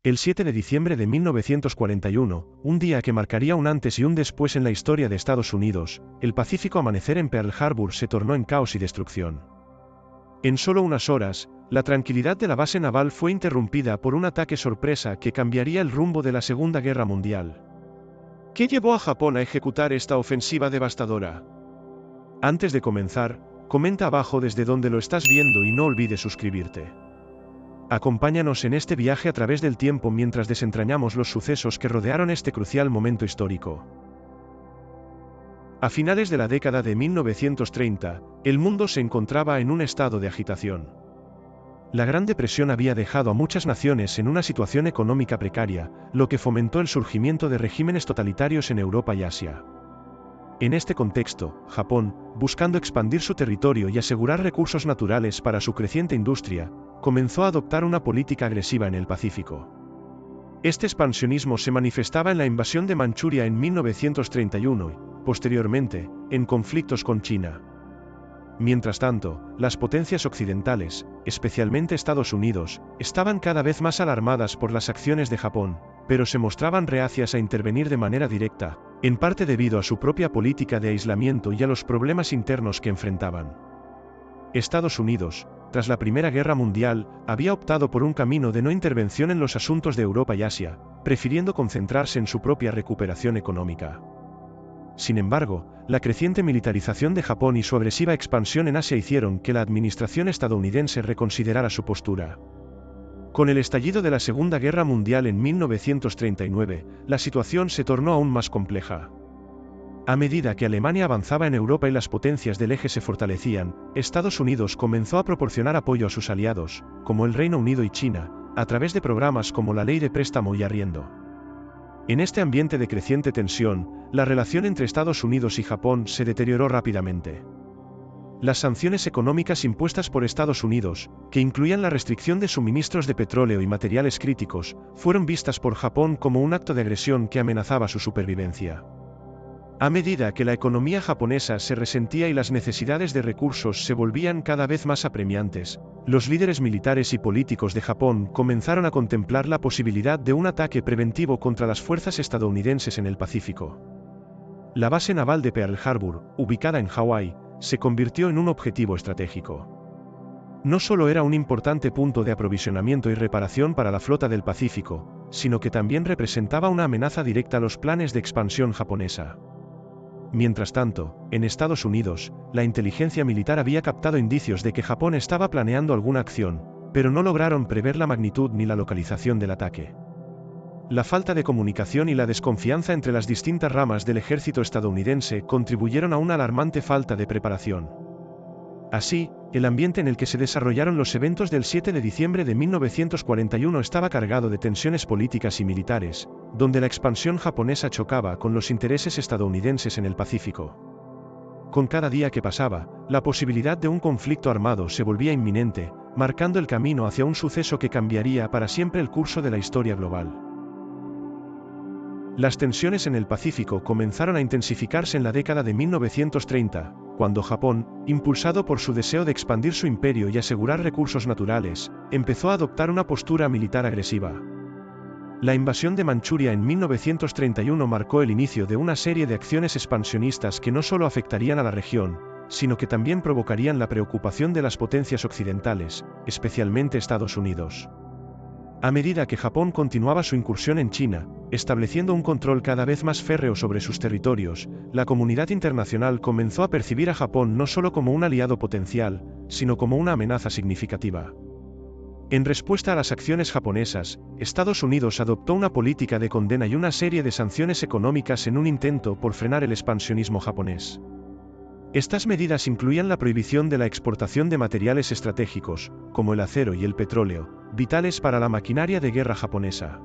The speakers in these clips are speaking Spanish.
El 7 de diciembre de 1941, un día que marcaría un antes y un después en la historia de Estados Unidos, el pacífico amanecer en Pearl Harbor se tornó en caos y destrucción. En solo unas horas, la tranquilidad de la base naval fue interrumpida por un ataque sorpresa que cambiaría el rumbo de la Segunda Guerra Mundial. ¿Qué llevó a Japón a ejecutar esta ofensiva devastadora? Antes de comenzar, comenta abajo desde donde lo estás viendo y no olvides suscribirte. Acompáñanos en este viaje a través del tiempo mientras desentrañamos los sucesos que rodearon este crucial momento histórico. A finales de la década de 1930, el mundo se encontraba en un estado de agitación. La Gran Depresión había dejado a muchas naciones en una situación económica precaria, lo que fomentó el surgimiento de regímenes totalitarios en Europa y Asia. En este contexto, Japón, buscando expandir su territorio y asegurar recursos naturales para su creciente industria, comenzó a adoptar una política agresiva en el Pacífico. Este expansionismo se manifestaba en la invasión de Manchuria en 1931 y, posteriormente, en conflictos con China. Mientras tanto, las potencias occidentales, especialmente Estados Unidos, estaban cada vez más alarmadas por las acciones de Japón, pero se mostraban reacias a intervenir de manera directa, en parte debido a su propia política de aislamiento y a los problemas internos que enfrentaban. Estados Unidos, tras la Primera Guerra Mundial, había optado por un camino de no intervención en los asuntos de Europa y Asia, prefiriendo concentrarse en su propia recuperación económica. Sin embargo, la creciente militarización de Japón y su agresiva expansión en Asia hicieron que la administración estadounidense reconsiderara su postura. Con el estallido de la Segunda Guerra Mundial en 1939, la situación se tornó aún más compleja. A medida que Alemania avanzaba en Europa y las potencias del eje se fortalecían, Estados Unidos comenzó a proporcionar apoyo a sus aliados, como el Reino Unido y China, a través de programas como la Ley de Préstamo y Arriendo. En este ambiente de creciente tensión, la relación entre Estados Unidos y Japón se deterioró rápidamente. Las sanciones económicas impuestas por Estados Unidos, que incluían la restricción de suministros de petróleo y materiales críticos, fueron vistas por Japón como un acto de agresión que amenazaba su supervivencia. A medida que la economía japonesa se resentía y las necesidades de recursos se volvían cada vez más apremiantes, los líderes militares y políticos de Japón comenzaron a contemplar la posibilidad de un ataque preventivo contra las fuerzas estadounidenses en el Pacífico. La base naval de Pearl Harbor, ubicada en Hawái, se convirtió en un objetivo estratégico. No solo era un importante punto de aprovisionamiento y reparación para la flota del Pacífico, sino que también representaba una amenaza directa a los planes de expansión japonesa. Mientras tanto, en Estados Unidos, la inteligencia militar había captado indicios de que Japón estaba planeando alguna acción, pero no lograron prever la magnitud ni la localización del ataque. La falta de comunicación y la desconfianza entre las distintas ramas del ejército estadounidense contribuyeron a una alarmante falta de preparación. Así, el ambiente en el que se desarrollaron los eventos del 7 de diciembre de 1941 estaba cargado de tensiones políticas y militares, donde la expansión japonesa chocaba con los intereses estadounidenses en el Pacífico. Con cada día que pasaba, la posibilidad de un conflicto armado se volvía inminente, marcando el camino hacia un suceso que cambiaría para siempre el curso de la historia global. Las tensiones en el Pacífico comenzaron a intensificarse en la década de 1930, cuando Japón, impulsado por su deseo de expandir su imperio y asegurar recursos naturales, empezó a adoptar una postura militar agresiva. La invasión de Manchuria en 1931 marcó el inicio de una serie de acciones expansionistas que no solo afectarían a la región, sino que también provocarían la preocupación de las potencias occidentales, especialmente Estados Unidos. A medida que Japón continuaba su incursión en China, estableciendo un control cada vez más férreo sobre sus territorios, la comunidad internacional comenzó a percibir a Japón no solo como un aliado potencial, sino como una amenaza significativa. En respuesta a las acciones japonesas, Estados Unidos adoptó una política de condena y una serie de sanciones económicas en un intento por frenar el expansionismo japonés. Estas medidas incluían la prohibición de la exportación de materiales estratégicos, como el acero y el petróleo, vitales para la maquinaria de guerra japonesa.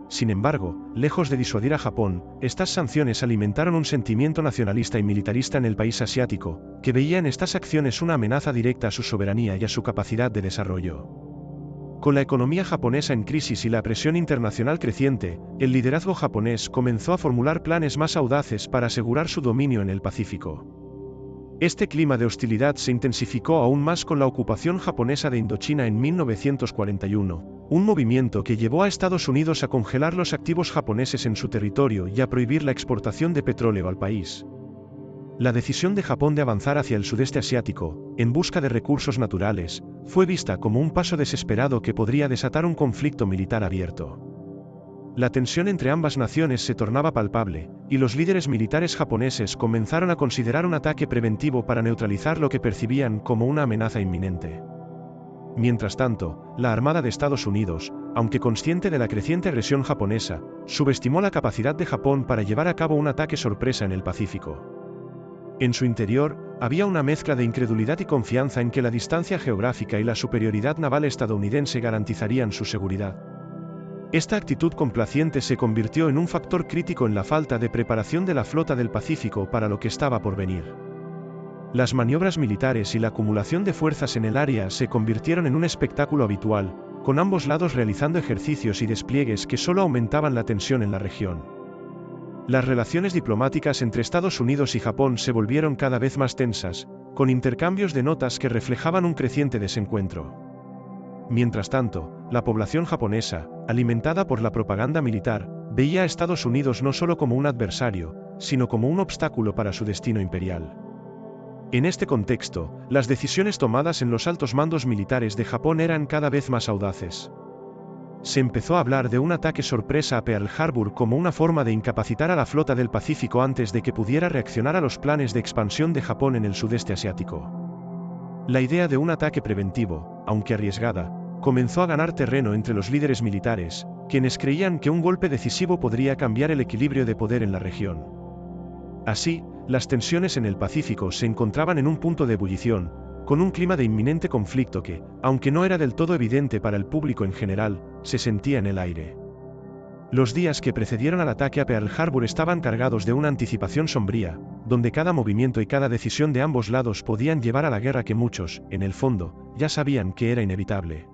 Sin embargo, lejos de disuadir a Japón, estas sanciones alimentaron un sentimiento nacionalista y militarista en el país asiático, que veía en estas acciones una amenaza directa a su soberanía y a su capacidad de desarrollo. Con la economía japonesa en crisis y la presión internacional creciente, el liderazgo japonés comenzó a formular planes más audaces para asegurar su dominio en el Pacífico. Este clima de hostilidad se intensificó aún más con la ocupación japonesa de Indochina en 1941, un movimiento que llevó a Estados Unidos a congelar los activos japoneses en su territorio y a prohibir la exportación de petróleo al país. La decisión de Japón de avanzar hacia el sudeste asiático, en busca de recursos naturales, fue vista como un paso desesperado que podría desatar un conflicto militar abierto. La tensión entre ambas naciones se tornaba palpable, y los líderes militares japoneses comenzaron a considerar un ataque preventivo para neutralizar lo que percibían como una amenaza inminente. Mientras tanto, la Armada de Estados Unidos, aunque consciente de la creciente agresión japonesa, subestimó la capacidad de Japón para llevar a cabo un ataque sorpresa en el Pacífico. En su interior, había una mezcla de incredulidad y confianza en que la distancia geográfica y la superioridad naval estadounidense garantizarían su seguridad. Esta actitud complaciente se convirtió en un factor crítico en la falta de preparación de la flota del Pacífico para lo que estaba por venir. Las maniobras militares y la acumulación de fuerzas en el área se convirtieron en un espectáculo habitual, con ambos lados realizando ejercicios y despliegues que solo aumentaban la tensión en la región. Las relaciones diplomáticas entre Estados Unidos y Japón se volvieron cada vez más tensas, con intercambios de notas que reflejaban un creciente desencuentro. Mientras tanto, la población japonesa, alimentada por la propaganda militar, veía a Estados Unidos no solo como un adversario, sino como un obstáculo para su destino imperial. En este contexto, las decisiones tomadas en los altos mandos militares de Japón eran cada vez más audaces. Se empezó a hablar de un ataque sorpresa a Pearl Harbor como una forma de incapacitar a la flota del Pacífico antes de que pudiera reaccionar a los planes de expansión de Japón en el sudeste asiático. La idea de un ataque preventivo, aunque arriesgada, comenzó a ganar terreno entre los líderes militares, quienes creían que un golpe decisivo podría cambiar el equilibrio de poder en la región. Así, las tensiones en el Pacífico se encontraban en un punto de ebullición, con un clima de inminente conflicto que, aunque no era del todo evidente para el público en general, se sentía en el aire. Los días que precedieron al ataque a Pearl Harbor estaban cargados de una anticipación sombría, donde cada movimiento y cada decisión de ambos lados podían llevar a la guerra que muchos, en el fondo, ya sabían que era inevitable.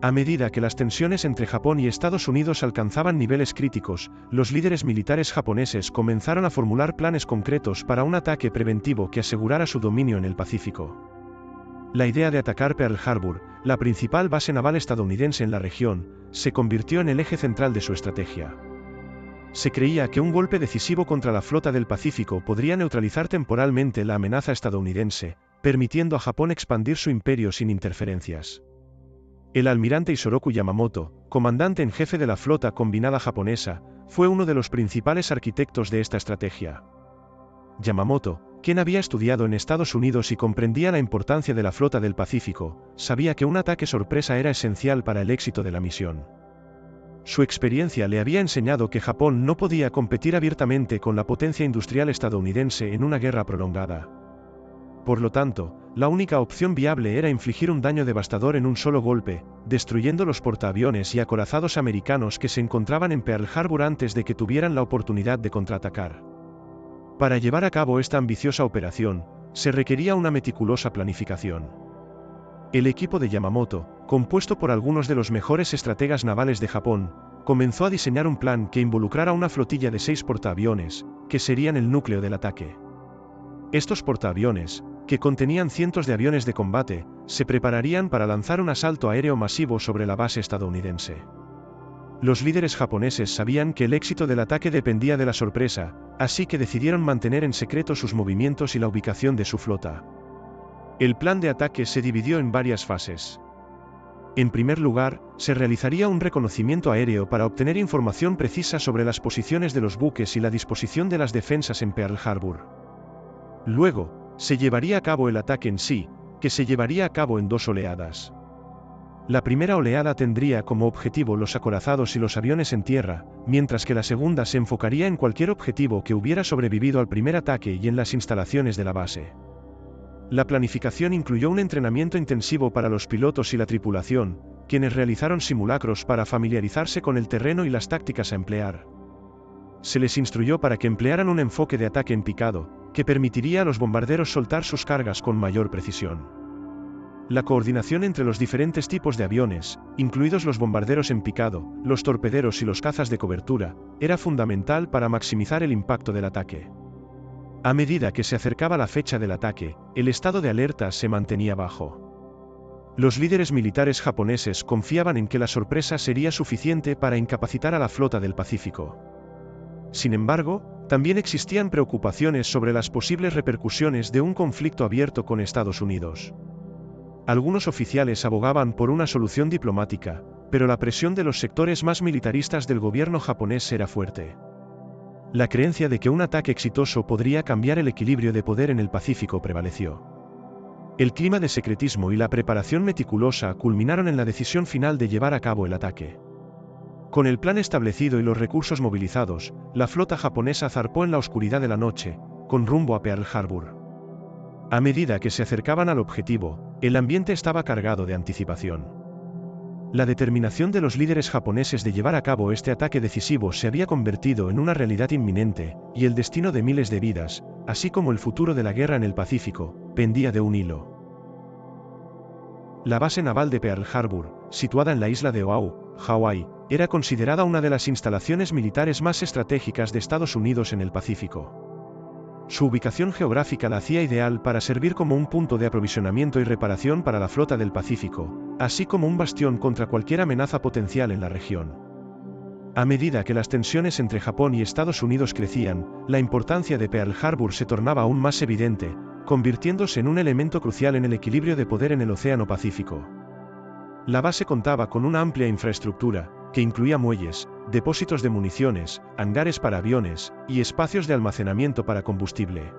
A medida que las tensiones entre Japón y Estados Unidos alcanzaban niveles críticos, los líderes militares japoneses comenzaron a formular planes concretos para un ataque preventivo que asegurara su dominio en el Pacífico. La idea de atacar Pearl Harbor, la principal base naval estadounidense en la región, se convirtió en el eje central de su estrategia. Se creía que un golpe decisivo contra la flota del Pacífico podría neutralizar temporalmente la amenaza estadounidense, permitiendo a Japón expandir su imperio sin interferencias. El almirante Isoroku Yamamoto, comandante en jefe de la flota combinada japonesa, fue uno de los principales arquitectos de esta estrategia. Yamamoto, quien había estudiado en Estados Unidos y comprendía la importancia de la flota del Pacífico, sabía que un ataque sorpresa era esencial para el éxito de la misión. Su experiencia le había enseñado que Japón no podía competir abiertamente con la potencia industrial estadounidense en una guerra prolongada. Por lo tanto, la única opción viable era infligir un daño devastador en un solo golpe, destruyendo los portaaviones y acorazados americanos que se encontraban en Pearl Harbor antes de que tuvieran la oportunidad de contraatacar. Para llevar a cabo esta ambiciosa operación, se requería una meticulosa planificación. El equipo de Yamamoto, compuesto por algunos de los mejores estrategas navales de Japón, comenzó a diseñar un plan que involucrara una flotilla de 6 portaaviones, que serían el núcleo del ataque. Estos portaaviones, que contenían cientos de aviones de combate, se prepararían para lanzar un asalto aéreo masivo sobre la base estadounidense. Los líderes japoneses sabían que el éxito del ataque dependía de la sorpresa, así que decidieron mantener en secreto sus movimientos y la ubicación de su flota. El plan de ataque se dividió en varias fases. En primer lugar, se realizaría un reconocimiento aéreo para obtener información precisa sobre las posiciones de los buques y la disposición de las defensas en Pearl Harbor. Luego, se llevaría a cabo el ataque en sí, que se llevaría a cabo en 2 oleadas. La primera oleada tendría como objetivo los acorazados y los aviones en tierra, mientras que la segunda se enfocaría en cualquier objetivo que hubiera sobrevivido al primer ataque y en las instalaciones de la base. La planificación incluyó un entrenamiento intensivo para los pilotos y la tripulación, quienes realizaron simulacros para familiarizarse con el terreno y las tácticas a emplear. Se les instruyó para que emplearan un enfoque de ataque en picado, que permitiría a los bombarderos soltar sus cargas con mayor precisión. La coordinación entre los diferentes tipos de aviones, incluidos los bombarderos en picado, los torpederos y los cazas de cobertura, era fundamental para maximizar el impacto del ataque. A medida que se acercaba la fecha del ataque, el estado de alerta se mantenía bajo. Los líderes militares japoneses confiaban en que la sorpresa sería suficiente para incapacitar a la flota del Pacífico. Sin embargo, también existían preocupaciones sobre las posibles repercusiones de un conflicto abierto con Estados Unidos. Algunos oficiales abogaban por una solución diplomática, pero la presión de los sectores más militaristas del gobierno japonés era fuerte. La creencia de que un ataque exitoso podría cambiar el equilibrio de poder en el Pacífico prevaleció. El clima de secretismo y la preparación meticulosa culminaron en la decisión final de llevar a cabo el ataque. Con el plan establecido y los recursos movilizados, la flota japonesa zarpó en la oscuridad de la noche, con rumbo a Pearl Harbor. A medida que se acercaban al objetivo, el ambiente estaba cargado de anticipación. La determinación de los líderes japoneses de llevar a cabo este ataque decisivo se había convertido en una realidad inminente, y el destino de miles de vidas, así como el futuro de la guerra en el Pacífico, pendía de un hilo. La base naval de Pearl Harbor, situada en la isla de Oahu, Hawái, era considerada una de las instalaciones militares más estratégicas de Estados Unidos en el Pacífico. Su ubicación geográfica la hacía ideal para servir como un punto de aprovisionamiento y reparación para la flota del Pacífico, así como un bastión contra cualquier amenaza potencial en la región. A medida que las tensiones entre Japón y Estados Unidos crecían, la importancia de Pearl Harbor se tornaba aún más evidente, convirtiéndose en un elemento crucial en el equilibrio de poder en el Océano Pacífico. La base contaba con una amplia infraestructura, que incluía muelles, depósitos de municiones, hangares para aviones, y espacios de almacenamiento para combustible.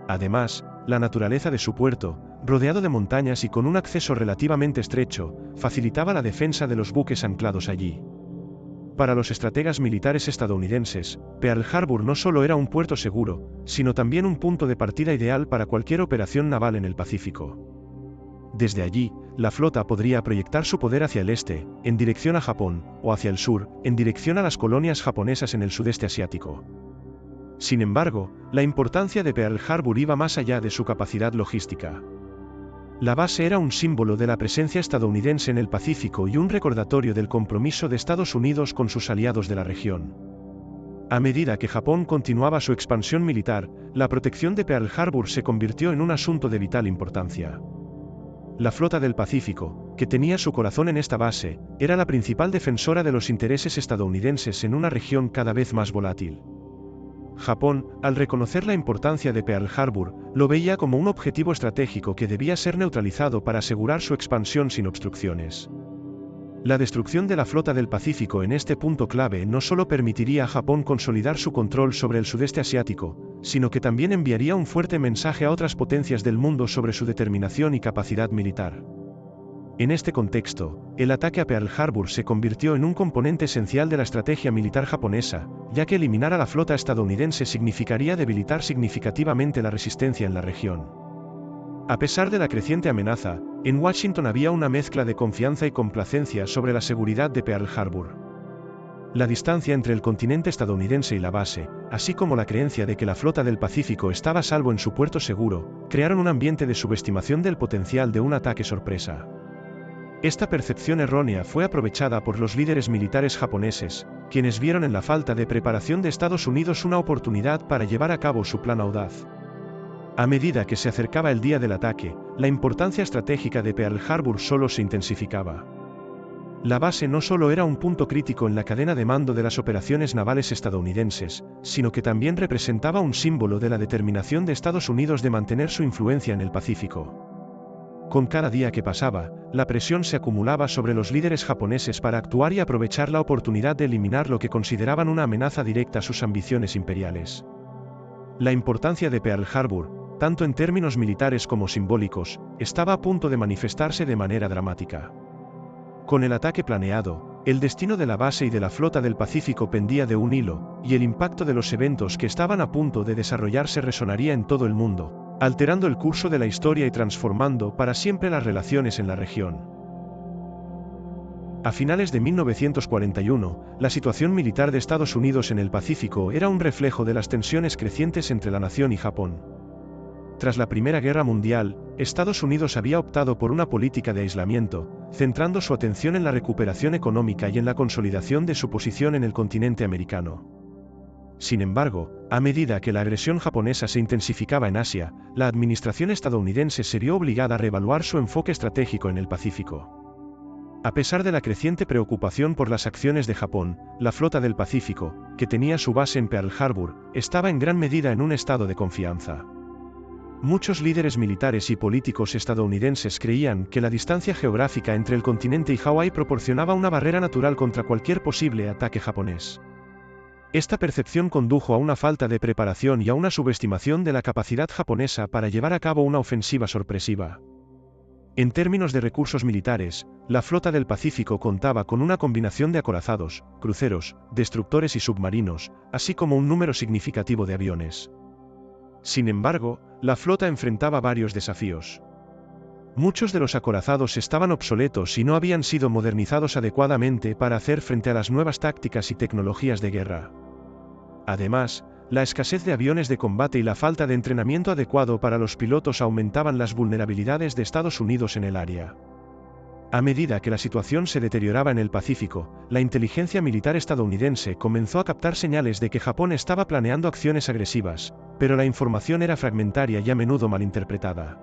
Además, la naturaleza de su puerto, rodeado de montañas y con un acceso relativamente estrecho, facilitaba la defensa de los buques anclados allí. Para los estrategas militares estadounidenses, Pearl Harbor no solo era un puerto seguro, sino también un punto de partida ideal para cualquier operación naval en el Pacífico. Desde allí, la flota podría proyectar su poder hacia el este, en dirección a Japón, o hacia el sur, en dirección a las colonias japonesas en el sudeste asiático. Sin embargo, la importancia de Pearl Harbor iba más allá de su capacidad logística. La base era un símbolo de la presencia estadounidense en el Pacífico y un recordatorio del compromiso de Estados Unidos con sus aliados de la región. A medida que Japón continuaba su expansión militar, la protección de Pearl Harbor se convirtió en un asunto de vital importancia. La flota del Pacífico, que tenía su corazón en esta base, era la principal defensora de los intereses estadounidenses en una región cada vez más volátil. Japón, al reconocer la importancia de Pearl Harbor, lo veía como un objetivo estratégico que debía ser neutralizado para asegurar su expansión sin obstrucciones. La destrucción de la flota del Pacífico en este punto clave no solo permitiría a Japón consolidar su control sobre el sudeste asiático, sino que también enviaría un fuerte mensaje a otras potencias del mundo sobre su determinación y capacidad militar. En este contexto, el ataque a Pearl Harbor se convirtió en un componente esencial de la estrategia militar japonesa, ya que eliminar a la flota estadounidense significaría debilitar significativamente la resistencia en la región. A pesar de la creciente amenaza, en Washington había una mezcla de confianza y complacencia sobre la seguridad de Pearl Harbor. La distancia entre el continente estadounidense y la base, así como la creencia de que la flota del Pacífico estaba a salvo en su puerto seguro, crearon un ambiente de subestimación del potencial de un ataque sorpresa. Esta percepción errónea fue aprovechada por los líderes militares japoneses, quienes vieron en la falta de preparación de Estados Unidos una oportunidad para llevar a cabo su plan audaz. A medida que se acercaba el día del ataque, la importancia estratégica de Pearl Harbor solo se intensificaba. La base no solo era un punto crítico en la cadena de mando de las operaciones navales estadounidenses, sino que también representaba un símbolo de la determinación de Estados Unidos de mantener su influencia en el Pacífico. Con cada día que pasaba, la presión se acumulaba sobre los líderes japoneses para actuar y aprovechar la oportunidad de eliminar lo que consideraban una amenaza directa a sus ambiciones imperiales. La importancia de Pearl Harbor, tanto en términos militares como simbólicos, estaba a punto de manifestarse de manera dramática. Con el ataque planeado, el destino de la base y de la flota del Pacífico pendía de un hilo, y el impacto de los eventos que estaban a punto de desarrollarse resonaría en todo el mundo, alterando el curso de la historia y transformando para siempre las relaciones en la región. A finales de 1941, la situación militar de Estados Unidos en el Pacífico era un reflejo de las tensiones crecientes entre la nación y Japón. Tras la Primera Guerra Mundial, Estados Unidos había optado por una política de aislamiento, centrando su atención en la recuperación económica y en la consolidación de su posición en el continente americano. Sin embargo, a medida que la agresión japonesa se intensificaba en Asia, la administración estadounidense se vio obligada a reevaluar su enfoque estratégico en el Pacífico. A pesar de la creciente preocupación por las acciones de Japón, la flota del Pacífico, que tenía su base en Pearl Harbor, estaba en gran medida en un estado de confianza. Muchos líderes militares y políticos estadounidenses creían que la distancia geográfica entre el continente y Hawái proporcionaba una barrera natural contra cualquier posible ataque japonés. Esta percepción condujo a una falta de preparación y a una subestimación de la capacidad japonesa para llevar a cabo una ofensiva sorpresiva. En términos de recursos militares, la flota del Pacífico contaba con una combinación de acorazados, cruceros, destructores y submarinos, así como un número significativo de aviones. Sin embargo, la flota enfrentaba varios desafíos. Muchos de los acorazados estaban obsoletos y no habían sido modernizados adecuadamente para hacer frente a las nuevas tácticas y tecnologías de guerra. Además, la escasez de aviones de combate y la falta de entrenamiento adecuado para los pilotos aumentaban las vulnerabilidades de Estados Unidos en el área. A medida que la situación se deterioraba en el Pacífico, la inteligencia militar estadounidense comenzó a captar señales de que Japón estaba planeando acciones agresivas, pero la información era fragmentaria y a menudo malinterpretada.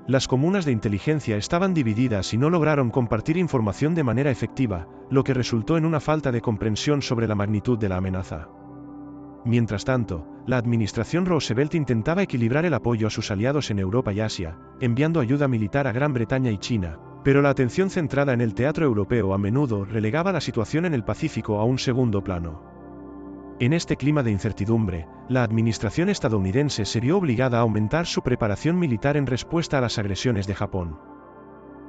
Las comunas de inteligencia estaban divididas y no lograron compartir información de manera efectiva, lo que resultó en una falta de comprensión sobre la magnitud de la amenaza. Mientras tanto, la administración Roosevelt intentaba equilibrar el apoyo a sus aliados en Europa y Asia, enviando ayuda militar a Gran Bretaña y China, pero la atención centrada en el teatro europeo a menudo relegaba la situación en el Pacífico a un segundo plano. En este clima de incertidumbre, la administración estadounidense se vio obligada a aumentar su preparación militar en respuesta a las agresiones de Japón.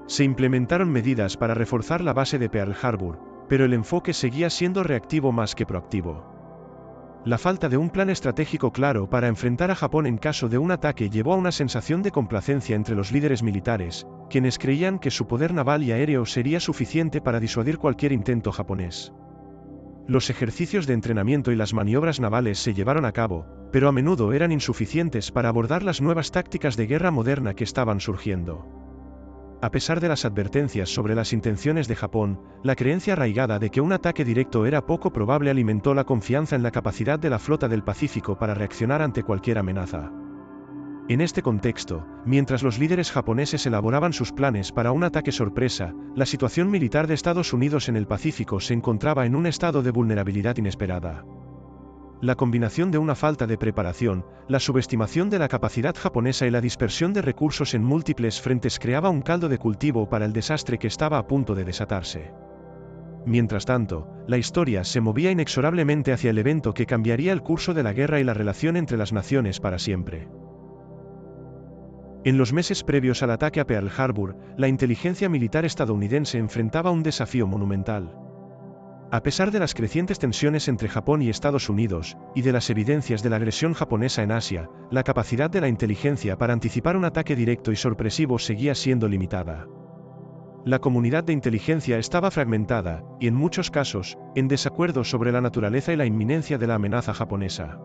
Se implementaron medidas para reforzar la base de Pearl Harbor, pero el enfoque seguía siendo reactivo más que proactivo. La falta de un plan estratégico claro para enfrentar a Japón en caso de un ataque llevó a una sensación de complacencia entre los líderes militares, quienes creían que su poder naval y aéreo sería suficiente para disuadir cualquier intento japonés. Los ejercicios de entrenamiento y las maniobras navales se llevaron a cabo, pero a menudo eran insuficientes para abordar las nuevas tácticas de guerra moderna que estaban surgiendo. A pesar de las advertencias sobre las intenciones de Japón, la creencia arraigada de que un ataque directo era poco probable alimentó la confianza en la capacidad de la flota del Pacífico para reaccionar ante cualquier amenaza. En este contexto, mientras los líderes japoneses elaboraban sus planes para un ataque sorpresa, la situación militar de Estados Unidos en el Pacífico se encontraba en un estado de vulnerabilidad inesperada. La combinación de una falta de preparación, la subestimación de la capacidad japonesa y la dispersión de recursos en múltiples frentes creaba un caldo de cultivo para el desastre que estaba a punto de desatarse. Mientras tanto, la historia se movía inexorablemente hacia el evento que cambiaría el curso de la guerra y la relación entre las naciones para siempre. En los meses previos al ataque a Pearl Harbor, la inteligencia militar estadounidense enfrentaba un desafío monumental. A pesar de las crecientes tensiones entre Japón y Estados Unidos, y de las evidencias de la agresión japonesa en Asia, la capacidad de la inteligencia para anticipar un ataque directo y sorpresivo seguía siendo limitada. La comunidad de inteligencia estaba fragmentada, y en muchos casos, en desacuerdo sobre la naturaleza y la inminencia de la amenaza japonesa.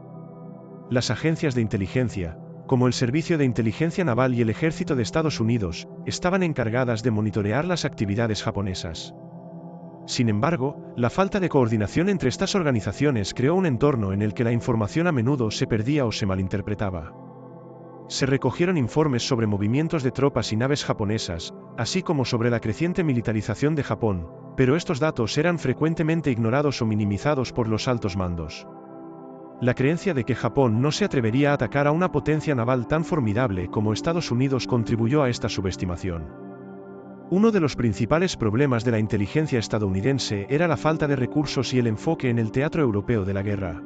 Las agencias de inteligencia, como el Servicio de Inteligencia Naval y el Ejército de Estados Unidos, estaban encargadas de monitorear las actividades japonesas. Sin embargo, la falta de coordinación entre estas organizaciones creó un entorno en el que la información a menudo se perdía o se malinterpretaba. Se recogieron informes sobre movimientos de tropas y naves japonesas, así como sobre la creciente militarización de Japón, pero estos datos eran frecuentemente ignorados o minimizados por los altos mandos. La creencia de que Japón no se atrevería a atacar a una potencia naval tan formidable como Estados Unidos contribuyó a esta subestimación. Uno de los principales problemas de la inteligencia estadounidense era la falta de recursos y el enfoque en el teatro europeo de la guerra.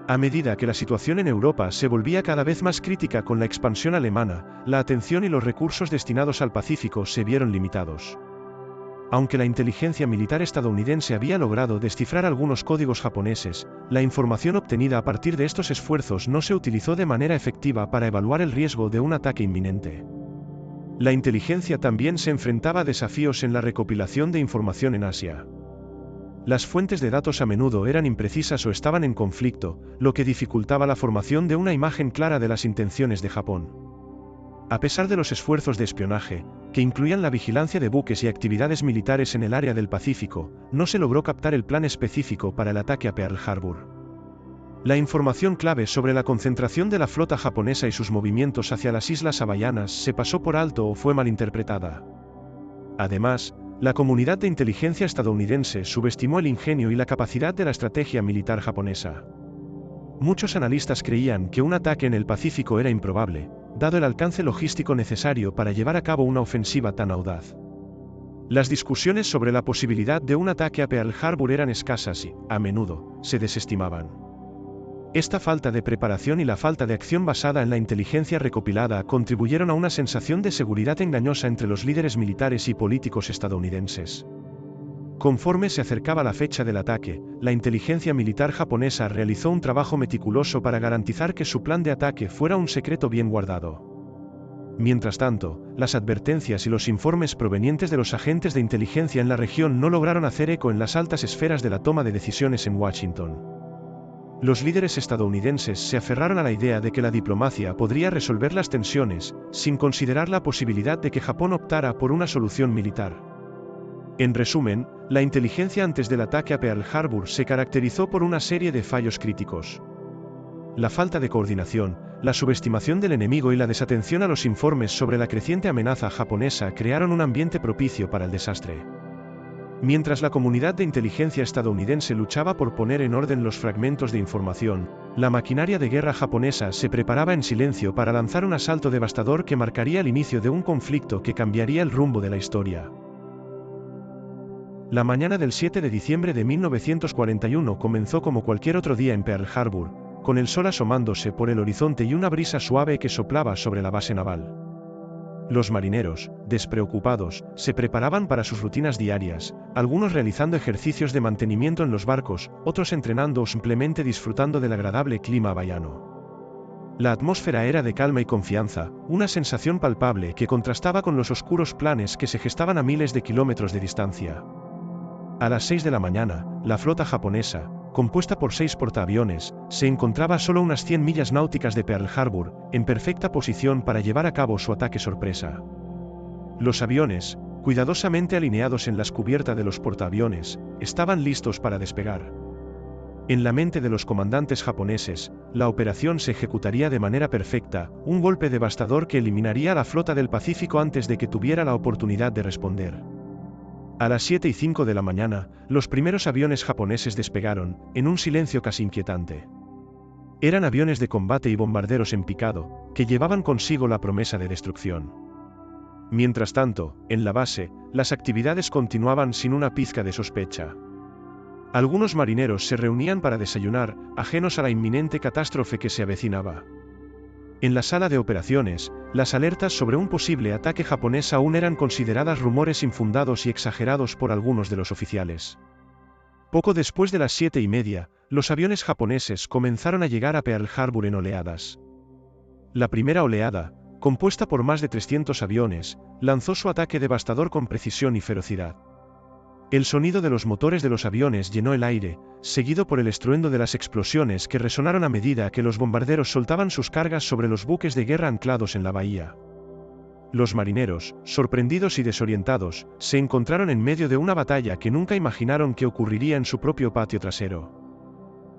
A medida que la situación en Europa se volvía cada vez más crítica con la expansión alemana, la atención y los recursos destinados al Pacífico se vieron limitados. Aunque la inteligencia militar estadounidense había logrado descifrar algunos códigos japoneses, la información obtenida a partir de estos esfuerzos no se utilizó de manera efectiva para evaluar el riesgo de un ataque inminente. La inteligencia también se enfrentaba a desafíos en la recopilación de información en Asia. Las fuentes de datos a menudo eran imprecisas o estaban en conflicto, lo que dificultaba la formación de una imagen clara de las intenciones de Japón. A pesar de los esfuerzos de espionaje, que incluían la vigilancia de buques y actividades militares en el área del Pacífico, no se logró captar el plan específico para el ataque a Pearl Harbor. La información clave sobre la concentración de la flota japonesa y sus movimientos hacia las islas hawaianas se pasó por alto o fue malinterpretada. Además, la comunidad de inteligencia estadounidense subestimó el ingenio y la capacidad de la estrategia militar japonesa. Muchos analistas creían que un ataque en el Pacífico era improbable, dado el alcance logístico necesario para llevar a cabo una ofensiva tan audaz. Las discusiones sobre la posibilidad de un ataque a Pearl Harbor eran escasas y, a menudo, se desestimaban. Esta falta de preparación y la falta de acción basada en la inteligencia recopilada contribuyeron a una sensación de seguridad engañosa entre los líderes militares y políticos estadounidenses. Conforme se acercaba la fecha del ataque, la inteligencia militar japonesa realizó un trabajo meticuloso para garantizar que su plan de ataque fuera un secreto bien guardado. Mientras tanto, las advertencias y los informes provenientes de los agentes de inteligencia en la región no lograron hacer eco en las altas esferas de la toma de decisiones en Washington. Los líderes estadounidenses se aferraron a la idea de que la diplomacia podría resolver las tensiones, sin considerar la posibilidad de que Japón optara por una solución militar. En resumen, la inteligencia antes del ataque a Pearl Harbor se caracterizó por una serie de fallos críticos. La falta de coordinación, la subestimación del enemigo y la desatención a los informes sobre la creciente amenaza japonesa crearon un ambiente propicio para el desastre. Mientras la comunidad de inteligencia estadounidense luchaba por poner en orden los fragmentos de información, la maquinaria de guerra japonesa se preparaba en silencio para lanzar un asalto devastador que marcaría el inicio de un conflicto que cambiaría el rumbo de la historia. La mañana del 7 de diciembre de 1941 comenzó como cualquier otro día en Pearl Harbor, con el sol asomándose por el horizonte y una brisa suave que soplaba sobre la base naval. Los marineros, despreocupados, se preparaban para sus rutinas diarias, algunos realizando ejercicios de mantenimiento en los barcos, otros entrenando o simplemente disfrutando del agradable clima hawaiano. La atmósfera era de calma y confianza, una sensación palpable que contrastaba con los oscuros planes que se gestaban a miles de kilómetros de distancia. A las 6 de la mañana, la flota japonesa, compuesta por 6 portaaviones, se encontraba a solo unas 100 millas náuticas de Pearl Harbor, en perfecta posición para llevar a cabo su ataque sorpresa. Los aviones, cuidadosamente alineados en la cubierta de los portaaviones, estaban listos para despegar. En la mente de los comandantes japoneses, la operación se ejecutaría de manera perfecta, un golpe devastador que eliminaría a la flota del Pacífico antes de que tuviera la oportunidad de responder. A las 7:05 de la mañana, los primeros aviones japoneses despegaron, en un silencio casi inquietante. Eran aviones de combate y bombarderos en picado, que llevaban consigo la promesa de destrucción. Mientras tanto, en la base, las actividades continuaban sin una pizca de sospecha. Algunos marineros se reunían para desayunar, ajenos a la inminente catástrofe que se avecinaba. En la sala de operaciones, las alertas sobre un posible ataque japonés aún eran consideradas rumores infundados y exagerados por algunos de los oficiales. Poco después de las 7:30, los aviones japoneses comenzaron a llegar a Pearl Harbor en oleadas. La primera oleada, compuesta por más de 300 aviones, lanzó su ataque devastador con precisión y ferocidad. El sonido de los motores de los aviones llenó el aire, seguido por el estruendo de las explosiones que resonaron a medida que los bombarderos soltaban sus cargas sobre los buques de guerra anclados en la bahía. Los marineros, sorprendidos y desorientados, se encontraron en medio de una batalla que nunca imaginaron que ocurriría en su propio patio trasero.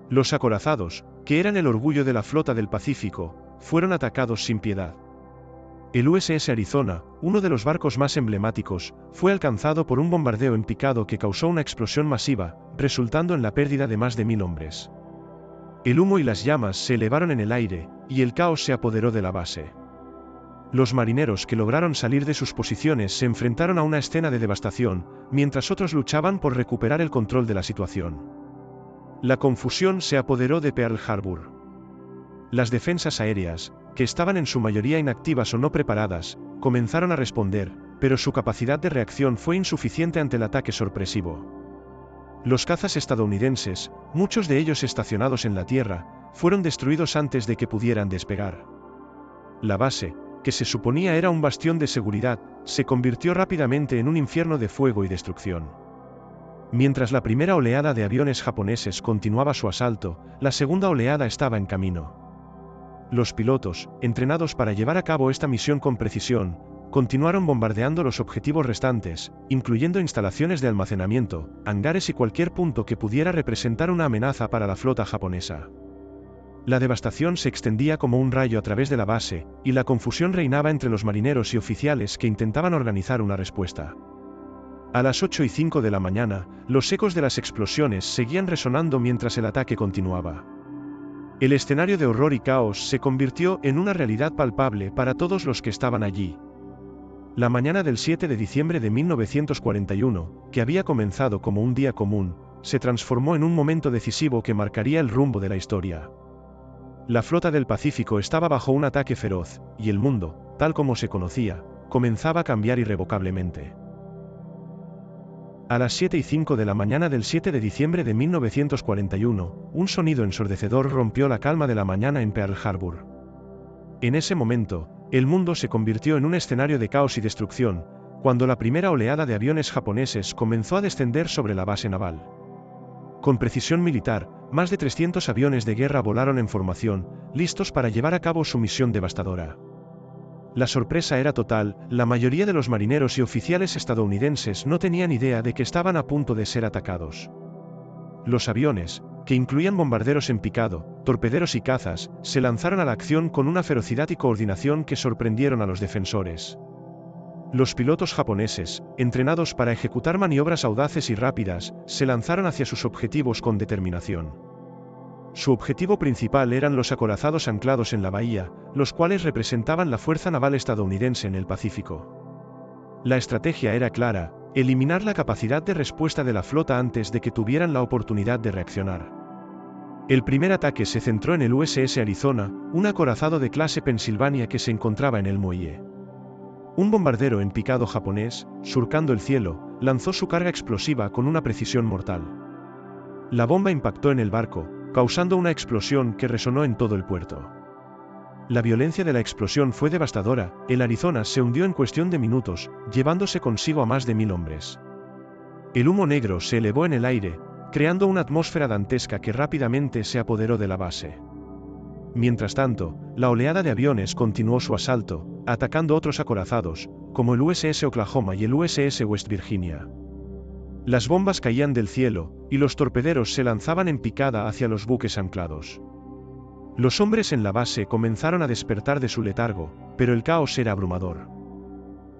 Los acorazados, que eran el orgullo de la flota del Pacífico, fueron atacados sin piedad. El USS Arizona, uno de los barcos más emblemáticos, fue alcanzado por un bombardeo en picado que causó una explosión masiva, resultando en la pérdida de más de 1000 hombres. El humo y las llamas se elevaron en el aire, y el caos se apoderó de la base. Los marineros que lograron salir de sus posiciones se enfrentaron a una escena de devastación, mientras otros luchaban por recuperar el control de la situación. La confusión se apoderó de Pearl Harbor. Las defensas aéreas, que estaban en su mayoría inactivas o no preparadas, comenzaron a responder, pero su capacidad de reacción fue insuficiente ante el ataque sorpresivo. Los cazas estadounidenses, muchos de ellos estacionados en la tierra, fueron destruidos antes de que pudieran despegar. La base, que se suponía era un bastión de seguridad, se convirtió rápidamente en un infierno de fuego y destrucción. Mientras la primera oleada de aviones japoneses continuaba su asalto, la segunda oleada estaba en camino. Los pilotos, entrenados para llevar a cabo esta misión con precisión, continuaron bombardeando los objetivos restantes, incluyendo instalaciones de almacenamiento, hangares y cualquier punto que pudiera representar una amenaza para la flota japonesa. La devastación se extendía como un rayo a través de la base, y la confusión reinaba entre los marineros y oficiales que intentaban organizar una respuesta. A las 8:05 de la mañana, los ecos de las explosiones seguían resonando mientras el ataque continuaba. El escenario de horror y caos se convirtió en una realidad palpable para todos los que estaban allí. La mañana del 7 de diciembre de 1941, que había comenzado como un día común, se transformó en un momento decisivo que marcaría el rumbo de la historia. La flota del Pacífico estaba bajo un ataque feroz, y el mundo, tal como se conocía, comenzaba a cambiar irrevocablemente. A las 7:05 de la mañana del 7 de diciembre de 1941, un sonido ensordecedor rompió la calma de la mañana en Pearl Harbor. En ese momento, el mundo se convirtió en un escenario de caos y destrucción, cuando la primera oleada de aviones japoneses comenzó a descender sobre la base naval. Con precisión militar, más de 300 aviones de guerra volaron en formación, listos para llevar a cabo su misión devastadora. La sorpresa era total, la mayoría de los marineros y oficiales estadounidenses no tenían idea de que estaban a punto de ser atacados. Los aviones, que incluían bombarderos en picado, torpederos y cazas, se lanzaron a la acción con una ferocidad y coordinación que sorprendieron a los defensores. Los pilotos japoneses, entrenados para ejecutar maniobras audaces y rápidas, se lanzaron hacia sus objetivos con determinación. Su objetivo principal eran los acorazados anclados en la bahía, los cuales representaban la fuerza naval estadounidense en el Pacífico. La estrategia era clara: eliminar la capacidad de respuesta de la flota antes de que tuvieran la oportunidad de reaccionar. El primer ataque se centró en el USS Arizona, un acorazado de clase Pennsylvania que se encontraba en el muelle. Un bombardero en picado japonés, surcando el cielo, lanzó su carga explosiva con una precisión mortal. La bomba impactó en el barco, causando una explosión que resonó en todo el puerto. La violencia de la explosión fue devastadora. El Arizona se hundió en cuestión de minutos, llevándose consigo a más de 1000 hombres. El humo negro se elevó en el aire, creando una atmósfera dantesca que rápidamente se apoderó de la base. Mientras tanto, la oleada de aviones continuó su asalto, atacando otros acorazados, como el USS Oklahoma y el USS West Virginia. Las bombas caían del cielo, y los torpederos se lanzaban en picada hacia los buques anclados. Los hombres en la base comenzaron a despertar de su letargo, pero el caos era abrumador.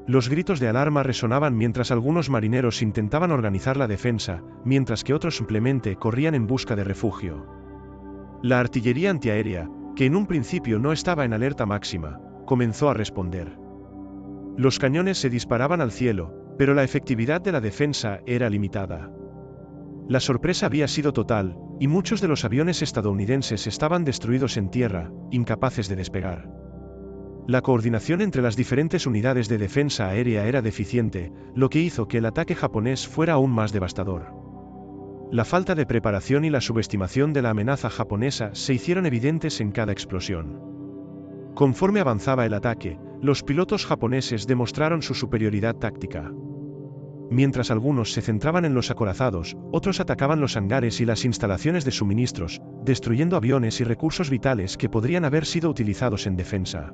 Los gritos de alarma resonaban mientras algunos marineros intentaban organizar la defensa, mientras que otros simplemente corrían en busca de refugio. La artillería antiaérea, que en un principio no estaba en alerta máxima, comenzó a responder. Los cañones se disparaban al cielo, pero la efectividad de la defensa era limitada. La sorpresa había sido total, y muchos de los aviones estadounidenses estaban destruidos en tierra, incapaces de despegar. La coordinación entre las diferentes unidades de defensa aérea era deficiente, lo que hizo que el ataque japonés fuera aún más devastador. La falta de preparación y la subestimación de la amenaza japonesa se hicieron evidentes en cada explosión. Conforme avanzaba el ataque, los pilotos japoneses demostraron su superioridad táctica. Mientras algunos se centraban en los acorazados, otros atacaban los hangares y las instalaciones de suministros, destruyendo aviones y recursos vitales que podrían haber sido utilizados en defensa.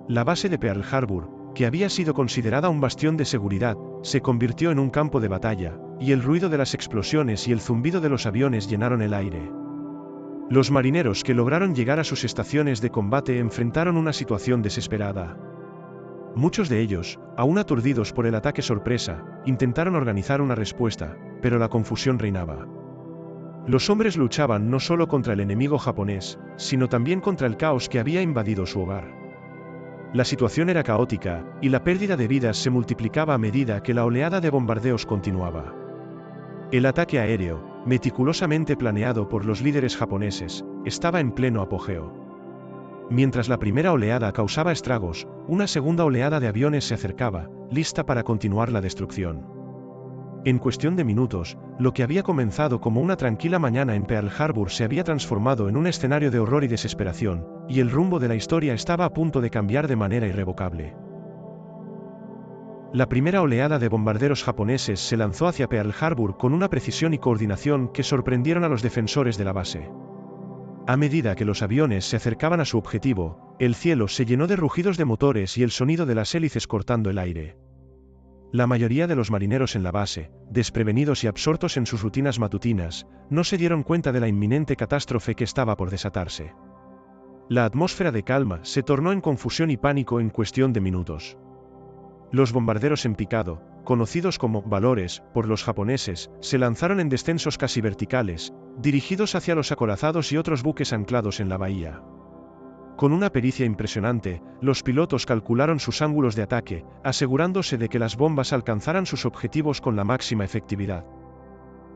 La base de Pearl Harbor, que había sido considerada un bastión de seguridad, se convirtió en un campo de batalla, y el ruido de las explosiones y el zumbido de los aviones llenaron el aire. Los marineros que lograron llegar a sus estaciones de combate enfrentaron una situación desesperada. Muchos de ellos, aún aturdidos por el ataque sorpresa, intentaron organizar una respuesta, pero la confusión reinaba. Los hombres luchaban no solo contra el enemigo japonés, sino también contra el caos que había invadido su hogar. La situación era caótica, y la pérdida de vidas se multiplicaba a medida que la oleada de bombardeos continuaba. El ataque aéreo, meticulosamente planeado por los líderes japoneses, estaba en pleno apogeo. Mientras la primera oleada causaba estragos, una segunda oleada de aviones se acercaba, lista para continuar la destrucción. En cuestión de minutos, lo que había comenzado como una tranquila mañana en Pearl Harbor se había transformado en un escenario de horror y desesperación, y el rumbo de la historia estaba a punto de cambiar de manera irrevocable. La primera oleada de bombarderos japoneses se lanzó hacia Pearl Harbor con una precisión y coordinación que sorprendieron a los defensores de la base. A medida que los aviones se acercaban a su objetivo, el cielo se llenó de rugidos de motores y el sonido de las hélices cortando el aire. La mayoría de los marineros en la base, desprevenidos y absortos en sus rutinas matutinas, no se dieron cuenta de la inminente catástrofe que estaba por desatarse. La atmósfera de calma se tornó en confusión y pánico en cuestión de minutos. Los bombarderos en picado, conocidos como valores por los japoneses, se lanzaron en descensos casi verticales, dirigidos hacia los acorazados y otros buques anclados en la bahía. Con una pericia impresionante, los pilotos calcularon sus ángulos de ataque, asegurándose de que las bombas alcanzaran sus objetivos con la máxima efectividad.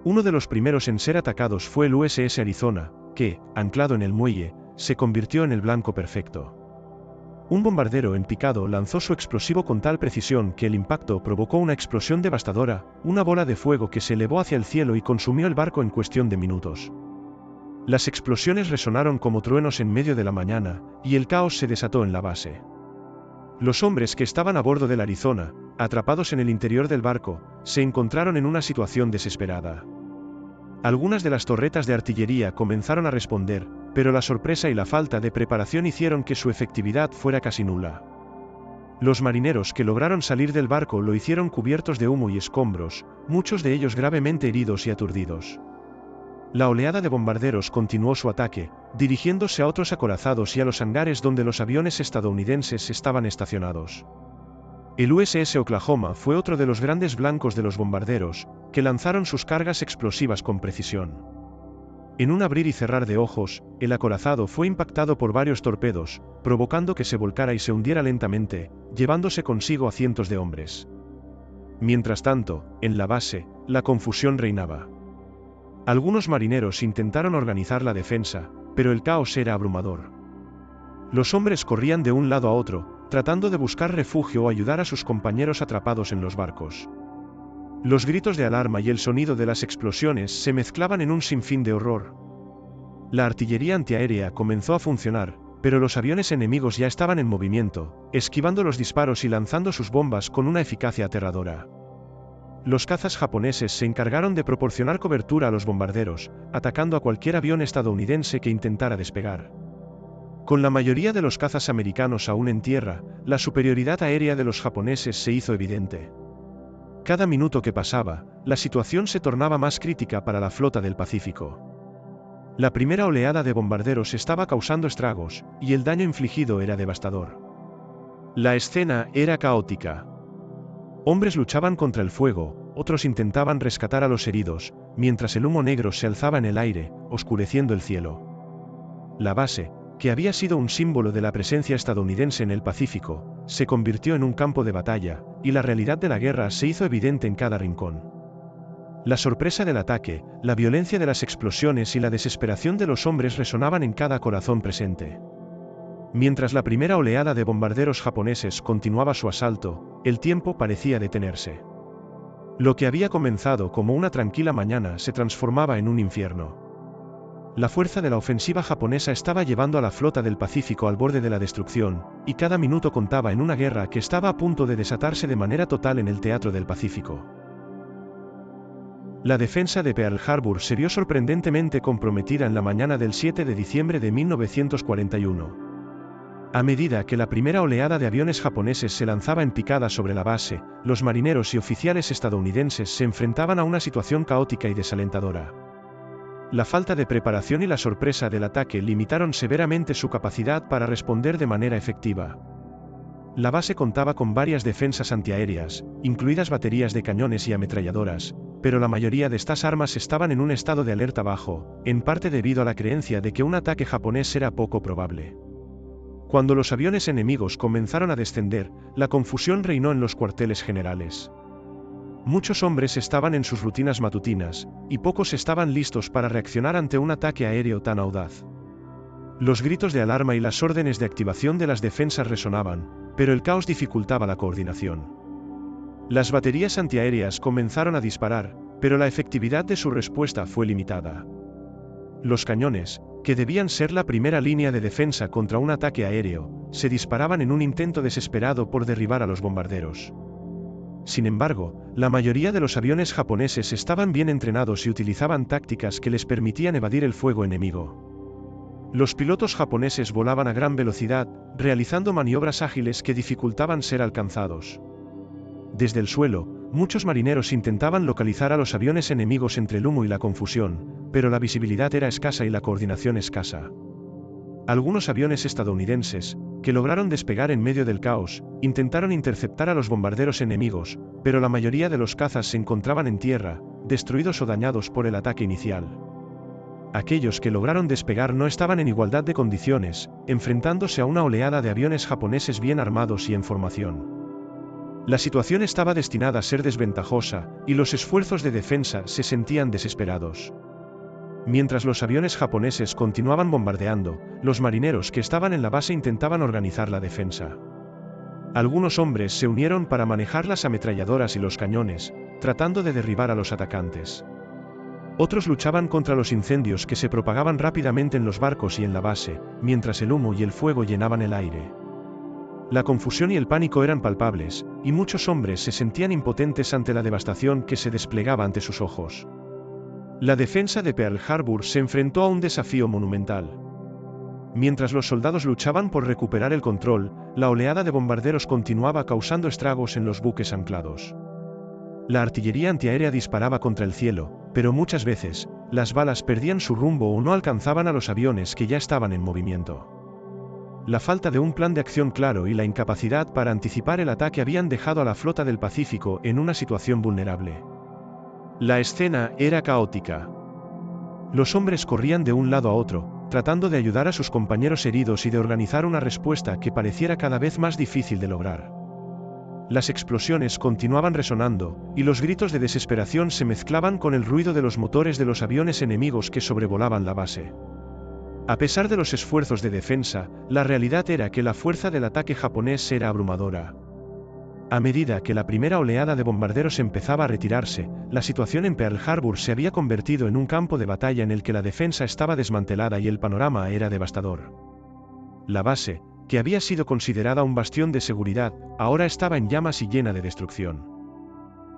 Uno de los primeros en ser atacados fue el USS Arizona, que, anclado en el muelle, se convirtió en el blanco perfecto. Un bombardero en picado lanzó su explosivo con tal precisión que el impacto provocó una explosión devastadora, una bola de fuego que se elevó hacia el cielo y consumió el barco en cuestión de minutos. Las explosiones resonaron como truenos en medio de la mañana, y el caos se desató en la base. Los hombres que estaban a bordo del Arizona, atrapados en el interior del barco, se encontraron en una situación desesperada. Algunas de las torretas de artillería comenzaron a responder, pero la sorpresa y la falta de preparación hicieron que su efectividad fuera casi nula. Los marineros que lograron salir del barco lo hicieron cubiertos de humo y escombros, muchos de ellos gravemente heridos y aturdidos. La oleada de bombarderos continuó su ataque, dirigiéndose a otros acorazados y a los hangares donde los aviones estadounidenses estaban estacionados. El USS Oklahoma fue otro de los grandes blancos de los bombarderos, que lanzaron sus cargas explosivas con precisión. En un abrir y cerrar de ojos, el acorazado fue impactado por varios torpedos, provocando que se volcara y se hundiera lentamente, llevándose consigo a cientos de hombres. Mientras tanto, en la base, la confusión reinaba. Algunos marineros intentaron organizar la defensa, pero el caos era abrumador. Los hombres corrían de un lado a otro, tratando de buscar refugio o ayudar a sus compañeros atrapados en los barcos. Los gritos de alarma y el sonido de las explosiones se mezclaban en un sinfín de horror. La artillería antiaérea comenzó a funcionar, pero los aviones enemigos ya estaban en movimiento, esquivando los disparos y lanzando sus bombas con una eficacia aterradora. Los cazas japoneses se encargaron de proporcionar cobertura a los bombarderos, atacando a cualquier avión estadounidense que intentara despegar. Con la mayoría de los cazas americanos aún en tierra, la superioridad aérea de los japoneses se hizo evidente. Cada minuto que pasaba, la situación se tornaba más crítica para la flota del Pacífico. La primera oleada de bombarderos estaba causando estragos, y el daño infligido era devastador. La escena era caótica. Hombres luchaban contra el fuego, otros intentaban rescatar a los heridos, mientras el humo negro se alzaba en el aire, oscureciendo el cielo. La base, que había sido un símbolo de la presencia estadounidense en el Pacífico, se convirtió en un campo de batalla, y la realidad de la guerra se hizo evidente en cada rincón. La sorpresa del ataque, la violencia de las explosiones y la desesperación de los hombres resonaban en cada corazón presente. Mientras la primera oleada de bombarderos japoneses continuaba su asalto, el tiempo parecía detenerse. Lo que había comenzado como una tranquila mañana se transformaba en un infierno. La fuerza de la ofensiva japonesa estaba llevando a la flota del Pacífico al borde de la destrucción, y cada minuto contaba en una guerra que estaba a punto de desatarse de manera total en el teatro del Pacífico. La defensa de Pearl Harbor se vio sorprendentemente comprometida en la mañana del 7 de diciembre de 1941. A medida que la primera oleada de aviones japoneses se lanzaba en picada sobre la base, los marineros y oficiales estadounidenses se enfrentaban a una situación caótica y desalentadora. La falta de preparación y la sorpresa del ataque limitaron severamente su capacidad para responder de manera efectiva. La base contaba con varias defensas antiaéreas, incluidas baterías de cañones y ametralladoras, pero la mayoría de estas armas estaban en un estado de alerta bajo, en parte debido a la creencia de que un ataque japonés era poco probable. Cuando los aviones enemigos comenzaron a descender, la confusión reinó en los cuarteles generales. Muchos hombres estaban en sus rutinas matutinas, y pocos estaban listos para reaccionar ante un ataque aéreo tan audaz. Los gritos de alarma y las órdenes de activación de las defensas resonaban, pero el caos dificultaba la coordinación. Las baterías antiaéreas comenzaron a disparar, pero la efectividad de su respuesta fue limitada. Los cañones, que debían ser la primera línea de defensa contra un ataque aéreo, se disparaban en un intento desesperado por derribar a los bombarderos. Sin embargo, la mayoría de los aviones japoneses estaban bien entrenados y utilizaban tácticas que les permitían evadir el fuego enemigo. Los pilotos japoneses volaban a gran velocidad, realizando maniobras ágiles que dificultaban ser alcanzados. Desde el suelo, muchos marineros intentaban localizar a los aviones enemigos entre el humo y la confusión, pero la visibilidad era escasa y la coordinación escasa. Algunos aviones estadounidenses, que lograron despegar en medio del caos, intentaron interceptar a los bombarderos enemigos, pero la mayoría de los cazas se encontraban en tierra, destruidos o dañados por el ataque inicial. Aquellos que lograron despegar no estaban en igualdad de condiciones, enfrentándose a una oleada de aviones japoneses bien armados y en formación. La situación estaba destinada a ser desventajosa, y los esfuerzos de defensa se sentían desesperados. Mientras los aviones japoneses continuaban bombardeando, los marineros que estaban en la base intentaban organizar la defensa. Algunos hombres se unieron para manejar las ametralladoras y los cañones, tratando de derribar a los atacantes. Otros luchaban contra los incendios que se propagaban rápidamente en los barcos y en la base, mientras el humo y el fuego llenaban el aire. La confusión y el pánico eran palpables, y muchos hombres se sentían impotentes ante la devastación que se desplegaba ante sus ojos. La defensa de Pearl Harbor se enfrentó a un desafío monumental. Mientras los soldados luchaban por recuperar el control, la oleada de bombarderos continuaba causando estragos en los buques anclados. La artillería antiaérea disparaba contra el cielo, pero muchas veces, las balas perdían su rumbo o no alcanzaban a los aviones que ya estaban en movimiento. La falta de un plan de acción claro y la incapacidad para anticipar el ataque habían dejado a la flota del Pacífico en una situación vulnerable. La escena era caótica. Los hombres corrían de un lado a otro, tratando de ayudar a sus compañeros heridos y de organizar una respuesta que pareciera cada vez más difícil de lograr. Las explosiones continuaban resonando, y los gritos de desesperación se mezclaban con el ruido de los motores de los aviones enemigos que sobrevolaban la base. A pesar de los esfuerzos de defensa, la realidad era que la fuerza del ataque japonés era abrumadora. A medida que la primera oleada de bombarderos empezaba a retirarse, la situación en Pearl Harbor se había convertido en un campo de batalla en el que la defensa estaba desmantelada y el panorama era devastador. La base, que había sido considerada un bastión de seguridad, ahora estaba en llamas y llena de destrucción.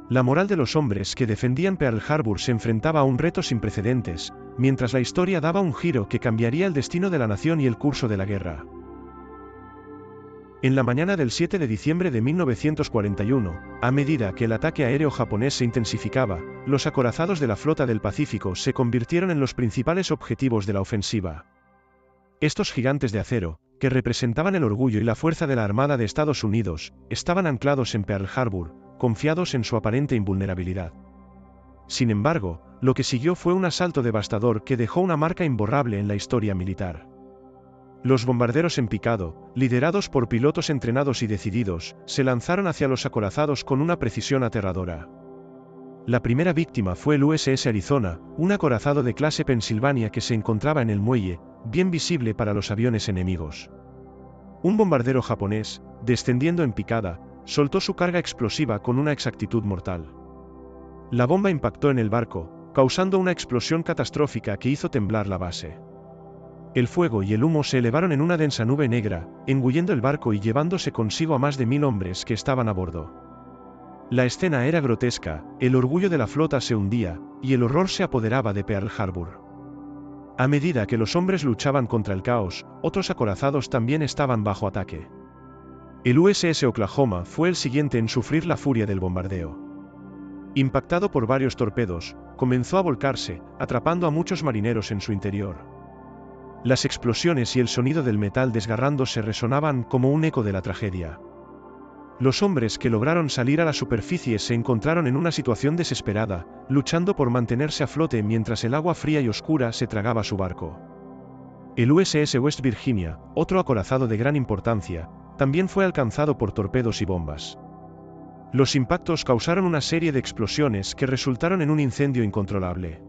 La moral de los hombres que defendían Pearl Harbor se enfrentaba a un reto sin precedentes, mientras la historia daba un giro que cambiaría el destino de la nación y el curso de la guerra. En la mañana del 7 de diciembre de 1941, a medida que el ataque aéreo japonés se intensificaba, los acorazados de la flota del Pacífico se convirtieron en los principales objetivos de la ofensiva. Estos gigantes de acero, que representaban el orgullo y la fuerza de la Armada de Estados Unidos, estaban anclados en Pearl Harbor, confiados en su aparente invulnerabilidad. Sin embargo, lo que siguió fue un asalto devastador que dejó una marca imborrable en la historia militar. Los bombarderos en picado, liderados por pilotos entrenados y decididos, se lanzaron hacia los acorazados con una precisión aterradora. La primera víctima fue el USS Arizona, un acorazado de clase Pennsylvania que se encontraba en el muelle, bien visible para los aviones enemigos. Un bombardero japonés, descendiendo en picada, soltó su carga explosiva con una exactitud mortal. La bomba impactó en el barco, causando una explosión catastrófica que hizo temblar la base. El fuego y el humo se elevaron en una densa nube negra, engullendo el barco y llevándose consigo a más de 1000 hombres que estaban a bordo. La escena era grotesca, el orgullo de la flota se hundía, y el horror se apoderaba de Pearl Harbor. A medida que los hombres luchaban contra el caos, otros acorazados también estaban bajo ataque. El USS Oklahoma fue el siguiente en sufrir la furia del bombardeo. Impactado por varios torpedos, comenzó a volcarse, atrapando a muchos marineros en su interior. Las explosiones y el sonido del metal desgarrándose resonaban como un eco de la tragedia. Los hombres que lograron salir a la superficie se encontraron en una situación desesperada, luchando por mantenerse a flote mientras el agua fría y oscura se tragaba su barco. El USS West Virginia, otro acorazado de gran importancia, también fue alcanzado por torpedos y bombas. Los impactos causaron una serie de explosiones que resultaron en un incendio incontrolable.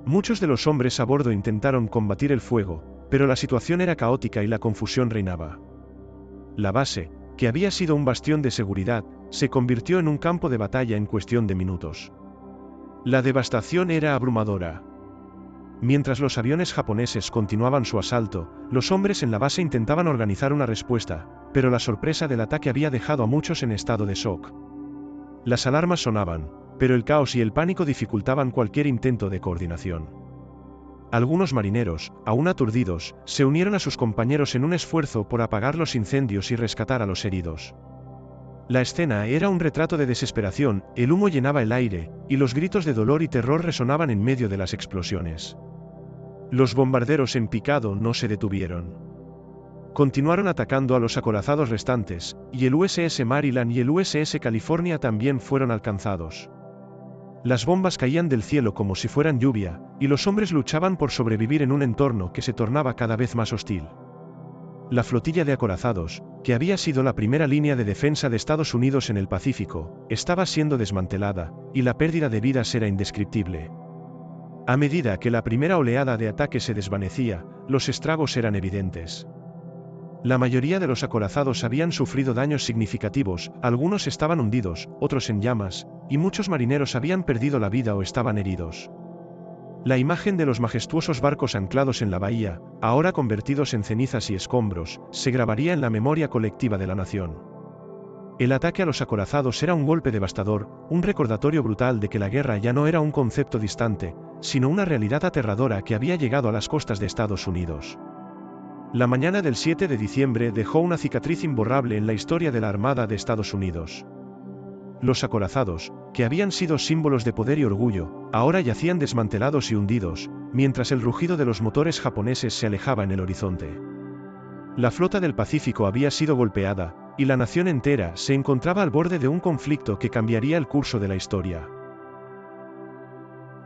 Muchos de los hombres a bordo intentaron combatir el fuego, pero la situación era caótica y la confusión reinaba. La base, que había sido un bastión de seguridad, se convirtió en un campo de batalla en cuestión de minutos. La devastación era abrumadora. Mientras los aviones japoneses continuaban su asalto, los hombres en la base intentaban organizar una respuesta, pero la sorpresa del ataque había dejado a muchos en estado de shock. Las alarmas sonaban, pero el caos y el pánico dificultaban cualquier intento de coordinación. Algunos marineros, aún aturdidos, se unieron a sus compañeros en un esfuerzo por apagar los incendios y rescatar a los heridos. La escena era un retrato de desesperación, el humo llenaba el aire, y los gritos de dolor y terror resonaban en medio de las explosiones. Los bombarderos en picado no se detuvieron. Continuaron atacando a los acorazados restantes, y el USS Maryland y el USS California también fueron alcanzados. Las bombas caían del cielo como si fueran lluvia, y los hombres luchaban por sobrevivir en un entorno que se tornaba cada vez más hostil. La flotilla de acorazados, que había sido la primera línea de defensa de Estados Unidos en el Pacífico, estaba siendo desmantelada, y la pérdida de vidas era indescriptible. A medida que la primera oleada de ataque se desvanecía, los estragos eran evidentes. La mayoría de los acorazados habían sufrido daños significativos, algunos estaban hundidos, otros en llamas, y muchos marineros habían perdido la vida o estaban heridos. La imagen de los majestuosos barcos anclados en la bahía, ahora convertidos en cenizas y escombros, se grabaría en la memoria colectiva de la nación. El ataque a los acorazados era un golpe devastador, un recordatorio brutal de que la guerra ya no era un concepto distante, sino una realidad aterradora que había llegado a las costas de Estados Unidos. La mañana del 7 de diciembre dejó una cicatriz imborrable en la historia de la Armada de Estados Unidos. Los acorazados, que habían sido símbolos de poder y orgullo, ahora yacían desmantelados y hundidos, mientras el rugido de los motores japoneses se alejaba en el horizonte. La flota del Pacífico había sido golpeada, y la nación entera se encontraba al borde de un conflicto que cambiaría el curso de la historia.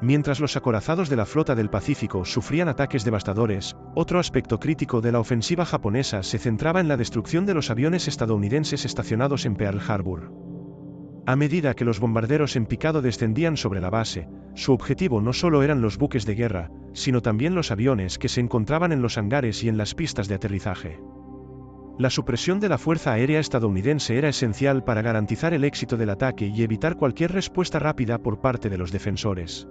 Mientras los acorazados de la flota del Pacífico sufrían ataques devastadores, otro aspecto crítico de la ofensiva japonesa se centraba en la destrucción de los aviones estadounidenses estacionados en Pearl Harbor. A medida que los bombarderos en picado descendían sobre la base, su objetivo no solo eran los buques de guerra, sino también los aviones que se encontraban en los hangares y en las pistas de aterrizaje. La supresión de la Fuerza Aérea estadounidense era esencial para garantizar el éxito del ataque y evitar cualquier respuesta rápida por parte de los defensores.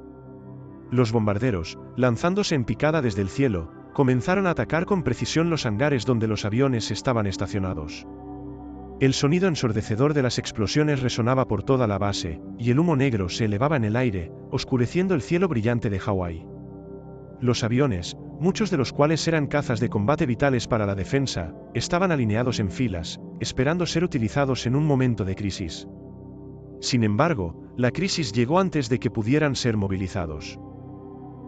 Los bombarderos, lanzándose en picada desde el cielo, comenzaron a atacar con precisión los hangares donde los aviones estaban estacionados. El sonido ensordecedor de las explosiones resonaba por toda la base, y el humo negro se elevaba en el aire, oscureciendo el cielo brillante de Hawái. Los aviones, muchos de los cuales eran cazas de combate vitales para la defensa, estaban alineados en filas, esperando ser utilizados en un momento de crisis. Sin embargo, la crisis llegó antes de que pudieran ser movilizados.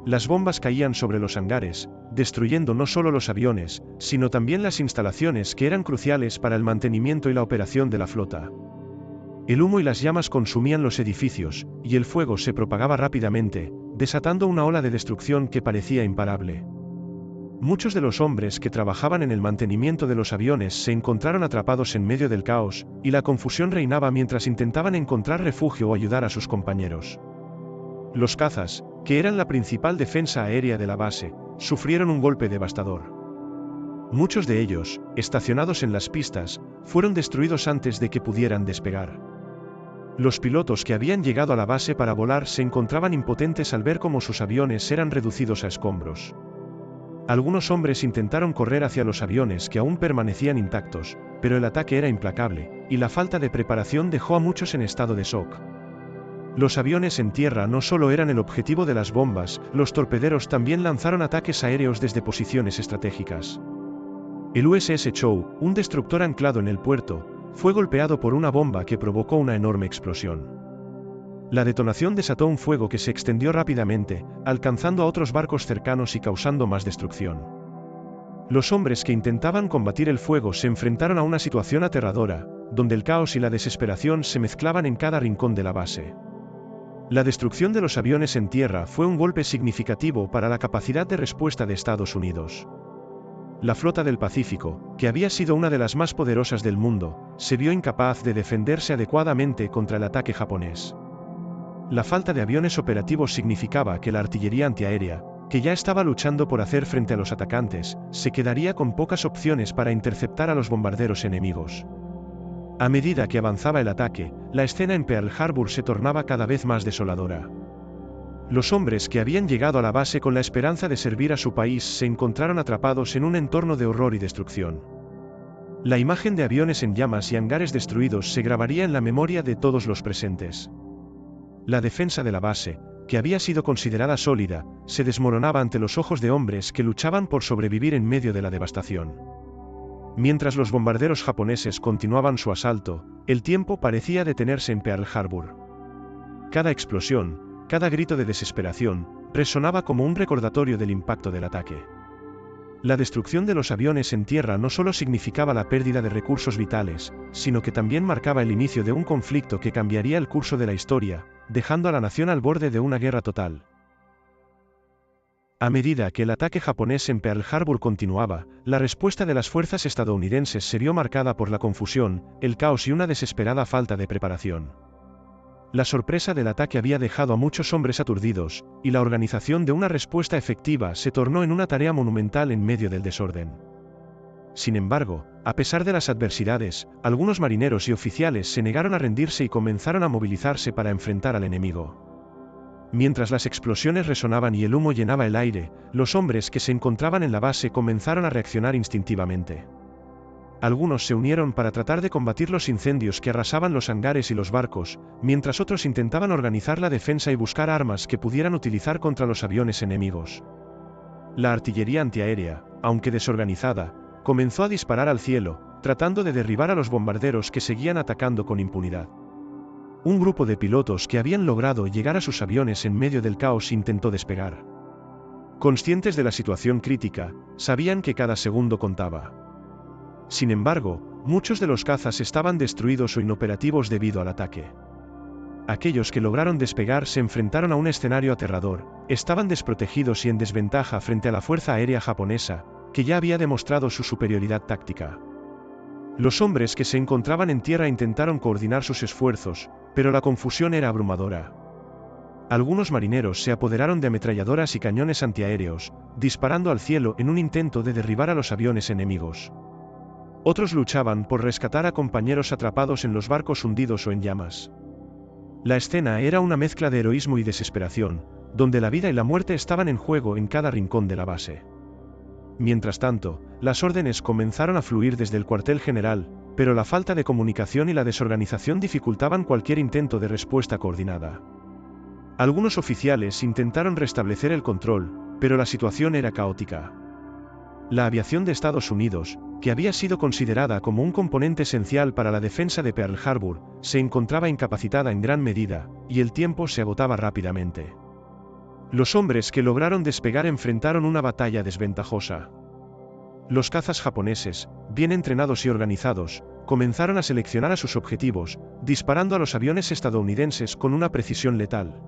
Las bombas caían sobre los hangares, destruyendo no solo los aviones, sino también las instalaciones que eran cruciales para el mantenimiento y la operación de la flota. El humo y las llamas consumían los edificios, y el fuego se propagaba rápidamente, desatando una ola de destrucción que parecía imparable. Muchos de los hombres que trabajaban en el mantenimiento de los aviones se encontraron atrapados en medio del caos, y la confusión reinaba mientras intentaban encontrar refugio o ayudar a sus compañeros. Los cazas, que eran la principal defensa aérea de la base, sufrieron un golpe devastador. Muchos de ellos, estacionados en las pistas, fueron destruidos antes de que pudieran despegar. Los pilotos que habían llegado a la base para volar se encontraban impotentes al ver cómo sus aviones eran reducidos a escombros. Algunos hombres intentaron correr hacia los aviones que aún permanecían intactos, pero el ataque era implacable, y la falta de preparación dejó a muchos en estado de shock. Los aviones en tierra no solo eran el objetivo de las bombas, los torpederos también lanzaron ataques aéreos desde posiciones estratégicas. El USS Chow, un destructor anclado en el puerto, fue golpeado por una bomba que provocó una enorme explosión. La detonación desató un fuego que se extendió rápidamente, alcanzando a otros barcos cercanos y causando más destrucción. Los hombres que intentaban combatir el fuego se enfrentaron a una situación aterradora, donde el caos y la desesperación se mezclaban en cada rincón de la base. La destrucción de los aviones en tierra fue un golpe significativo para la capacidad de respuesta de Estados Unidos. La flota del Pacífico, que había sido una de las más poderosas del mundo, se vio incapaz de defenderse adecuadamente contra el ataque japonés. La falta de aviones operativos significaba que la artillería antiaérea, que ya estaba luchando por hacer frente a los atacantes, se quedaría con pocas opciones para interceptar a los bombarderos enemigos. A medida que avanzaba el ataque, la escena en Pearl Harbor se tornaba cada vez más desoladora. Los hombres que habían llegado a la base con la esperanza de servir a su país se encontraron atrapados en un entorno de horror y destrucción. La imagen de aviones en llamas y hangares destruidos se grabaría en la memoria de todos los presentes. La defensa de la base, que había sido considerada sólida, se desmoronaba ante los ojos de hombres que luchaban por sobrevivir en medio de la devastación. Mientras los bombarderos japoneses continuaban su asalto, el tiempo parecía detenerse en Pearl Harbor. Cada explosión, cada grito de desesperación, resonaba como un recordatorio del impacto del ataque. La destrucción de los aviones en tierra no solo significaba la pérdida de recursos vitales, sino que también marcaba el inicio de un conflicto que cambiaría el curso de la historia, dejando a la nación al borde de una guerra total. A medida que el ataque japonés en Pearl Harbor continuaba, la respuesta de las fuerzas estadounidenses se vio marcada por la confusión, el caos y una desesperada falta de preparación. La sorpresa del ataque había dejado a muchos hombres aturdidos, y la organización de una respuesta efectiva se tornó en una tarea monumental en medio del desorden. Sin embargo, a pesar de las adversidades, algunos marineros y oficiales se negaron a rendirse y comenzaron a movilizarse para enfrentar al enemigo. Mientras las explosiones resonaban y el humo llenaba el aire, los hombres que se encontraban en la base comenzaron a reaccionar instintivamente. Algunos se unieron para tratar de combatir los incendios que arrasaban los hangares y los barcos, mientras otros intentaban organizar la defensa y buscar armas que pudieran utilizar contra los aviones enemigos. La artillería antiaérea, aunque desorganizada, comenzó a disparar al cielo, tratando de derribar a los bombarderos que seguían atacando con impunidad. Un grupo de pilotos que habían logrado llegar a sus aviones en medio del caos intentó despegar. Conscientes de la situación crítica, sabían que cada segundo contaba. Sin embargo, muchos de los cazas estaban destruidos o inoperativos debido al ataque. Aquellos que lograron despegar se enfrentaron a un escenario aterrador, estaban desprotegidos y en desventaja frente a la Fuerza Aérea japonesa, que ya había demostrado su superioridad táctica. Los hombres que se encontraban en tierra intentaron coordinar sus esfuerzos, pero la confusión era abrumadora. Algunos marineros se apoderaron de ametralladoras y cañones antiaéreos, disparando al cielo en un intento de derribar a los aviones enemigos. Otros luchaban por rescatar a compañeros atrapados en los barcos hundidos o en llamas. La escena era una mezcla de heroísmo y desesperación, donde la vida y la muerte estaban en juego en cada rincón de la base. Mientras tanto, las órdenes comenzaron a fluir desde el cuartel general, pero la falta de comunicación y la desorganización dificultaban cualquier intento de respuesta coordinada. Algunos oficiales intentaron restablecer el control, pero la situación era caótica. La aviación de Estados Unidos, que había sido considerada como un componente esencial para la defensa de Pearl Harbor, se encontraba incapacitada en gran medida, y el tiempo se agotaba rápidamente. Los hombres que lograron despegar enfrentaron una batalla desventajosa. Los cazas japoneses, bien entrenados y organizados, comenzaron a seleccionar a sus objetivos, disparando a los aviones estadounidenses con una precisión letal.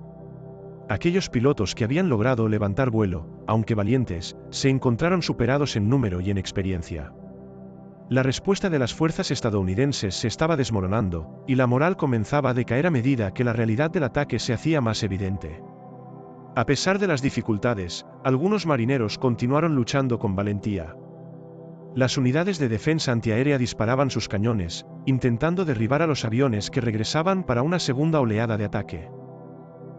Aquellos pilotos que habían logrado levantar vuelo, aunque valientes, se encontraron superados en número y en experiencia. La respuesta de las fuerzas estadounidenses se estaba desmoronando, y la moral comenzaba a decaer a medida que la realidad del ataque se hacía más evidente. A pesar de las dificultades, algunos marineros continuaron luchando con valentía. Las unidades de defensa antiaérea disparaban sus cañones, intentando derribar a los aviones que regresaban para una segunda oleada de ataque.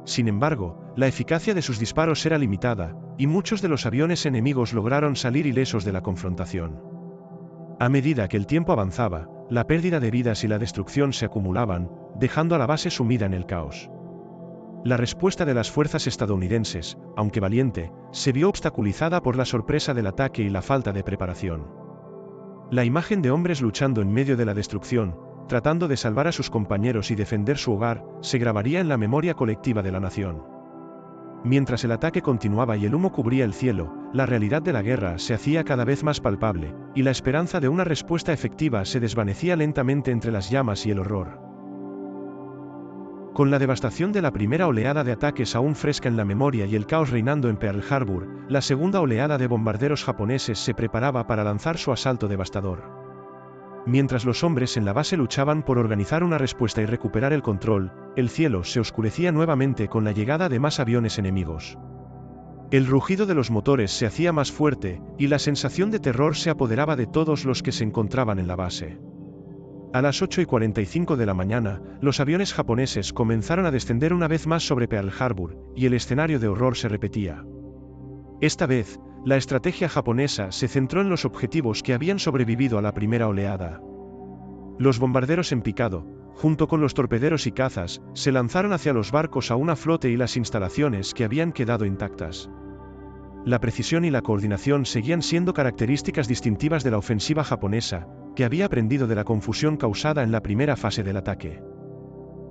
Sin embargo, la eficacia de sus disparos era limitada, y muchos de los aviones enemigos lograron salir ilesos de la confrontación. A medida que el tiempo avanzaba, la pérdida de vidas y la destrucción se acumulaban, dejando a la base sumida en el caos. La respuesta de las fuerzas estadounidenses, aunque valiente, se vio obstaculizada por la sorpresa del ataque y la falta de preparación. La imagen de hombres luchando en medio de la destrucción, tratando de salvar a sus compañeros y defender su hogar, se grabaría en la memoria colectiva de la nación. Mientras el ataque continuaba y el humo cubría el cielo, la realidad de la guerra se hacía cada vez más palpable, y la esperanza de una respuesta efectiva se desvanecía lentamente entre las llamas y el horror. Con la devastación de la primera oleada de ataques aún fresca en la memoria y el caos reinando en Pearl Harbor, la segunda oleada de bombarderos japoneses se preparaba para lanzar su asalto devastador. Mientras los hombres en la base luchaban por organizar una respuesta y recuperar el control, el cielo se oscurecía nuevamente con la llegada de más aviones enemigos. El rugido de los motores se hacía más fuerte, y la sensación de terror se apoderaba de todos los que se encontraban en la base. A las 8:45 de la mañana, los aviones japoneses comenzaron a descender una vez más sobre Pearl Harbor, y el escenario de horror se repetía. Esta vez, la estrategia japonesa se centró en los objetivos que habían sobrevivido a la primera oleada. Los bombarderos en picado, junto con los torpederos y cazas, se lanzaron hacia los barcos a una flote y las instalaciones que habían quedado intactas. La precisión y la coordinación seguían siendo características distintivas de la ofensiva japonesa, que había aprendido de la confusión causada en la primera fase del ataque.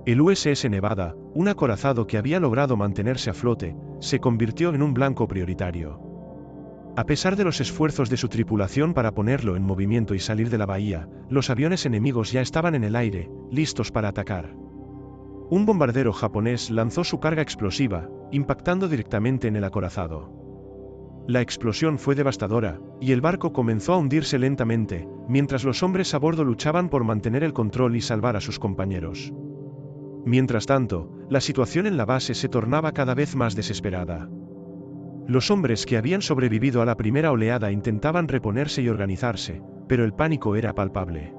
El USS Nevada, un acorazado que había logrado mantenerse a flote, se convirtió en un blanco prioritario. A pesar de los esfuerzos de su tripulación para ponerlo en movimiento y salir de la bahía, los aviones enemigos ya estaban en el aire, listos para atacar. Un bombardero japonés lanzó su carga explosiva, impactando directamente en el acorazado. La explosión fue devastadora, y el barco comenzó a hundirse lentamente, mientras los hombres a bordo luchaban por mantener el control y salvar a sus compañeros. Mientras tanto, la situación en la base se tornaba cada vez más desesperada. Los hombres que habían sobrevivido a la primera oleada intentaban reponerse y organizarse, pero el pánico era palpable.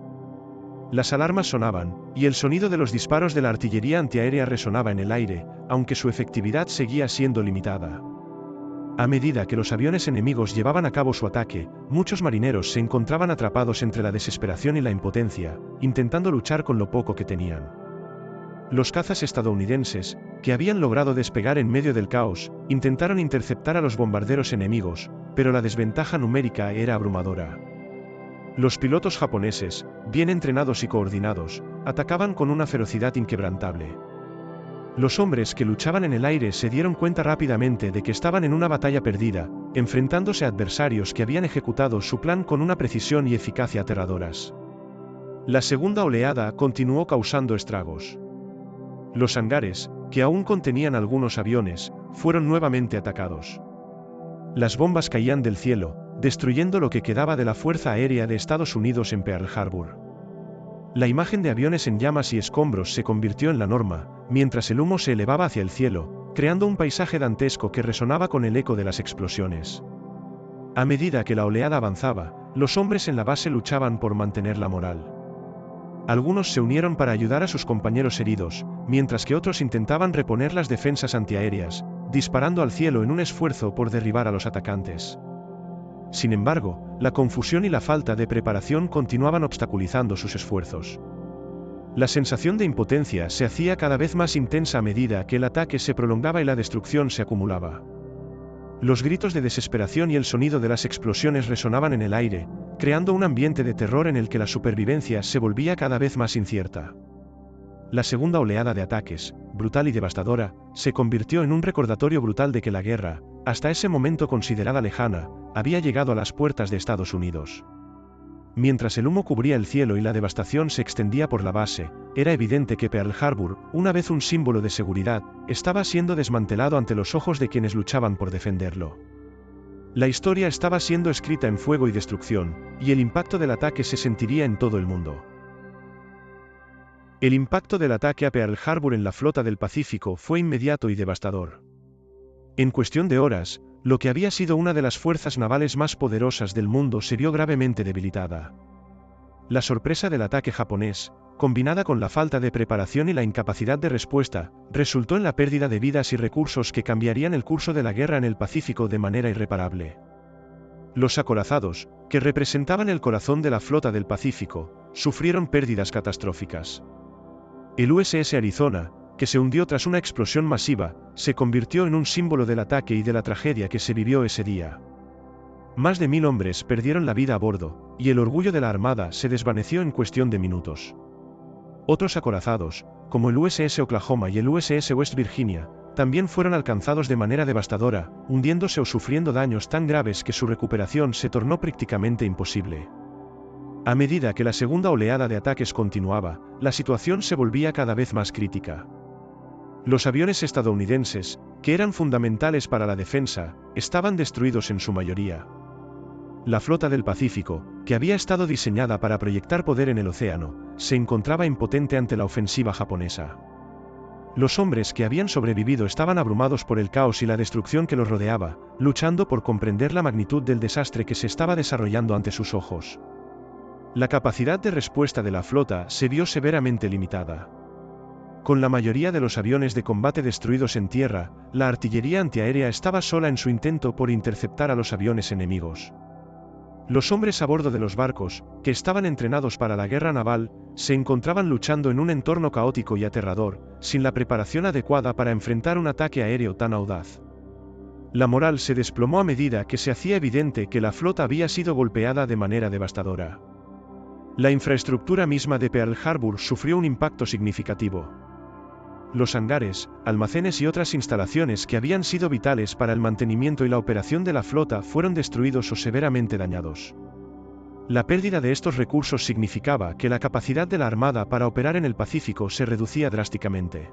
Las alarmas sonaban, y el sonido de los disparos de la artillería antiaérea resonaba en el aire, aunque su efectividad seguía siendo limitada. A medida que los aviones enemigos llevaban a cabo su ataque, muchos marineros se encontraban atrapados entre la desesperación y la impotencia, intentando luchar con lo poco que tenían. Los cazas estadounidenses, que habían logrado despegar en medio del caos, intentaron interceptar a los bombarderos enemigos, pero la desventaja numérica era abrumadora. Los pilotos japoneses, bien entrenados y coordinados, atacaban con una ferocidad inquebrantable. Los hombres que luchaban en el aire se dieron cuenta rápidamente de que estaban en una batalla perdida, enfrentándose a adversarios que habían ejecutado su plan con una precisión y eficacia aterradoras. La segunda oleada continuó causando estragos. Los hangares, que aún contenían algunos aviones, fueron nuevamente atacados. Las bombas caían del cielo, destruyendo lo que quedaba de la Fuerza Aérea de Estados Unidos en Pearl Harbor. La imagen de aviones en llamas y escombros se convirtió en la norma, mientras el humo se elevaba hacia el cielo, creando un paisaje dantesco que resonaba con el eco de las explosiones. A medida que la oleada avanzaba, los hombres en la base luchaban por mantener la moral. Algunos se unieron para ayudar a sus compañeros heridos, mientras que otros intentaban reponer las defensas antiaéreas, disparando al cielo en un esfuerzo por derribar a los atacantes. Sin embargo, la confusión y la falta de preparación continuaban obstaculizando sus esfuerzos. La sensación de impotencia se hacía cada vez más intensa a medida que el ataque se prolongaba y la destrucción se acumulaba. Los gritos de desesperación y el sonido de las explosiones resonaban en el aire, creando un ambiente de terror en el que la supervivencia se volvía cada vez más incierta. La segunda oleada de ataques, brutal y devastadora, se convirtió en un recordatorio brutal de que la guerra, hasta ese momento considerada lejana, había llegado a las puertas de Estados Unidos. Mientras el humo cubría el cielo y la devastación se extendía por la base, era evidente que Pearl Harbor, una vez un símbolo de seguridad, estaba siendo desmantelado ante los ojos de quienes luchaban por defenderlo. La historia estaba siendo escrita en fuego y destrucción, y el impacto del ataque se sentiría en todo el mundo. El impacto del ataque a Pearl Harbor en la flota del Pacífico fue inmediato y devastador. En cuestión de horas, lo que había sido una de las fuerzas navales más poderosas del mundo se vio gravemente debilitada. La sorpresa del ataque japonés, combinada con la falta de preparación y la incapacidad de respuesta, resultó en la pérdida de vidas y recursos que cambiarían el curso de la guerra en el Pacífico de manera irreparable. Los acorazados, que representaban el corazón de la flota del Pacífico, sufrieron pérdidas catastróficas. El USS Arizona, que se hundió tras una explosión masiva, se convirtió en un símbolo del ataque y de la tragedia que se vivió ese día. Más de 1000 hombres perdieron la vida a bordo, y el orgullo de la Armada se desvaneció en cuestión de minutos. Otros acorazados, como el USS Oklahoma y el USS West Virginia, también fueron alcanzados de manera devastadora, hundiéndose o sufriendo daños tan graves que su recuperación se tornó prácticamente imposible. A medida que la segunda oleada de ataques continuaba, la situación se volvía cada vez más crítica. Los aviones estadounidenses, que eran fundamentales para la defensa, estaban destruidos en su mayoría. La flota del Pacífico, que había estado diseñada para proyectar poder en el océano, se encontraba impotente ante la ofensiva japonesa. Los hombres que habían sobrevivido estaban abrumados por el caos y la destrucción que los rodeaba, luchando por comprender la magnitud del desastre que se estaba desarrollando ante sus ojos. La capacidad de respuesta de la flota se vio severamente limitada. Con la mayoría de los aviones de combate destruidos en tierra, la artillería antiaérea estaba sola en su intento por interceptar a los aviones enemigos. Los hombres a bordo de los barcos, que estaban entrenados para la guerra naval, se encontraban luchando en un entorno caótico y aterrador, sin la preparación adecuada para enfrentar un ataque aéreo tan audaz. La moral se desplomó a medida que se hacía evidente que la flota había sido golpeada de manera devastadora. La infraestructura misma de Pearl Harbor sufrió un impacto significativo. Los hangares, almacenes y otras instalaciones que habían sido vitales para el mantenimiento y la operación de la flota fueron destruidos o severamente dañados. La pérdida de estos recursos significaba que la capacidad de la Armada para operar en el Pacífico se reducía drásticamente.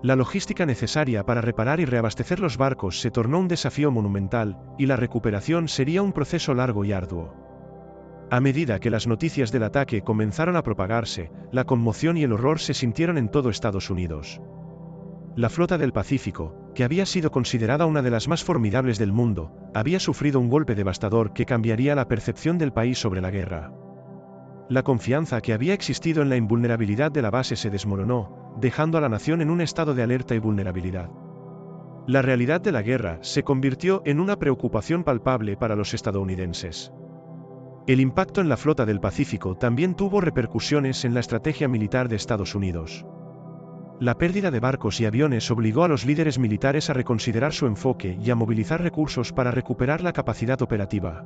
La logística necesaria para reparar y reabastecer los barcos se tornó un desafío monumental, y la recuperación sería un proceso largo y arduo. A medida que las noticias del ataque comenzaron a propagarse, la conmoción y el horror se sintieron en todo Estados Unidos. La flota del Pacífico, que había sido considerada una de las más formidables del mundo, había sufrido un golpe devastador que cambiaría la percepción del país sobre la guerra. La confianza que había existido en la invulnerabilidad de la base se desmoronó, dejando a la nación en un estado de alerta y vulnerabilidad. La realidad de la guerra se convirtió en una preocupación palpable para los estadounidenses. El impacto en la flota del Pacífico también tuvo repercusiones en la estrategia militar de Estados Unidos. La pérdida de barcos y aviones obligó a los líderes militares a reconsiderar su enfoque y a movilizar recursos para recuperar la capacidad operativa.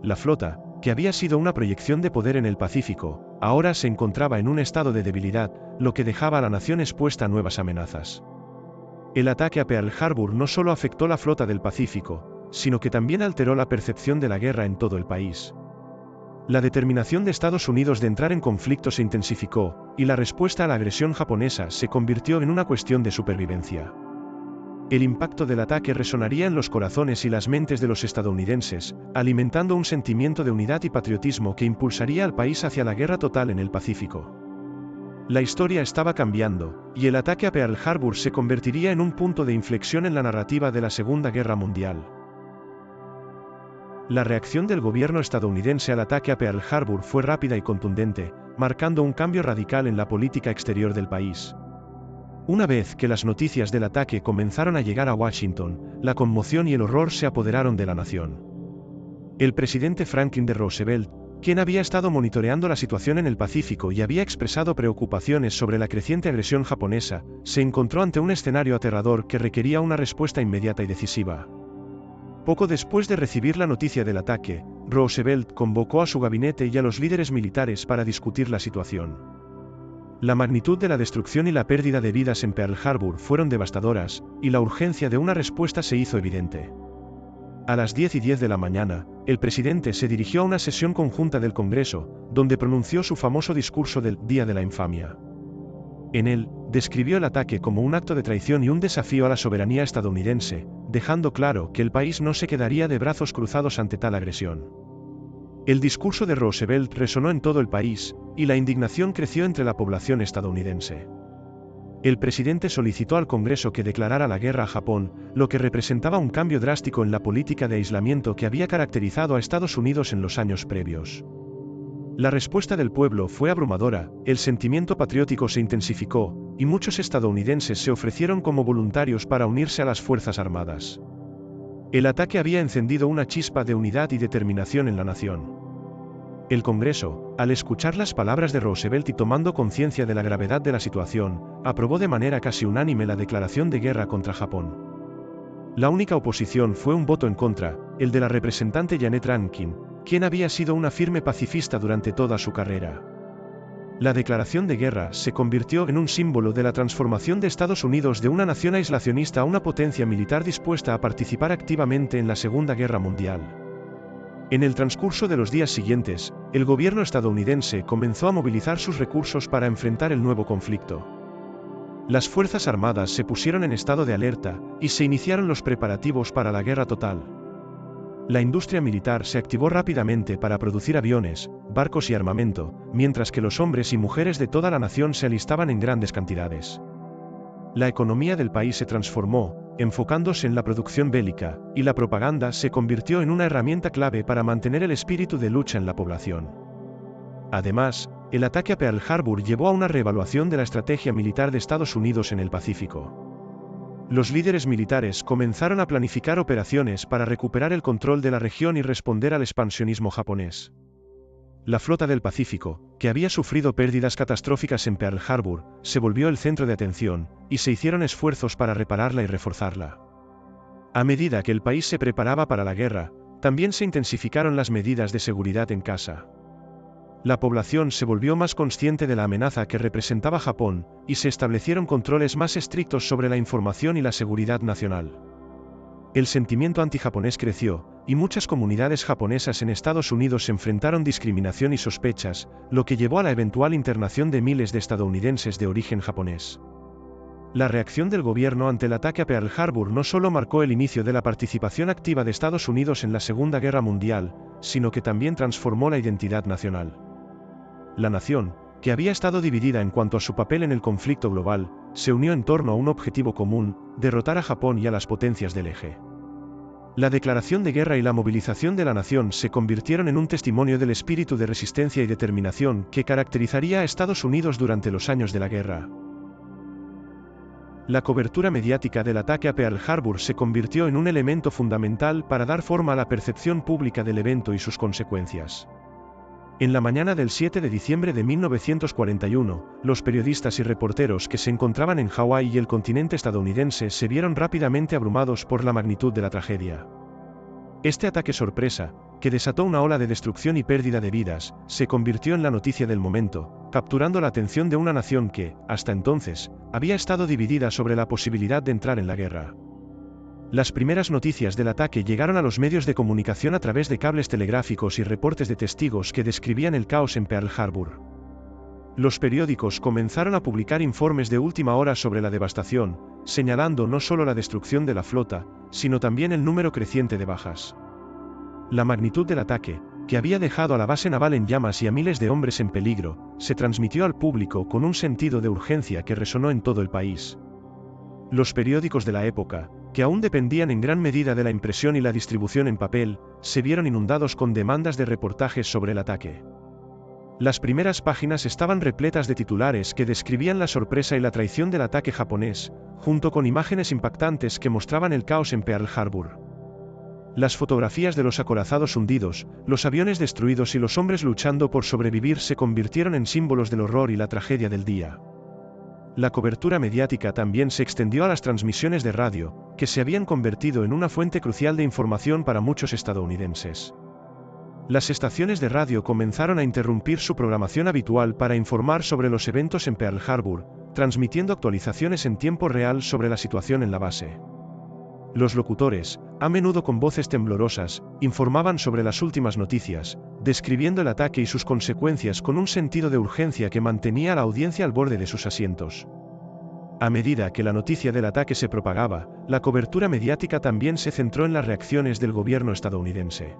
La flota, que había sido una proyección de poder en el Pacífico, ahora se encontraba en un estado de debilidad, lo que dejaba a la nación expuesta a nuevas amenazas. El ataque a Pearl Harbor no solo afectó la flota del Pacífico, sino que también alteró la percepción de la guerra en todo el país. La determinación de Estados Unidos de entrar en conflicto se intensificó, y la respuesta a la agresión japonesa se convirtió en una cuestión de supervivencia. El impacto del ataque resonaría en los corazones y las mentes de los estadounidenses, alimentando un sentimiento de unidad y patriotismo que impulsaría al país hacia la guerra total en el Pacífico. La historia estaba cambiando, y el ataque a Pearl Harbor se convertiría en un punto de inflexión en la narrativa de la Segunda Guerra Mundial. La reacción del gobierno estadounidense al ataque a Pearl Harbor fue rápida y contundente, marcando un cambio radical en la política exterior del país. Una vez que las noticias del ataque comenzaron a llegar a Washington, la conmoción y el horror se apoderaron de la nación. El presidente Franklin D. Roosevelt, quien había estado monitoreando la situación en el Pacífico y había expresado preocupaciones sobre la creciente agresión japonesa, se encontró ante un escenario aterrador que requería una respuesta inmediata y decisiva. Poco después de recibir la noticia del ataque, Roosevelt convocó a su gabinete y a los líderes militares para discutir la situación. La magnitud de la destrucción y la pérdida de vidas en Pearl Harbor fueron devastadoras, y la urgencia de una respuesta se hizo evidente. A las 10:10 de la mañana, el presidente se dirigió a una sesión conjunta del Congreso, donde pronunció su famoso discurso del Día de la Infamia. En él, describió el ataque como un acto de traición y un desafío a la soberanía estadounidense, dejando claro que el país no se quedaría de brazos cruzados ante tal agresión. El discurso de Roosevelt resonó en todo el país, y la indignación creció entre la población estadounidense. El presidente solicitó al Congreso que declarara la guerra a Japón, lo que representaba un cambio drástico en la política de aislamiento que había caracterizado a Estados Unidos en los años previos. La respuesta del pueblo fue abrumadora, el sentimiento patriótico se intensificó, y muchos estadounidenses se ofrecieron como voluntarios para unirse a las Fuerzas Armadas. El ataque había encendido una chispa de unidad y determinación en la nación. El Congreso, al escuchar las palabras de Roosevelt y tomando conciencia de la gravedad de la situación, aprobó de manera casi unánime la declaración de guerra contra Japón. La única oposición fue un voto en contra, el de la representante Janet Rankin, quien había sido una firme pacifista durante toda su carrera. La declaración de guerra se convirtió en un símbolo de la transformación de Estados Unidos de una nación aislacionista a una potencia militar dispuesta a participar activamente en la Segunda Guerra Mundial. En el transcurso de los días siguientes, el gobierno estadounidense comenzó a movilizar sus recursos para enfrentar el nuevo conflicto. Las Fuerzas Armadas se pusieron en estado de alerta, y se iniciaron los preparativos para la guerra total. La industria militar se activó rápidamente para producir aviones, barcos y armamento, mientras que los hombres y mujeres de toda la nación se alistaban en grandes cantidades. La economía del país se transformó, enfocándose en la producción bélica, y la propaganda se convirtió en una herramienta clave para mantener el espíritu de lucha en la población. Además, el ataque a Pearl Harbor llevó a una reevaluación de la estrategia militar de Estados Unidos en el Pacífico. Los líderes militares comenzaron a planificar operaciones para recuperar el control de la región y responder al expansionismo japonés. La flota del Pacífico, que había sufrido pérdidas catastróficas en Pearl Harbor, se volvió el centro de atención, y se hicieron esfuerzos para repararla y reforzarla. A medida que el país se preparaba para la guerra, también se intensificaron las medidas de seguridad en casa. La población se volvió más consciente de la amenaza que representaba Japón, y se establecieron controles más estrictos sobre la información y la seguridad nacional. El sentimiento antijaponés creció, y muchas comunidades japonesas en Estados Unidos enfrentaron discriminación y sospechas, lo que llevó a la eventual internación de miles de estadounidenses de origen japonés. La reacción del gobierno ante el ataque a Pearl Harbor no solo marcó el inicio de la participación activa de Estados Unidos en la Segunda Guerra Mundial, sino que también transformó la identidad nacional. La nación, que había estado dividida en cuanto a su papel en el conflicto global, se unió en torno a un objetivo común: derrotar a Japón y a las potencias del eje. La declaración de guerra y la movilización de la nación se convirtieron en un testimonio del espíritu de resistencia y determinación que caracterizaría a Estados Unidos durante los años de la guerra. La cobertura mediática del ataque a Pearl Harbor se convirtió en un elemento fundamental para dar forma a la percepción pública del evento y sus consecuencias. En la mañana del 7 de diciembre de 1941, los periodistas y reporteros que se encontraban en Hawái y el continente estadounidense se vieron rápidamente abrumados por la magnitud de la tragedia. Este ataque sorpresa, que desató una ola de destrucción y pérdida de vidas, se convirtió en la noticia del momento, capturando la atención de una nación que, hasta entonces, había estado dividida sobre la posibilidad de entrar en la guerra. Las primeras noticias del ataque llegaron a los medios de comunicación a través de cables telegráficos y reportes de testigos que describían el caos en Pearl Harbor. Los periódicos comenzaron a publicar informes de última hora sobre la devastación, señalando no solo la destrucción de la flota, sino también el número creciente de bajas. La magnitud del ataque, que había dejado a la base naval en llamas y a miles de hombres en peligro, se transmitió al público con un sentido de urgencia que resonó en todo el país. Los periódicos de la época, que aún dependían en gran medida de la impresión y la distribución en papel, se vieron inundados con demandas de reportajes sobre el ataque. Las primeras páginas estaban repletas de titulares que describían la sorpresa y la traición del ataque japonés, junto con imágenes impactantes que mostraban el caos en Pearl Harbor. Las fotografías de los acorazados hundidos, los aviones destruidos y los hombres luchando por sobrevivir se convirtieron en símbolos del horror y la tragedia del día. La cobertura mediática también se extendió a las transmisiones de radio, que se habían convertido en una fuente crucial de información para muchos estadounidenses. Las estaciones de radio comenzaron a interrumpir su programación habitual para informar sobre los eventos en Pearl Harbor, transmitiendo actualizaciones en tiempo real sobre la situación en la base. Los locutores, a menudo con voces temblorosas, informaban sobre las últimas noticias, describiendo el ataque y sus consecuencias con un sentido de urgencia que mantenía a la audiencia al borde de sus asientos. A medida que la noticia del ataque se propagaba, la cobertura mediática también se centró en las reacciones del gobierno estadounidense.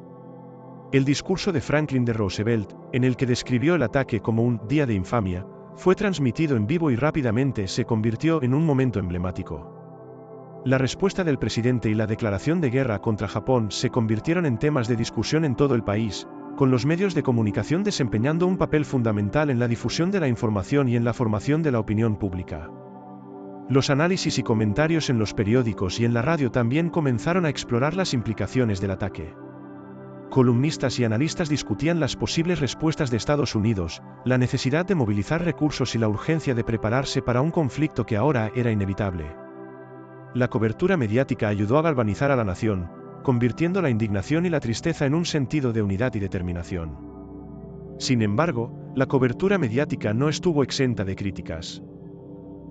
El discurso de Franklin D. Roosevelt, en el que describió el ataque como un día de infamia, fue transmitido en vivo y rápidamente se convirtió en un momento emblemático. La respuesta del presidente y la declaración de guerra contra Japón se convirtieron en temas de discusión en todo el país, con los medios de comunicación desempeñando un papel fundamental en la difusión de la información y en la formación de la opinión pública. Los análisis y comentarios en los periódicos y en la radio también comenzaron a explorar las implicaciones del ataque. Columnistas y analistas discutían las posibles respuestas de Estados Unidos, la necesidad de movilizar recursos y la urgencia de prepararse para un conflicto que ahora era inevitable. La cobertura mediática ayudó a galvanizar a la nación, convirtiendo la indignación y la tristeza en un sentido de unidad y determinación. Sin embargo, la cobertura mediática no estuvo exenta de críticas.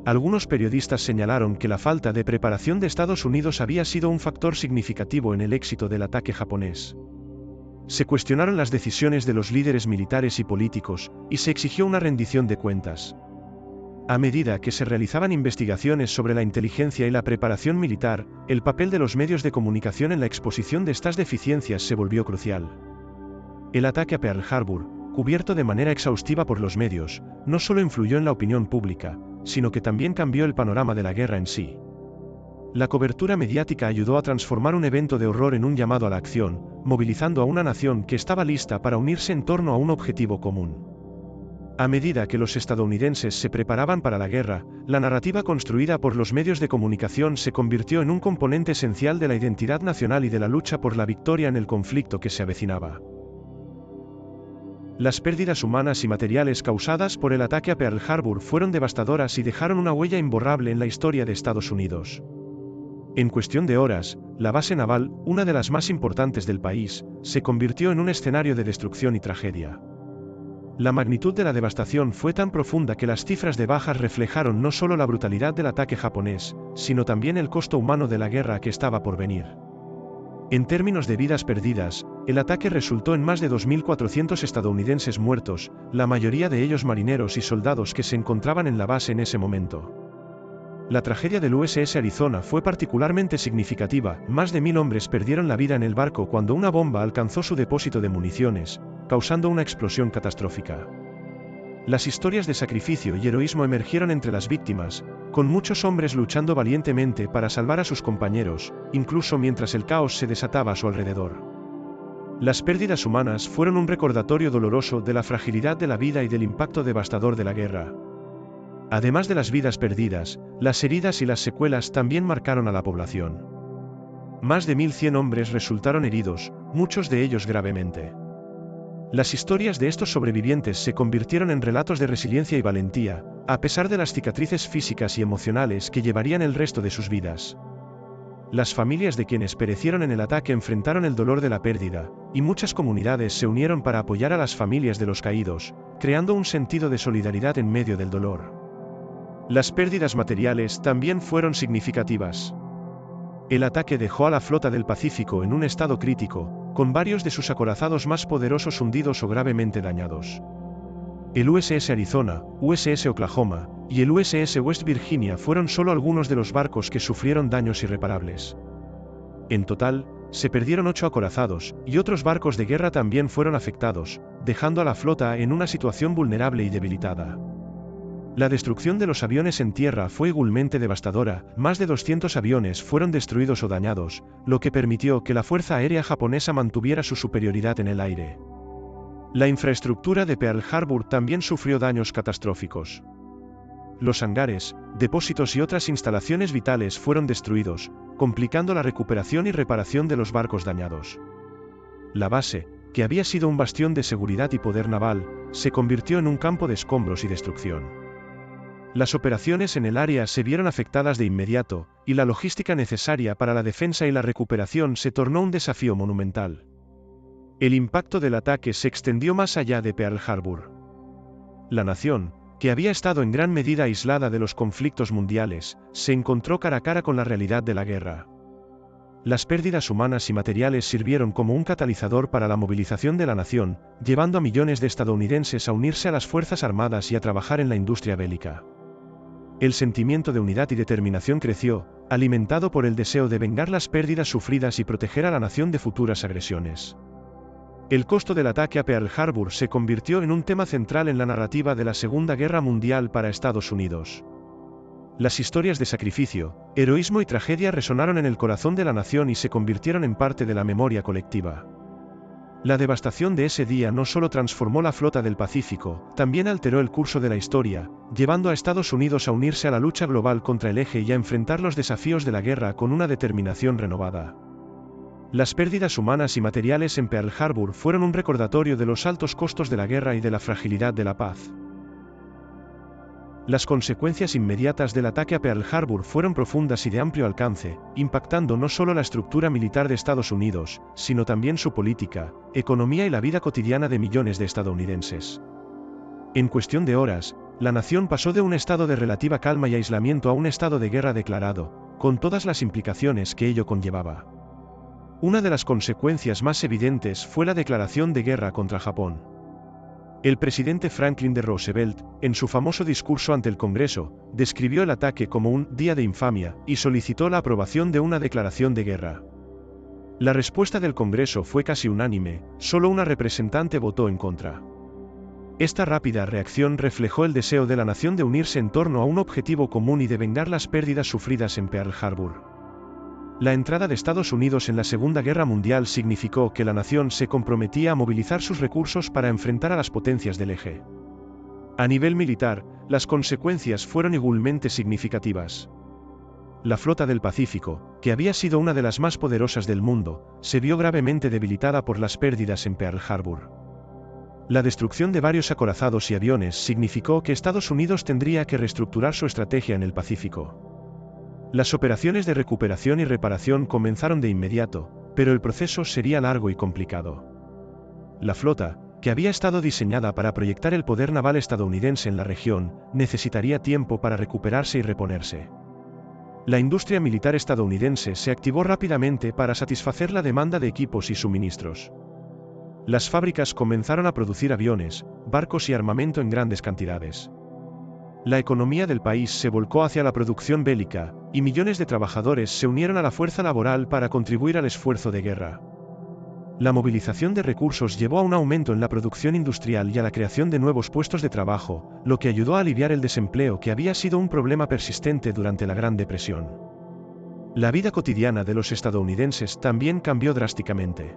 Algunos periodistas señalaron que la falta de preparación de Estados Unidos había sido un factor significativo en el éxito del ataque japonés. Se cuestionaron las decisiones de los líderes militares y políticos, y se exigió una rendición de cuentas. A medida que se realizaban investigaciones sobre la inteligencia y la preparación militar, el papel de los medios de comunicación en la exposición de estas deficiencias se volvió crucial. El ataque a Pearl Harbor, cubierto de manera exhaustiva por los medios, no solo influyó en la opinión pública, sino que también cambió el panorama de la guerra en sí. La cobertura mediática ayudó a transformar un evento de horror en un llamado a la acción, movilizando a una nación que estaba lista para unirse en torno a un objetivo común. A medida que los estadounidenses se preparaban para la guerra, la narrativa construida por los medios de comunicación se convirtió en un componente esencial de la identidad nacional y de la lucha por la victoria en el conflicto que se avecinaba. Las pérdidas humanas y materiales causadas por el ataque a Pearl Harbor fueron devastadoras y dejaron una huella imborrable en la historia de Estados Unidos. En cuestión de horas, la base naval, una de las más importantes del país, se convirtió en un escenario de destrucción y tragedia. La magnitud de la devastación fue tan profunda que las cifras de bajas reflejaron no solo la brutalidad del ataque japonés, sino también el costo humano de la guerra que estaba por venir. En términos de vidas perdidas, el ataque resultó en más de 2.400 estadounidenses muertos, la mayoría de ellos marineros y soldados que se encontraban en la base en ese momento. La tragedia del USS Arizona fue particularmente significativa, más de 1.000 hombres perdieron la vida en el barco cuando una bomba alcanzó su depósito de municiones, causando una explosión catastrófica. Las historias de sacrificio y heroísmo emergieron entre las víctimas, con muchos hombres luchando valientemente para salvar a sus compañeros, incluso mientras el caos se desataba a su alrededor. Las pérdidas humanas fueron un recordatorio doloroso de la fragilidad de la vida y del impacto devastador de la guerra. Además de las vidas perdidas, las heridas y las secuelas también marcaron a la población. Más de 1.100 hombres resultaron heridos, muchos de ellos gravemente. Las historias de estos sobrevivientes se convirtieron en relatos de resiliencia y valentía, a pesar de las cicatrices físicas y emocionales que llevarían el resto de sus vidas. Las familias de quienes perecieron en el ataque enfrentaron el dolor de la pérdida, y muchas comunidades se unieron para apoyar a las familias de los caídos, creando un sentido de solidaridad en medio del dolor. Las pérdidas materiales también fueron significativas. El ataque dejó a la flota del Pacífico en un estado crítico, con varios de sus acorazados más poderosos hundidos o gravemente dañados. El USS Arizona, USS Oklahoma, y el USS West Virginia fueron solo algunos de los barcos que sufrieron daños irreparables. En total, se perdieron 8 acorazados, y otros barcos de guerra también fueron afectados, dejando a la flota en una situación vulnerable y debilitada. La destrucción de los aviones en tierra fue igualmente devastadora, más de 200 aviones fueron destruidos o dañados, lo que permitió que la Fuerza Aérea japonesa mantuviera su superioridad en el aire. La infraestructura de Pearl Harbor también sufrió daños catastróficos. Los hangares, depósitos y otras instalaciones vitales fueron destruidos, complicando la recuperación y reparación de los barcos dañados. La base, que había sido un bastión de seguridad y poder naval, se convirtió en un campo de escombros y destrucción. Las operaciones en el área se vieron afectadas de inmediato, y la logística necesaria para la defensa y la recuperación se tornó un desafío monumental. El impacto del ataque se extendió más allá de Pearl Harbor. La nación, que había estado en gran medida aislada de los conflictos mundiales, se encontró cara a cara con la realidad de la guerra. Las pérdidas humanas y materiales sirvieron como un catalizador para la movilización de la nación, llevando a millones de estadounidenses a unirse a las Fuerzas Armadas y a trabajar en la industria bélica. El sentimiento de unidad y determinación creció, alimentado por el deseo de vengar las pérdidas sufridas y proteger a la nación de futuras agresiones. El costo del ataque a Pearl Harbor se convirtió en un tema central en la narrativa de la Segunda Guerra Mundial para Estados Unidos. Las historias de sacrificio, heroísmo y tragedia resonaron en el corazón de la nación y se convirtieron en parte de la memoria colectiva. La devastación de ese día no solo transformó la flota del Pacífico, también alteró el curso de la historia, llevando a Estados Unidos a unirse a la lucha global contra el eje y a enfrentar los desafíos de la guerra con una determinación renovada. Las pérdidas humanas y materiales en Pearl Harbor fueron un recordatorio de los altos costos de la guerra y de la fragilidad de la paz. Las consecuencias inmediatas del ataque a Pearl Harbor fueron profundas y de amplio alcance, impactando no solo la estructura militar de Estados Unidos, sino también su política, economía y la vida cotidiana de millones de estadounidenses. En cuestión de horas, la nación pasó de un estado de relativa calma y aislamiento a un estado de guerra declarado, con todas las implicaciones que ello conllevaba. Una de las consecuencias más evidentes fue la declaración de guerra contra Japón. El presidente Franklin D. Roosevelt, en su famoso discurso ante el Congreso, describió el ataque como un «día de infamia» y solicitó la aprobación de una declaración de guerra. La respuesta del Congreso fue casi unánime, solo una representante votó en contra. Esta rápida reacción reflejó el deseo de la nación de unirse en torno a un objetivo común y de vengar las pérdidas sufridas en Pearl Harbor. La entrada de Estados Unidos en la Segunda Guerra Mundial significó que la nación se comprometía a movilizar sus recursos para enfrentar a las potencias del eje. A nivel militar, las consecuencias fueron igualmente significativas. La flota del Pacífico, que había sido una de las más poderosas del mundo, se vio gravemente debilitada por las pérdidas en Pearl Harbor. La destrucción de varios acorazados y aviones significó que Estados Unidos tendría que reestructurar su estrategia en el Pacífico. Las operaciones de recuperación y reparación comenzaron de inmediato, pero el proceso sería largo y complicado. La flota, que había estado diseñada para proyectar el poder naval estadounidense en la región, necesitaría tiempo para recuperarse y reponerse. La industria militar estadounidense se activó rápidamente para satisfacer la demanda de equipos y suministros. Las fábricas comenzaron a producir aviones, barcos y armamento en grandes cantidades. La economía del país se volcó hacia la producción bélica, y millones de trabajadores se unieron a la fuerza laboral para contribuir al esfuerzo de guerra. La movilización de recursos llevó a un aumento en la producción industrial y a la creación de nuevos puestos de trabajo, lo que ayudó a aliviar el desempleo que había sido un problema persistente durante la Gran Depresión. La vida cotidiana de los estadounidenses también cambió drásticamente.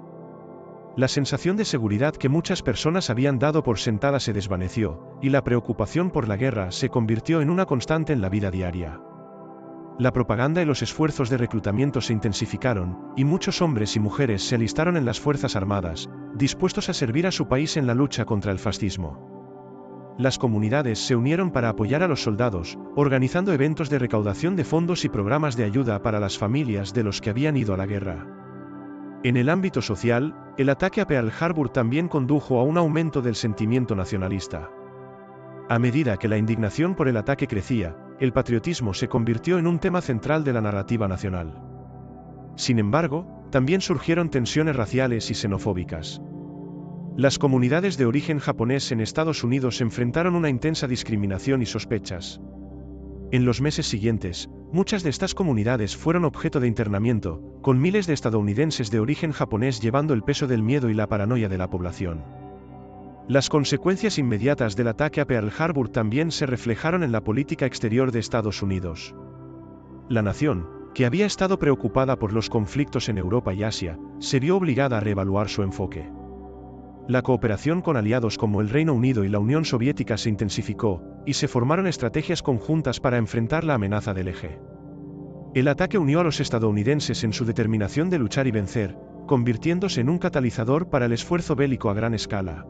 La sensación de seguridad que muchas personas habían dado por sentada se desvaneció, y la preocupación por la guerra se convirtió en una constante en la vida diaria. La propaganda y los esfuerzos de reclutamiento se intensificaron, y muchos hombres y mujeres se alistaron en las Fuerzas Armadas, dispuestos a servir a su país en la lucha contra el fascismo. Las comunidades se unieron para apoyar a los soldados, organizando eventos de recaudación de fondos y programas de ayuda para las familias de los que habían ido a la guerra. En el ámbito social, el ataque a Pearl Harbor también condujo a un aumento del sentimiento nacionalista. A medida que la indignación por el ataque crecía, el patriotismo se convirtió en un tema central de la narrativa nacional. Sin embargo, también surgieron tensiones raciales y xenofóbicas. Las comunidades de origen japonés en Estados Unidos enfrentaron una intensa discriminación y sospechas. En los meses siguientes, muchas de estas comunidades fueron objeto de internamiento, con miles de estadounidenses de origen japonés llevando el peso del miedo y la paranoia de la población. Las consecuencias inmediatas del ataque a Pearl Harbor también se reflejaron en la política exterior de Estados Unidos. La nación, que había estado preocupada por los conflictos en Europa y Asia, se vio obligada a reevaluar su enfoque. La cooperación con aliados como el Reino Unido y la Unión Soviética se intensificó, y se formaron estrategias conjuntas para enfrentar la amenaza del eje. El ataque unió a los estadounidenses en su determinación de luchar y vencer, convirtiéndose en un catalizador para el esfuerzo bélico a gran escala.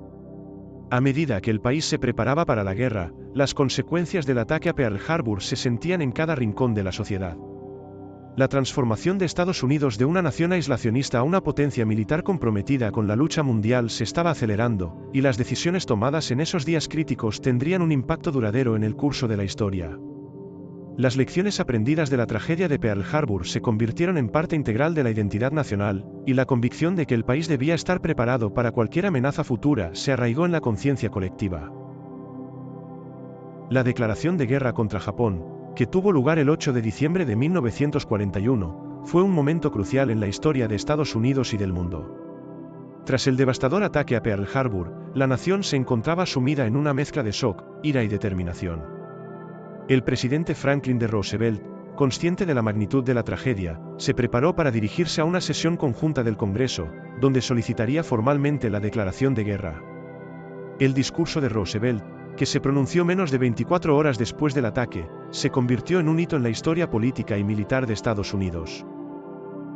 A medida que el país se preparaba para la guerra, las consecuencias del ataque a Pearl Harbor se sentían en cada rincón de la sociedad. La transformación de Estados Unidos de una nación aislacionista a una potencia militar comprometida con la lucha mundial se estaba acelerando, y las decisiones tomadas en esos días críticos tendrían un impacto duradero en el curso de la historia. Las lecciones aprendidas de la tragedia de Pearl Harbor se convirtieron en parte integral de la identidad nacional, y la convicción de que el país debía estar preparado para cualquier amenaza futura se arraigó en la conciencia colectiva. La declaración de guerra contra Japón, que tuvo lugar el 8 de diciembre de 1941, fue un momento crucial en la historia de Estados Unidos y del mundo. Tras el devastador ataque a Pearl Harbor, la nación se encontraba sumida en una mezcla de shock, ira y determinación. El presidente Franklin D. Roosevelt, consciente de la magnitud de la tragedia, se preparó para dirigirse a una sesión conjunta del Congreso, donde solicitaría formalmente la declaración de guerra. El discurso de Roosevelt, que se pronunció menos de 24 horas después del ataque, se convirtió en un hito en la historia política y militar de Estados Unidos.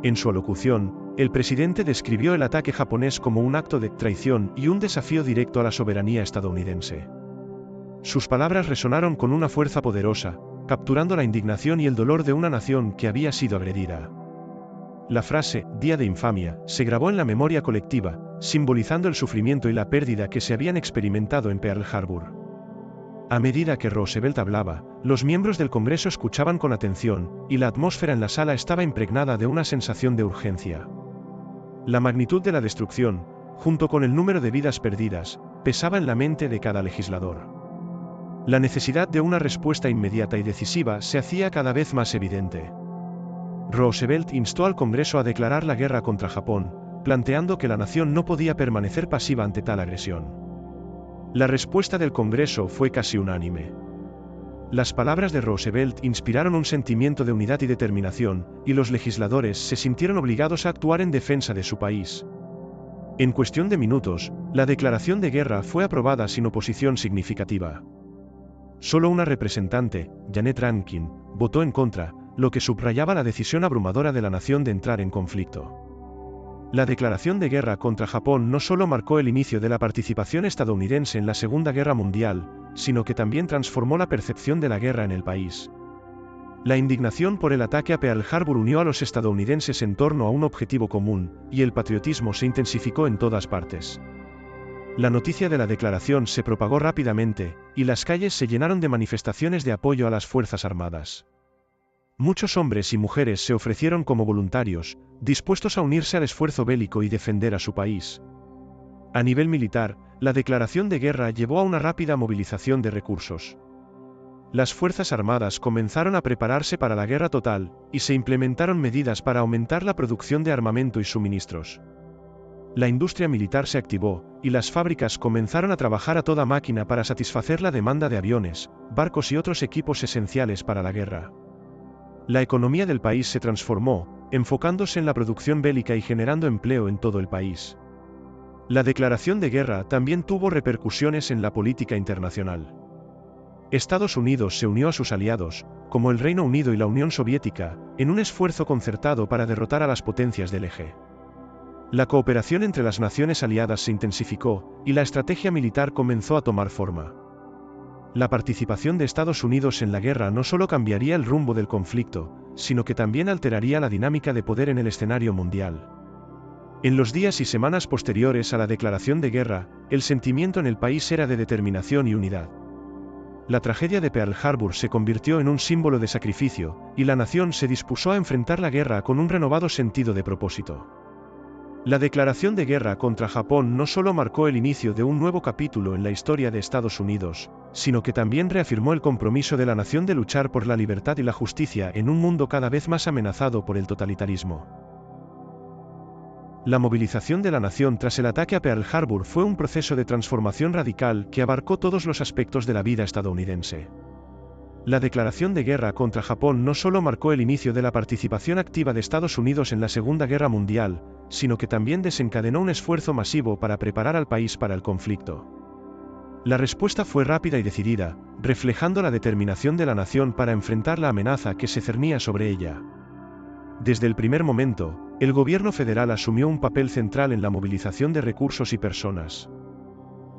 En su alocución, el presidente describió el ataque japonés como un acto de traición y un desafío directo a la soberanía estadounidense. Sus palabras resonaron con una fuerza poderosa, capturando la indignación y el dolor de una nación que había sido agredida. La frase, "Día de infamia", se grabó en la memoria colectiva, simbolizando el sufrimiento y la pérdida que se habían experimentado en Pearl Harbor. A medida que Roosevelt hablaba, los miembros del Congreso escuchaban con atención, y la atmósfera en la sala estaba impregnada de una sensación de urgencia. La magnitud de la destrucción, junto con el número de vidas perdidas, pesaba en la mente de cada legislador. La necesidad de una respuesta inmediata y decisiva se hacía cada vez más evidente. Roosevelt instó al Congreso a declarar la guerra contra Japón, planteando que la nación no podía permanecer pasiva ante tal agresión. La respuesta del Congreso fue casi unánime. Las palabras de Roosevelt inspiraron un sentimiento de unidad y determinación, y los legisladores se sintieron obligados a actuar en defensa de su país. En cuestión de minutos, la declaración de guerra fue aprobada sin oposición significativa. Solo una representante, Janet Rankin, votó en contra, lo que subrayaba la decisión abrumadora de la nación de entrar en conflicto. La declaración de guerra contra Japón no solo marcó el inicio de la participación estadounidense en la Segunda Guerra Mundial, sino que también transformó la percepción de la guerra en el país. La indignación por el ataque a Pearl Harbor unió a los estadounidenses en torno a un objetivo común, y el patriotismo se intensificó en todas partes. La noticia de la declaración se propagó rápidamente, y las calles se llenaron de manifestaciones de apoyo a las Fuerzas Armadas. Muchos hombres y mujeres se ofrecieron como voluntarios, dispuestos a unirse al esfuerzo bélico y defender a su país. A nivel militar, la declaración de guerra llevó a una rápida movilización de recursos. Las Fuerzas Armadas comenzaron a prepararse para la guerra total, y se implementaron medidas para aumentar la producción de armamento y suministros. La industria militar se activó, y las fábricas comenzaron a trabajar a toda máquina para satisfacer la demanda de aviones, barcos y otros equipos esenciales para la guerra. La economía del país se transformó, enfocándose en la producción bélica y generando empleo en todo el país. La declaración de guerra también tuvo repercusiones en la política internacional. Estados Unidos se unió a sus aliados, como el Reino Unido y la Unión Soviética, en un esfuerzo concertado para derrotar a las potencias del eje. La cooperación entre las naciones aliadas se intensificó, y la estrategia militar comenzó a tomar forma. La participación de Estados Unidos en la guerra no solo cambiaría el rumbo del conflicto, sino que también alteraría la dinámica de poder en el escenario mundial. En los días y semanas posteriores a la declaración de guerra, el sentimiento en el país era de determinación y unidad. La tragedia de Pearl Harbor se convirtió en un símbolo de sacrificio, y la nación se dispuso a enfrentar la guerra con un renovado sentido de propósito. La declaración de guerra contra Japón no solo marcó el inicio de un nuevo capítulo en la historia de Estados Unidos, sino que también reafirmó el compromiso de la nación de luchar por la libertad y la justicia en un mundo cada vez más amenazado por el totalitarismo. La movilización de la nación tras el ataque a Pearl Harbor fue un proceso de transformación radical que abarcó todos los aspectos de la vida estadounidense. La declaración de guerra contra Japón no solo marcó el inicio de la participación activa de Estados Unidos en la Segunda Guerra Mundial, sino que también desencadenó un esfuerzo masivo para preparar al país para el conflicto. La respuesta fue rápida y decidida, reflejando la determinación de la nación para enfrentar la amenaza que se cernía sobre ella. Desde el primer momento, el gobierno federal asumió un papel central en la movilización de recursos y personas.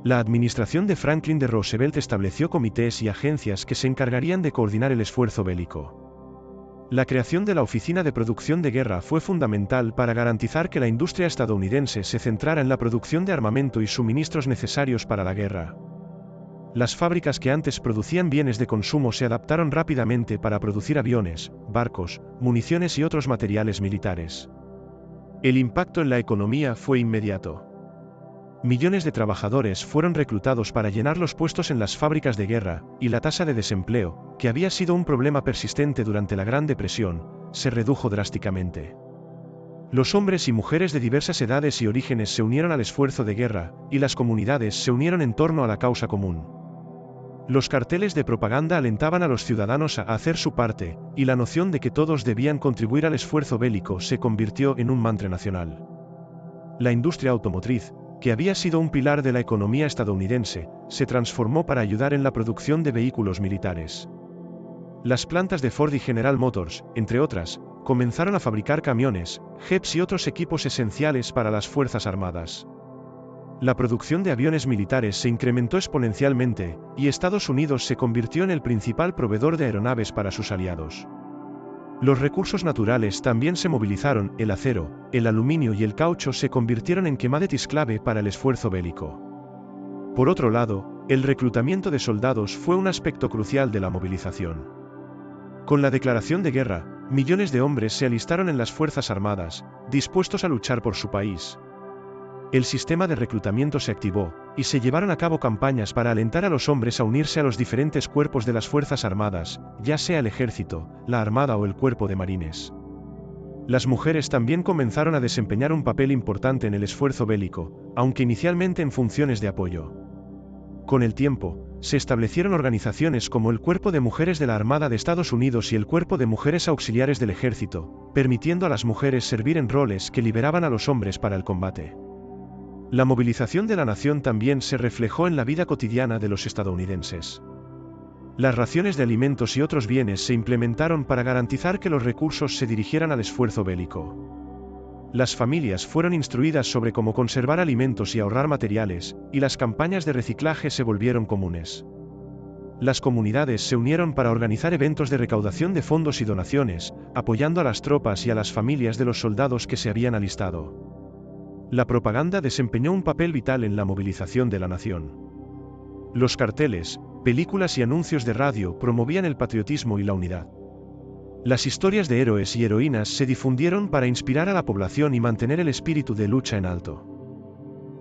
La administración de Franklin D. Roosevelt estableció comités y agencias que se encargarían de coordinar el esfuerzo bélico. La creación de la Oficina de Producción de Guerra fue fundamental para garantizar que la industria estadounidense se centrara en la producción de armamento y suministros necesarios para la guerra. Las fábricas que antes producían bienes de consumo se adaptaron rápidamente para producir aviones, barcos, municiones y otros materiales militares. El impacto en la economía fue inmediato. Millones de trabajadores fueron reclutados para llenar los puestos en las fábricas de guerra, y la tasa de desempleo, que había sido un problema persistente durante la Gran Depresión, se redujo drásticamente. Los hombres y mujeres de diversas edades y orígenes se unieron al esfuerzo de guerra, y las comunidades se unieron en torno a la causa común. Los carteles de propaganda alentaban a los ciudadanos a hacer su parte, y la noción de que todos debían contribuir al esfuerzo bélico se convirtió en un mantra nacional. La industria automotriz, que había sido un pilar de la economía estadounidense, se transformó para ayudar en la producción de vehículos militares. Las plantas de Ford y General Motors, entre otras, comenzaron a fabricar camiones, jeeps y otros equipos esenciales para las Fuerzas Armadas. La producción de aviones militares se incrementó exponencialmente, y Estados Unidos se convirtió en el principal proveedor de aeronaves para sus aliados. Los recursos naturales también se movilizaron, el acero, el aluminio y el caucho se convirtieron en commodities clave para el esfuerzo bélico. Por otro lado, el reclutamiento de soldados fue un aspecto crucial de la movilización. Con la declaración de guerra, millones de hombres se alistaron en las Fuerzas Armadas, dispuestos a luchar por su país. El sistema de reclutamiento se activó, y se llevaron a cabo campañas para alentar a los hombres a unirse a los diferentes cuerpos de las Fuerzas Armadas, ya sea el Ejército, la Armada o el Cuerpo de Marines. Las mujeres también comenzaron a desempeñar un papel importante en el esfuerzo bélico, aunque inicialmente en funciones de apoyo. Con el tiempo, se establecieron organizaciones como el Cuerpo de Mujeres de la Armada de Estados Unidos y el Cuerpo de Mujeres Auxiliares del Ejército, permitiendo a las mujeres servir en roles que liberaban a los hombres para el combate. La movilización de la nación también se reflejó en la vida cotidiana de los estadounidenses. Las raciones de alimentos y otros bienes se implementaron para garantizar que los recursos se dirigieran al esfuerzo bélico. Las familias fueron instruidas sobre cómo conservar alimentos y ahorrar materiales, y las campañas de reciclaje se volvieron comunes. Las comunidades se unieron para organizar eventos de recaudación de fondos y donaciones, apoyando a las tropas y a las familias de los soldados que se habían alistado. La propaganda desempeñó un papel vital en la movilización de la nación. Los carteles, películas y anuncios de radio promovían el patriotismo y la unidad. Las historias de héroes y heroínas se difundieron para inspirar a la población y mantener el espíritu de lucha en alto.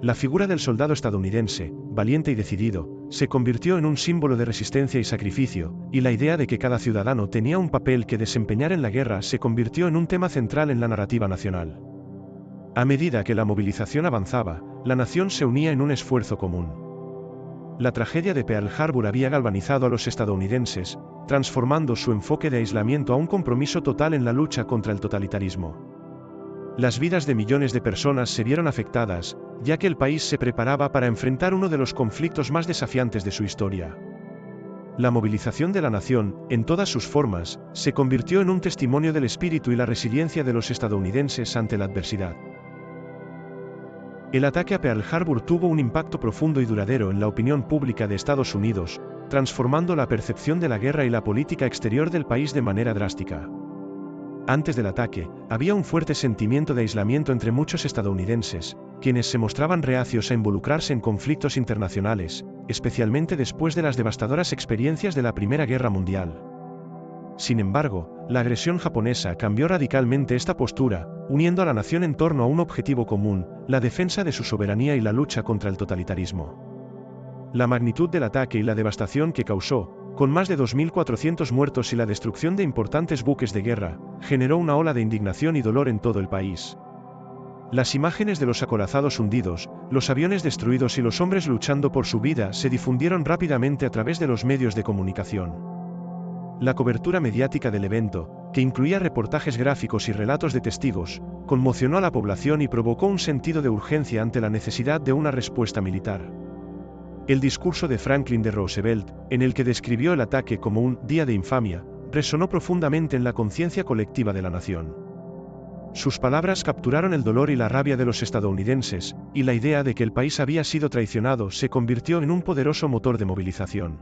La figura del soldado estadounidense, valiente y decidido, se convirtió en un símbolo de resistencia y sacrificio, y la idea de que cada ciudadano tenía un papel que desempeñar en la guerra se convirtió en un tema central en la narrativa nacional. A medida que la movilización avanzaba, la nación se unía en un esfuerzo común. La tragedia de Pearl Harbor había galvanizado a los estadounidenses, transformando su enfoque de aislamiento a un compromiso total en la lucha contra el totalitarismo. Las vidas de millones de personas se vieron afectadas, ya que el país se preparaba para enfrentar uno de los conflictos más desafiantes de su historia. La movilización de la nación, en todas sus formas, se convirtió en un testimonio del espíritu y la resiliencia de los estadounidenses ante la adversidad. El ataque a Pearl Harbor tuvo un impacto profundo y duradero en la opinión pública de Estados Unidos, transformando la percepción de la guerra y la política exterior del país de manera drástica. Antes del ataque, había un fuerte sentimiento de aislamiento entre muchos estadounidenses, quienes se mostraban reacios a involucrarse en conflictos internacionales, especialmente después de las devastadoras experiencias de la Primera Guerra Mundial. Sin embargo, la agresión japonesa cambió radicalmente esta postura, uniendo a la nación en torno a un objetivo común, la defensa de su soberanía y la lucha contra el totalitarismo. La magnitud del ataque y la devastación que causó, con más de 2.400 muertos y la destrucción de importantes buques de guerra, generó una ola de indignación y dolor en todo el país. Las imágenes de los acorazados hundidos, los aviones destruidos y los hombres luchando por su vida se difundieron rápidamente a través de los medios de comunicación. La cobertura mediática del evento, que incluía reportajes gráficos y relatos de testigos, conmocionó a la población y provocó un sentido de urgencia ante la necesidad de una respuesta militar. El discurso de Franklin D. Roosevelt, en el que describió el ataque como un «día de infamia», resonó profundamente en la conciencia colectiva de la nación. Sus palabras capturaron el dolor y la rabia de los estadounidenses, y la idea de que el país había sido traicionado se convirtió en un poderoso motor de movilización.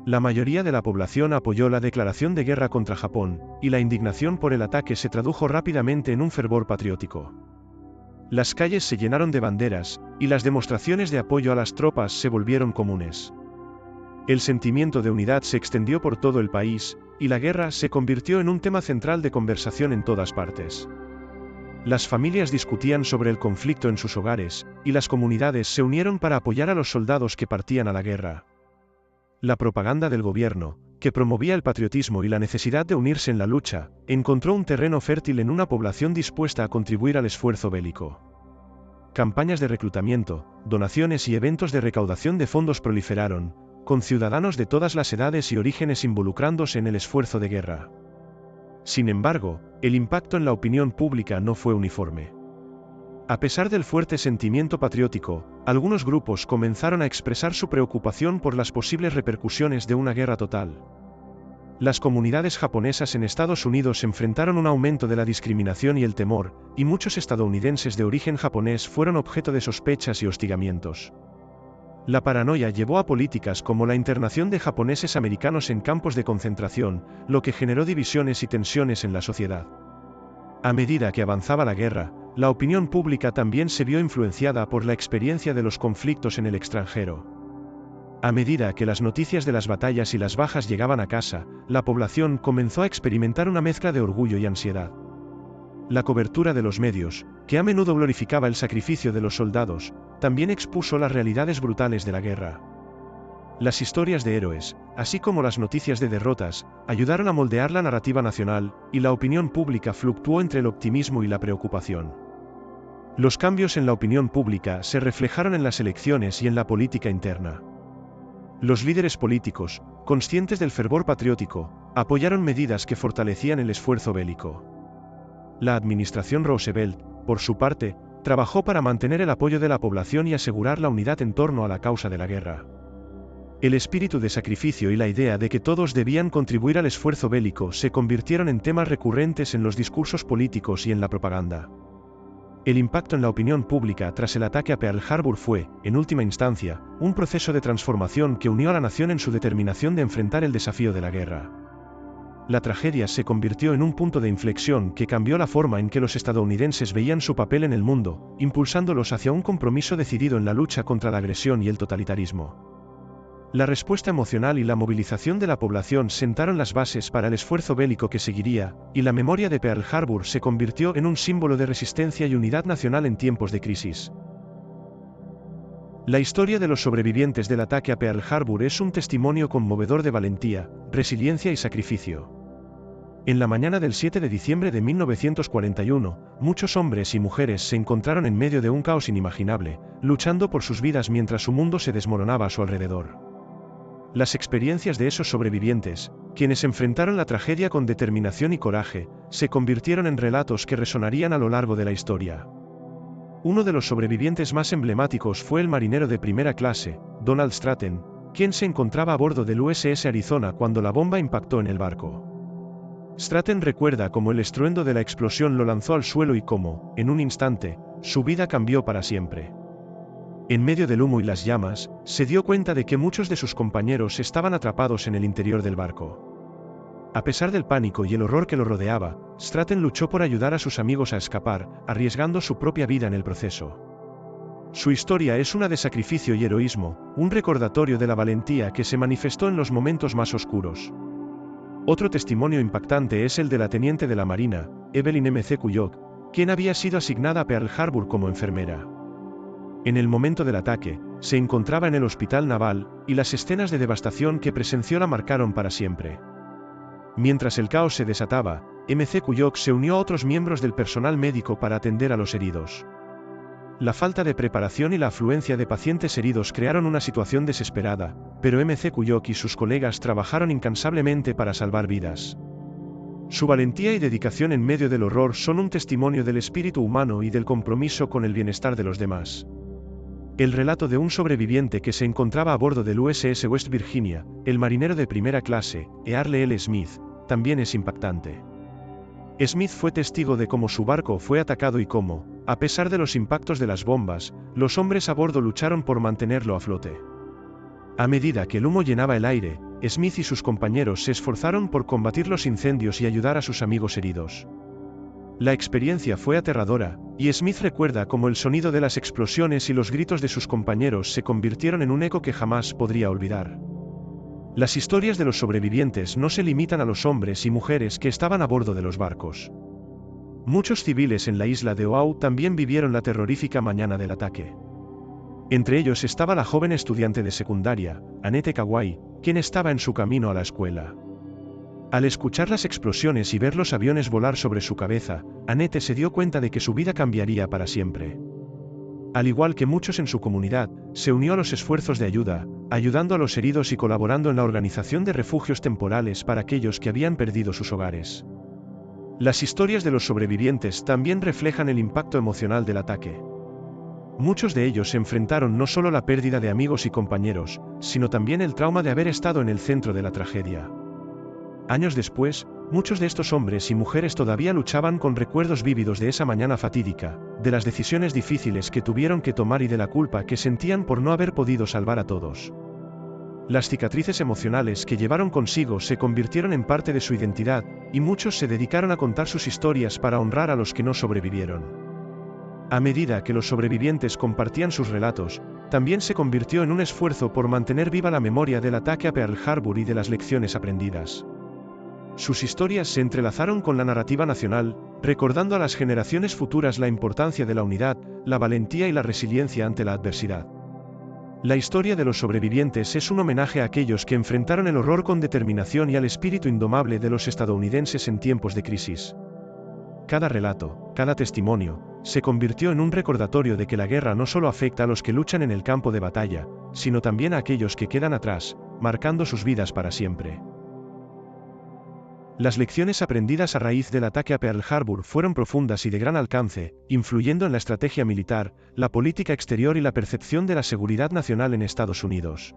La mayoría de la población apoyó la declaración de guerra contra Japón, y la indignación por el ataque se tradujo rápidamente en un fervor patriótico. Las calles se llenaron de banderas, y las demostraciones de apoyo a las tropas se volvieron comunes. El sentimiento de unidad se extendió por todo el país, y la guerra se convirtió en un tema central de conversación en todas partes. Las familias discutían sobre el conflicto en sus hogares, y las comunidades se unieron para apoyar a los soldados que partían a la guerra. La propaganda del gobierno, que promovía el patriotismo y la necesidad de unirse en la lucha, encontró un terreno fértil en una población dispuesta a contribuir al esfuerzo bélico. Campañas de reclutamiento, donaciones y eventos de recaudación de fondos proliferaron, con ciudadanos de todas las edades y orígenes involucrándose en el esfuerzo de guerra. Sin embargo, el impacto en la opinión pública no fue uniforme. A pesar del fuerte sentimiento patriótico, algunos grupos comenzaron a expresar su preocupación por las posibles repercusiones de una guerra total. Las comunidades japonesas en Estados Unidos enfrentaron un aumento de la discriminación y el temor, y muchos estadounidenses de origen japonés fueron objeto de sospechas y hostigamientos. La paranoia llevó a políticas como la internación de japoneses americanos en campos de concentración, lo que generó divisiones y tensiones en la sociedad. A medida que avanzaba la guerra, la opinión pública también se vio influenciada por la experiencia de los conflictos en el extranjero. A medida que las noticias de las batallas y las bajas llegaban a casa, la población comenzó a experimentar una mezcla de orgullo y ansiedad. La cobertura de los medios, que a menudo glorificaba el sacrificio de los soldados, también expuso las realidades brutales de la guerra. Las historias de héroes, así como las noticias de derrotas, ayudaron a moldear la narrativa nacional, y la opinión pública fluctuó entre el optimismo y la preocupación. Los cambios en la opinión pública se reflejaron en las elecciones y en la política interna. Los líderes políticos, conscientes del fervor patriótico, apoyaron medidas que fortalecían el esfuerzo bélico. La administración Roosevelt, por su parte, trabajó para mantener el apoyo de la población y asegurar la unidad en torno a la causa de la guerra. El espíritu de sacrificio y la idea de que todos debían contribuir al esfuerzo bélico se convirtieron en temas recurrentes en los discursos políticos y en la propaganda. El impacto en la opinión pública tras el ataque a Pearl Harbor fue, en última instancia, un proceso de transformación que unió a la nación en su determinación de enfrentar el desafío de la guerra. La tragedia se convirtió en un punto de inflexión que cambió la forma en que los estadounidenses veían su papel en el mundo, impulsándolos hacia un compromiso decidido en la lucha contra la agresión y el totalitarismo. La respuesta emocional y la movilización de la población sentaron las bases para el esfuerzo bélico que seguiría, y la memoria de Pearl Harbor se convirtió en un símbolo de resistencia y unidad nacional en tiempos de crisis. La historia de los sobrevivientes del ataque a Pearl Harbor es un testimonio conmovedor de valentía, resiliencia y sacrificio. En la mañana del 7 de diciembre de 1941, muchos hombres y mujeres se encontraron en medio de un caos inimaginable, luchando por sus vidas mientras su mundo se desmoronaba a su alrededor. Las experiencias de esos sobrevivientes, quienes enfrentaron la tragedia con determinación y coraje, se convirtieron en relatos que resonarían a lo largo de la historia. Uno de los sobrevivientes más emblemáticos fue el marinero de primera clase, Donald Stratton, quien se encontraba a bordo del USS Arizona cuando la bomba impactó en el barco. Stratton recuerda cómo el estruendo de la explosión lo lanzó al suelo y cómo, en un instante, su vida cambió para siempre. En medio del humo y las llamas, se dio cuenta de que muchos de sus compañeros estaban atrapados en el interior del barco. A pesar del pánico y el horror que lo rodeaba, Stratton luchó por ayudar a sus amigos a escapar, arriesgando su propia vida en el proceso. Su historia es una de sacrificio y heroísmo, un recordatorio de la valentía que se manifestó en los momentos más oscuros. Otro testimonio impactante es el de la teniente de la Marina, Evelyn M.C. Kuyok, quien había sido asignada a Pearl Harbor como enfermera. En el momento del ataque, se encontraba en el hospital naval, y las escenas de devastación que presenció la marcaron para siempre. Mientras el caos se desataba, M.C. Kuyok se unió a otros miembros del personal médico para atender a los heridos. La falta de preparación y la afluencia de pacientes heridos crearon una situación desesperada, pero M.C. Kuyok y sus colegas trabajaron incansablemente para salvar vidas. Su valentía y dedicación en medio del horror son un testimonio del espíritu humano y del compromiso con el bienestar de los demás. El relato de un sobreviviente que se encontraba a bordo del USS West Virginia, el marinero de primera clase, Earle L. Smith, también es impactante. Smith fue testigo de cómo su barco fue atacado y cómo, a pesar de los impactos de las bombas, los hombres a bordo lucharon por mantenerlo a flote. A medida que el humo llenaba el aire, Smith y sus compañeros se esforzaron por combatir los incendios y ayudar a sus amigos heridos. La experiencia fue aterradora, y Smith recuerda cómo el sonido de las explosiones y los gritos de sus compañeros se convirtieron en un eco que jamás podría olvidar. Las historias de los sobrevivientes no se limitan a los hombres y mujeres que estaban a bordo de los barcos. Muchos civiles en la isla de Oahu también vivieron la terrorífica mañana del ataque. Entre ellos estaba la joven estudiante de secundaria, Annette Kawai, quien estaba en su camino a la escuela. Al escuchar las explosiones y ver los aviones volar sobre su cabeza, Annette se dio cuenta de que su vida cambiaría para siempre. Al igual que muchos en su comunidad, se unió a los esfuerzos de ayuda, ayudando a los heridos y colaborando en la organización de refugios temporales para aquellos que habían perdido sus hogares. Las historias de los sobrevivientes también reflejan el impacto emocional del ataque. Muchos de ellos enfrentaron no solo la pérdida de amigos y compañeros, sino también el trauma de haber estado en el centro de la tragedia. Años después, muchos de estos hombres y mujeres todavía luchaban con recuerdos vívidos de esa mañana fatídica, de las decisiones difíciles que tuvieron que tomar y de la culpa que sentían por no haber podido salvar a todos. Las cicatrices emocionales que llevaron consigo se convirtieron en parte de su identidad, y muchos se dedicaron a contar sus historias para honrar a los que no sobrevivieron. A medida que los sobrevivientes compartían sus relatos, también se convirtió en un esfuerzo por mantener viva la memoria del ataque a Pearl Harbor y de las lecciones aprendidas. Sus historias se entrelazaron con la narrativa nacional, recordando a las generaciones futuras la importancia de la unidad, la valentía y la resiliencia ante la adversidad. La historia de los sobrevivientes es un homenaje a aquellos que enfrentaron el horror con determinación y al espíritu indomable de los estadounidenses en tiempos de crisis. Cada relato, cada testimonio, se convirtió en un recordatorio de que la guerra no solo afecta a los que luchan en el campo de batalla, sino también a aquellos que quedan atrás, marcando sus vidas para siempre. Las lecciones aprendidas a raíz del ataque a Pearl Harbor fueron profundas y de gran alcance, influyendo en la estrategia militar, la política exterior y la percepción de la seguridad nacional en Estados Unidos.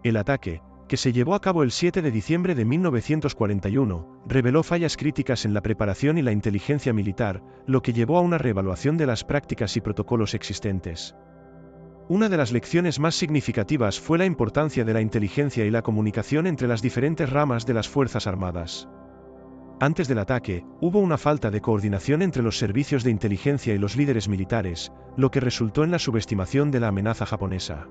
El ataque, que se llevó a cabo el 7 de diciembre de 1941, reveló fallas críticas en la preparación y la inteligencia militar, lo que llevó a una reevaluación de las prácticas y protocolos existentes. Una de las lecciones más significativas fue la importancia de la inteligencia y la comunicación entre las diferentes ramas de las Fuerzas Armadas. Antes del ataque, hubo una falta de coordinación entre los servicios de inteligencia y los líderes militares, lo que resultó en la subestimación de la amenaza japonesa.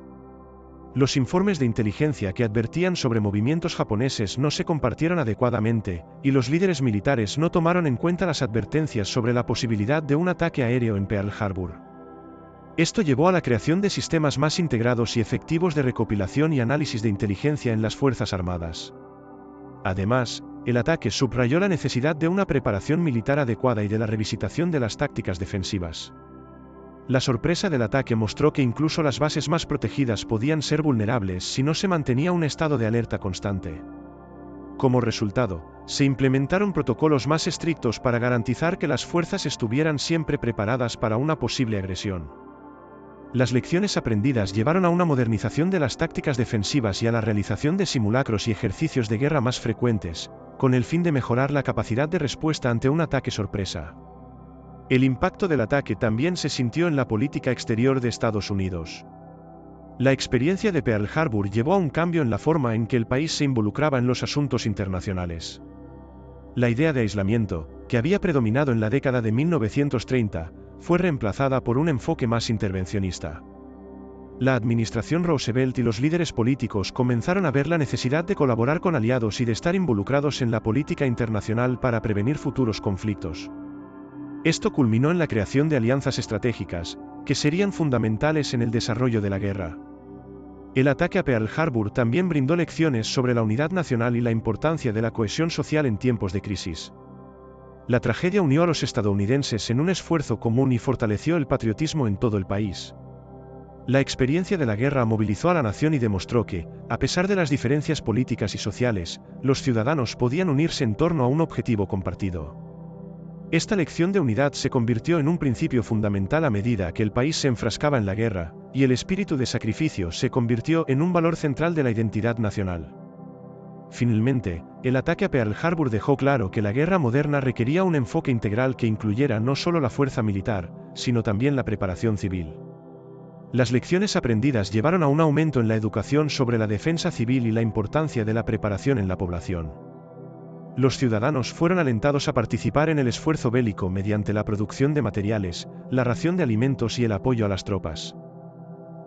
Los informes de inteligencia que advertían sobre movimientos japoneses no se compartieron adecuadamente, y los líderes militares no tomaron en cuenta las advertencias sobre la posibilidad de un ataque aéreo en Pearl Harbor. Esto llevó a la creación de sistemas más integrados y efectivos de recopilación y análisis de inteligencia en las Fuerzas Armadas. Además, el ataque subrayó la necesidad de una preparación militar adecuada y de la revisitación de las tácticas defensivas. La sorpresa del ataque mostró que incluso las bases más protegidas podían ser vulnerables si no se mantenía un estado de alerta constante. Como resultado, se implementaron protocolos más estrictos para garantizar que las fuerzas estuvieran siempre preparadas para una posible agresión. Las lecciones aprendidas llevaron a una modernización de las tácticas defensivas y a la realización de simulacros y ejercicios de guerra más frecuentes, con el fin de mejorar la capacidad de respuesta ante un ataque sorpresa. El impacto del ataque también se sintió en la política exterior de Estados Unidos. La experiencia de Pearl Harbor llevó a un cambio en la forma en que el país se involucraba en los asuntos internacionales. La idea de aislamiento, que había predominado en la década de 1930, fue reemplazada por un enfoque más intervencionista. La administración Roosevelt y los líderes políticos comenzaron a ver la necesidad de colaborar con aliados y de estar involucrados en la política internacional para prevenir futuros conflictos. Esto culminó en la creación de alianzas estratégicas, que serían fundamentales en el desarrollo de la guerra. El ataque a Pearl Harbor también brindó lecciones sobre la unidad nacional y la importancia de la cohesión social en tiempos de crisis. La tragedia unió a los estadounidenses en un esfuerzo común y fortaleció el patriotismo en todo el país. La experiencia de la guerra movilizó a la nación y demostró que, a pesar de las diferencias políticas y sociales, los ciudadanos podían unirse en torno a un objetivo compartido. Esta lección de unidad se convirtió en un principio fundamental a medida que el país se enfrascaba en la guerra, y el espíritu de sacrificio se convirtió en un valor central de la identidad nacional. Finalmente, el ataque a Pearl Harbor dejó claro que la guerra moderna requería un enfoque integral que incluyera no solo la fuerza militar, sino también la preparación civil. Las lecciones aprendidas llevaron a un aumento en la educación sobre la defensa civil y la importancia de la preparación en la población. Los ciudadanos fueron alentados a participar en el esfuerzo bélico mediante la producción de materiales, la ración de alimentos y el apoyo a las tropas.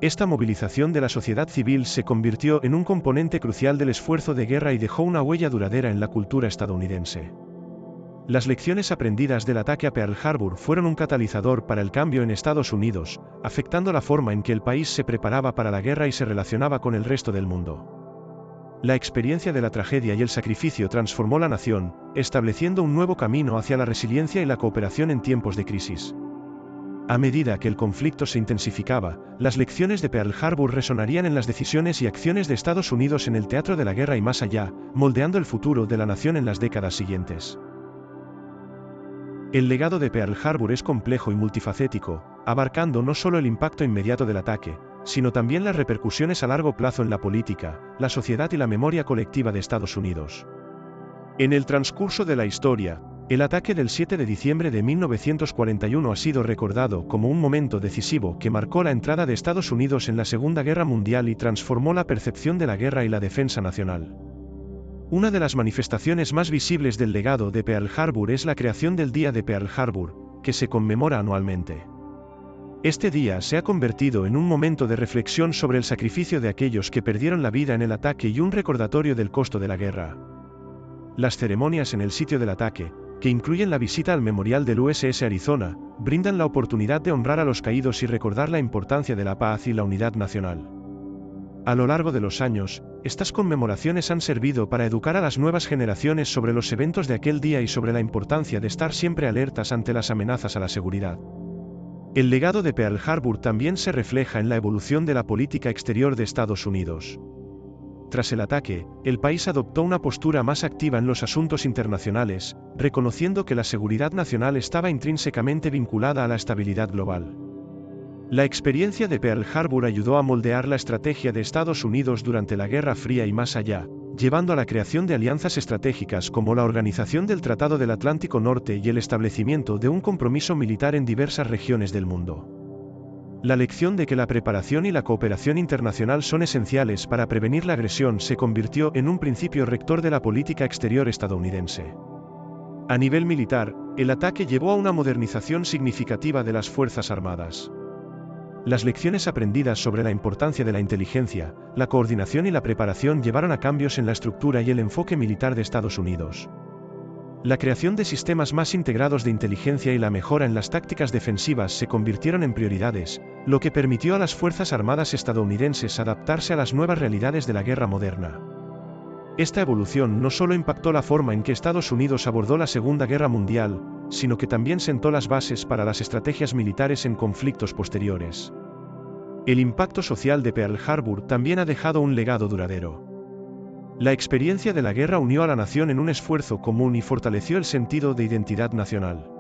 Esta movilización de la sociedad civil se convirtió en un componente crucial del esfuerzo de guerra y dejó una huella duradera en la cultura estadounidense. Las lecciones aprendidas del ataque a Pearl Harbor fueron un catalizador para el cambio en Estados Unidos, afectando la forma en que el país se preparaba para la guerra y se relacionaba con el resto del mundo. La experiencia de la tragedia y el sacrificio transformó la nación, estableciendo un nuevo camino hacia la resiliencia y la cooperación en tiempos de crisis. A medida que el conflicto se intensificaba, las lecciones de Pearl Harbor resonarían en las decisiones y acciones de Estados Unidos en el teatro de la guerra y más allá, moldeando el futuro de la nación en las décadas siguientes. El legado de Pearl Harbor es complejo y multifacético, abarcando no solo el impacto inmediato del ataque, sino también las repercusiones a largo plazo en la política, la sociedad y la memoria colectiva de Estados Unidos. En el transcurso de la historia, el ataque del 7 de diciembre de 1941 ha sido recordado como un momento decisivo que marcó la entrada de Estados Unidos en la Segunda Guerra Mundial y transformó la percepción de la guerra y la defensa nacional. Una de las manifestaciones más visibles del legado de Pearl Harbor es la creación del Día de Pearl Harbor, que se conmemora anualmente. Este día se ha convertido en un momento de reflexión sobre el sacrificio de aquellos que perdieron la vida en el ataque y un recordatorio del costo de la guerra. Las ceremonias en el sitio del ataque, que incluyen la visita al memorial del USS Arizona, brindan la oportunidad de honrar a los caídos y recordar la importancia de la paz y la unidad nacional. A lo largo de los años, estas conmemoraciones han servido para educar a las nuevas generaciones sobre los eventos de aquel día y sobre la importancia de estar siempre alertas ante las amenazas a la seguridad. El legado de Pearl Harbor también se refleja en la evolución de la política exterior de Estados Unidos. Tras el ataque, el país adoptó una postura más activa en los asuntos internacionales, reconociendo que la seguridad nacional estaba intrínsecamente vinculada a la estabilidad global. La experiencia de Pearl Harbor ayudó a moldear la estrategia de Estados Unidos durante la Guerra Fría y más allá, llevando a la creación de alianzas estratégicas como la organización del Tratado del Atlántico Norte y el establecimiento de un compromiso militar en diversas regiones del mundo. La lección de que la preparación y la cooperación internacional son esenciales para prevenir la agresión se convirtió en un principio rector de la política exterior estadounidense. A nivel militar, el ataque llevó a una modernización significativa de las Fuerzas Armadas. Las lecciones aprendidas sobre la importancia de la inteligencia, la coordinación y la preparación llevaron a cambios en la estructura y el enfoque militar de Estados Unidos. La creación de sistemas más integrados de inteligencia y la mejora en las tácticas defensivas se convirtieron en prioridades, lo que permitió a las Fuerzas Armadas estadounidenses adaptarse a las nuevas realidades de la guerra moderna. Esta evolución no solo impactó la forma en que Estados Unidos abordó la Segunda Guerra Mundial, sino que también sentó las bases para las estrategias militares en conflictos posteriores. El impacto social de Pearl Harbor también ha dejado un legado duradero. La experiencia de la guerra unió a la nación en un esfuerzo común y fortaleció el sentido de identidad nacional.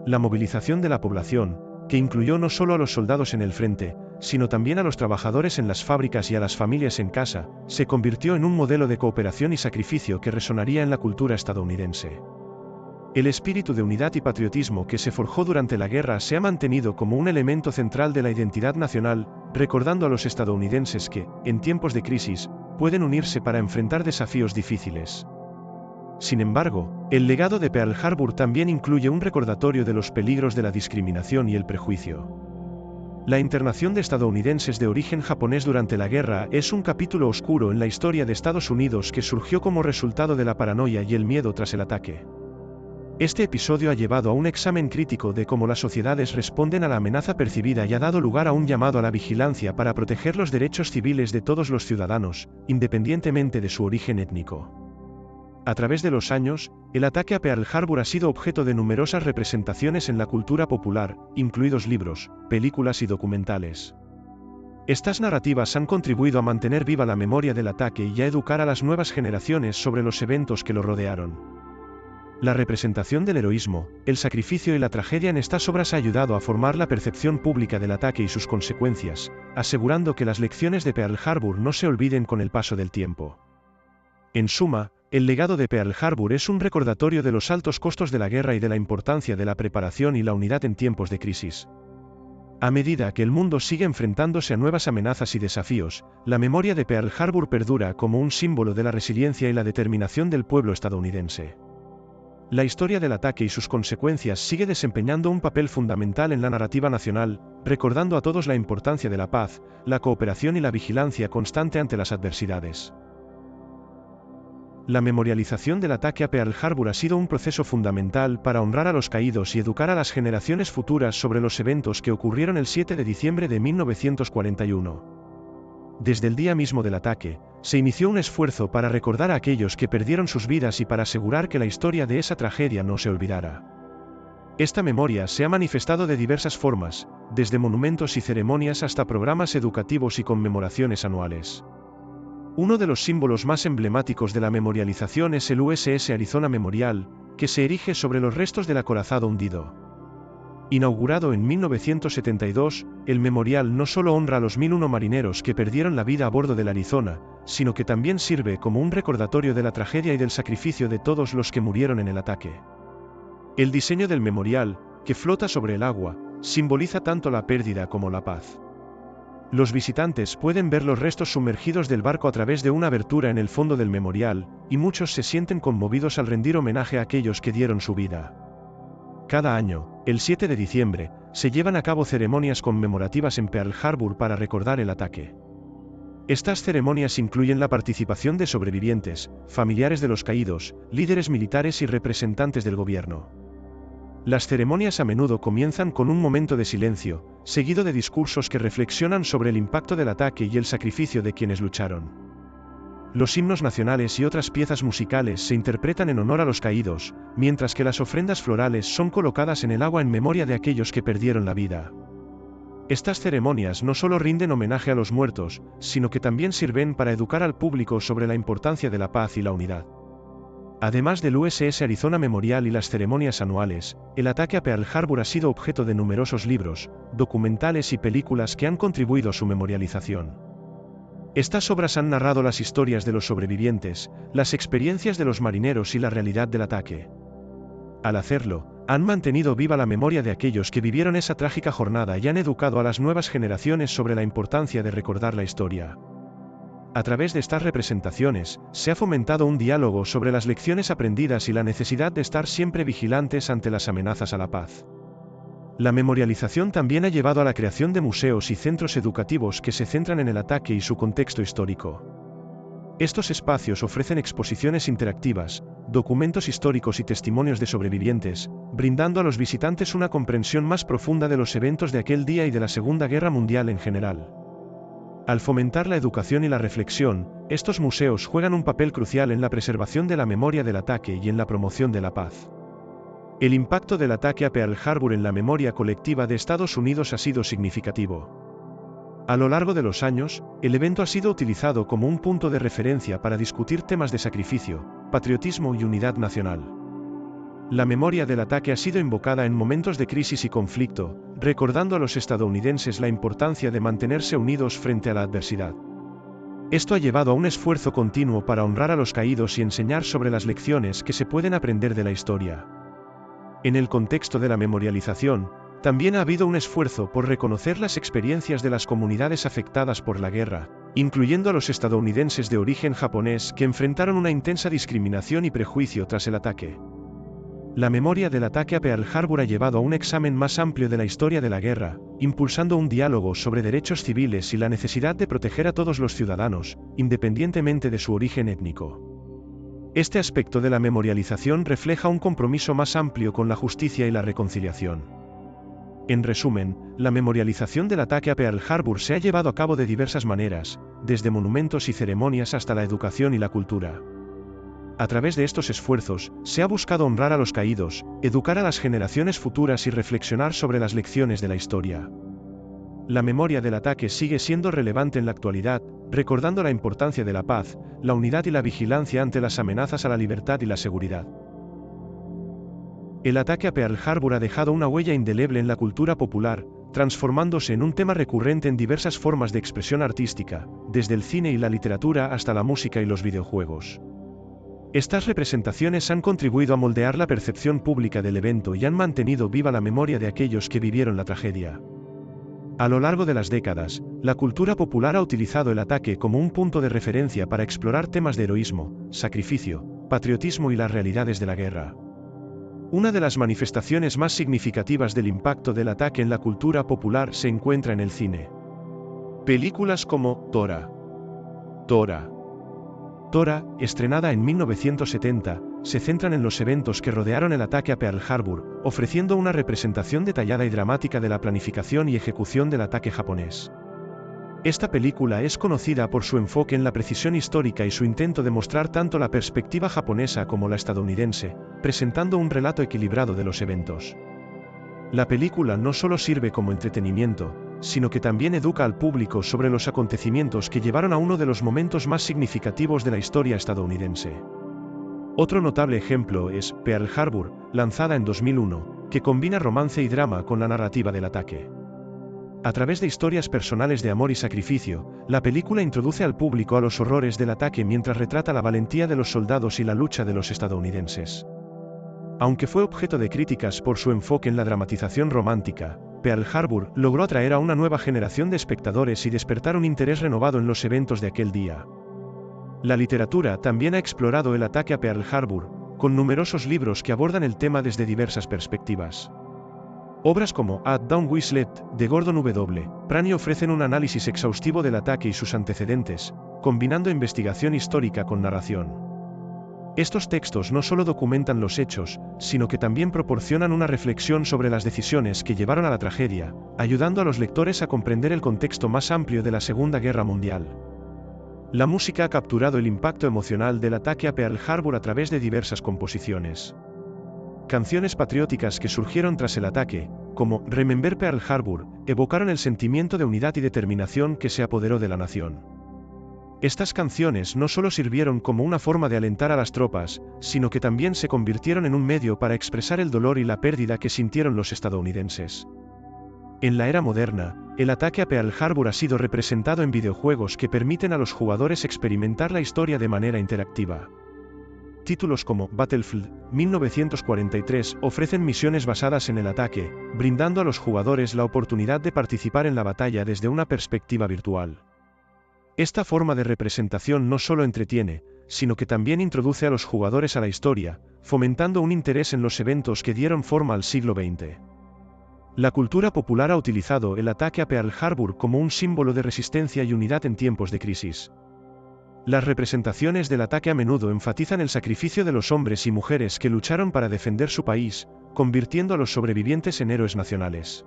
La movilización de la población, que incluyó no solo a los soldados en el frente, sino también a los trabajadores en las fábricas y a las familias en casa, se convirtió en un modelo de cooperación y sacrificio que resonaría en la cultura estadounidense. El espíritu de unidad y patriotismo que se forjó durante la guerra se ha mantenido como un elemento central de la identidad nacional, recordando a los estadounidenses que, en tiempos de crisis, pueden unirse para enfrentar desafíos difíciles. Sin embargo, el legado de Pearl Harbor también incluye un recordatorio de los peligros de la discriminación y el prejuicio. La internación de estadounidenses de origen japonés durante la guerra es un capítulo oscuro en la historia de Estados Unidos que surgió como resultado de la paranoia y el miedo tras el ataque. Este episodio ha llevado a un examen crítico de cómo las sociedades responden a la amenaza percibida y ha dado lugar a un llamado a la vigilancia para proteger los derechos civiles de todos los ciudadanos, independientemente de su origen étnico. A través de los años, el ataque a Pearl Harbor ha sido objeto de numerosas representaciones en la cultura popular, incluidos libros, películas y documentales. Estas narrativas han contribuido a mantener viva la memoria del ataque y a educar a las nuevas generaciones sobre los eventos que lo rodearon. La representación del heroísmo, el sacrificio y la tragedia en estas obras ha ayudado a formar la percepción pública del ataque y sus consecuencias, asegurando que las lecciones de Pearl Harbor no se olviden con el paso del tiempo. En suma, el legado de Pearl Harbor es un recordatorio de los altos costos de la guerra y de la importancia de la preparación y la unidad en tiempos de crisis. A medida que el mundo sigue enfrentándose a nuevas amenazas y desafíos, la memoria de Pearl Harbor perdura como un símbolo de la resiliencia y la determinación del pueblo estadounidense. La historia del ataque y sus consecuencias sigue desempeñando un papel fundamental en la narrativa nacional, recordando a todos la importancia de la paz, la cooperación y la vigilancia constante ante las adversidades. La memorialización del ataque a Pearl Harbor ha sido un proceso fundamental para honrar a los caídos y educar a las generaciones futuras sobre los eventos que ocurrieron el 7 de diciembre de 1941. Desde el día mismo del ataque, se inició un esfuerzo para recordar a aquellos que perdieron sus vidas y para asegurar que la historia de esa tragedia no se olvidara. Esta memoria se ha manifestado de diversas formas, desde monumentos y ceremonias hasta programas educativos y conmemoraciones anuales. Uno de los símbolos más emblemáticos de la memorialización es el USS Arizona Memorial, que se erige sobre los restos del acorazado hundido. Inaugurado en 1972, el memorial no solo honra a los 1001 marineros que perdieron la vida a bordo del Arizona, sino que también sirve como un recordatorio de la tragedia y del sacrificio de todos los que murieron en el ataque. El diseño del memorial, que flota sobre el agua, simboliza tanto la pérdida como la paz. Los visitantes pueden ver los restos sumergidos del barco a través de una abertura en el fondo del memorial, y muchos se sienten conmovidos al rendir homenaje a aquellos que dieron su vida. Cada año, el 7 de diciembre, se llevan a cabo ceremonias conmemorativas en Pearl Harbor para recordar el ataque. Estas ceremonias incluyen la participación de sobrevivientes, familiares de los caídos, líderes militares y representantes del gobierno. Las ceremonias a menudo comienzan con un momento de silencio, seguido de discursos que reflexionan sobre el impacto del ataque y el sacrificio de quienes lucharon. Los himnos nacionales y otras piezas musicales se interpretan en honor a los caídos, mientras que las ofrendas florales son colocadas en el agua en memoria de aquellos que perdieron la vida. Estas ceremonias no solo rinden homenaje a los muertos, sino que también sirven para educar al público sobre la importancia de la paz y la unidad. Además del USS Arizona Memorial y las ceremonias anuales, el ataque a Pearl Harbor ha sido objeto de numerosos libros, documentales y películas que han contribuido a su memorialización. Estas obras han narrado las historias de los sobrevivientes, las experiencias de los marineros y la realidad del ataque. Al hacerlo, han mantenido viva la memoria de aquellos que vivieron esa trágica jornada y han educado a las nuevas generaciones sobre la importancia de recordar la historia. A través de estas representaciones, se ha fomentado un diálogo sobre las lecciones aprendidas y la necesidad de estar siempre vigilantes ante las amenazas a la paz. La memorialización también ha llevado a la creación de museos y centros educativos que se centran en el ataque y su contexto histórico. Estos espacios ofrecen exposiciones interactivas, documentos históricos y testimonios de sobrevivientes, brindando a los visitantes una comprensión más profunda de los eventos de aquel día y de la Segunda Guerra Mundial en general. Al fomentar la educación y la reflexión, estos museos juegan un papel crucial en la preservación de la memoria del ataque y en la promoción de la paz. El impacto del ataque a Pearl Harbor en la memoria colectiva de Estados Unidos ha sido significativo. A lo largo de los años, el evento ha sido utilizado como un punto de referencia para discutir temas de sacrificio, patriotismo y unidad nacional. La memoria del ataque ha sido invocada en momentos de crisis y conflicto, recordando a los estadounidenses la importancia de mantenerse unidos frente a la adversidad. Esto ha llevado a un esfuerzo continuo para honrar a los caídos y enseñar sobre las lecciones que se pueden aprender de la historia. En el contexto de la memorialización, también ha habido un esfuerzo por reconocer las experiencias de las comunidades afectadas por la guerra, incluyendo a los estadounidenses de origen japonés que enfrentaron una intensa discriminación y prejuicio tras el ataque. La memoria del ataque a Pearl Harbor ha llevado a un examen más amplio de la historia de la guerra, impulsando un diálogo sobre derechos civiles y la necesidad de proteger a todos los ciudadanos, independientemente de su origen étnico. Este aspecto de la memorialización refleja un compromiso más amplio con la justicia y la reconciliación. En resumen, la memorialización del ataque a Pearl Harbor se ha llevado a cabo de diversas maneras, desde monumentos y ceremonias hasta la educación y la cultura. A través de estos esfuerzos, se ha buscado honrar a los caídos, educar a las generaciones futuras y reflexionar sobre las lecciones de la historia. La memoria del ataque sigue siendo relevante en la actualidad, recordando la importancia de la paz, la unidad y la vigilancia ante las amenazas a la libertad y la seguridad. El ataque a Pearl Harbor ha dejado una huella indeleble en la cultura popular, transformándose en un tema recurrente en diversas formas de expresión artística, desde el cine y la literatura hasta la música y los videojuegos. Estas representaciones han contribuido a moldear la percepción pública del evento y han mantenido viva la memoria de aquellos que vivieron la tragedia. A lo largo de las décadas, la cultura popular ha utilizado el ataque como un punto de referencia para explorar temas de heroísmo, sacrificio, patriotismo y las realidades de la guerra. Una de las manifestaciones más significativas del impacto del ataque en la cultura popular se encuentra en el cine. Películas como Tora, estrenada en 1970, se centran en los eventos que rodearon el ataque a Pearl Harbor, ofreciendo una representación detallada y dramática de la planificación y ejecución del ataque japonés. Esta película es conocida por su enfoque en la precisión histórica y su intento de mostrar tanto la perspectiva japonesa como la estadounidense, presentando un relato equilibrado de los eventos. La película no solo sirve como entretenimiento, sino que también educa al público sobre los acontecimientos que llevaron a uno de los momentos más significativos de la historia estadounidense. Otro notable ejemplo es Pearl Harbor, lanzada en 2001, que combina romance y drama con la narrativa del ataque. A través de historias personales de amor y sacrificio, la película introduce al público a los horrores del ataque mientras retrata la valentía de los soldados y la lucha de los estadounidenses. Aunque fue objeto de críticas por su enfoque en la dramatización romántica, Pearl Harbor logró atraer a una nueva generación de espectadores y despertar un interés renovado en los eventos de aquel día. La literatura también ha explorado el ataque a Pearl Harbor, con numerosos libros que abordan el tema desde diversas perspectivas. Obras como At Dawn We Slept, de Gordon W. Pranny ofrecen un análisis exhaustivo del ataque y sus antecedentes, combinando investigación histórica con narración. Estos textos no solo documentan los hechos, sino que también proporcionan una reflexión sobre las decisiones que llevaron a la tragedia, ayudando a los lectores a comprender el contexto más amplio de la Segunda Guerra Mundial. La música ha capturado el impacto emocional del ataque a Pearl Harbor a través de diversas composiciones. Canciones patrióticas que surgieron tras el ataque, como Remember Pearl Harbor, evocaron el sentimiento de unidad y determinación que se apoderó de la nación. Estas canciones no solo sirvieron como una forma de alentar a las tropas, sino que también se convirtieron en un medio para expresar el dolor y la pérdida que sintieron los estadounidenses. En la era moderna, el ataque a Pearl Harbor ha sido representado en videojuegos que permiten a los jugadores experimentar la historia de manera interactiva. Títulos como Battlefield 1943 ofrecen misiones basadas en el ataque, brindando a los jugadores la oportunidad de participar en la batalla desde una perspectiva virtual. Esta forma de representación no solo entretiene, sino que también introduce a los jugadores a la historia, fomentando un interés en los eventos que dieron forma al siglo XX. La cultura popular ha utilizado el ataque a Pearl Harbor como un símbolo de resistencia y unidad en tiempos de crisis. Las representaciones del ataque a menudo enfatizan el sacrificio de los hombres y mujeres que lucharon para defender su país, convirtiendo a los sobrevivientes en héroes nacionales.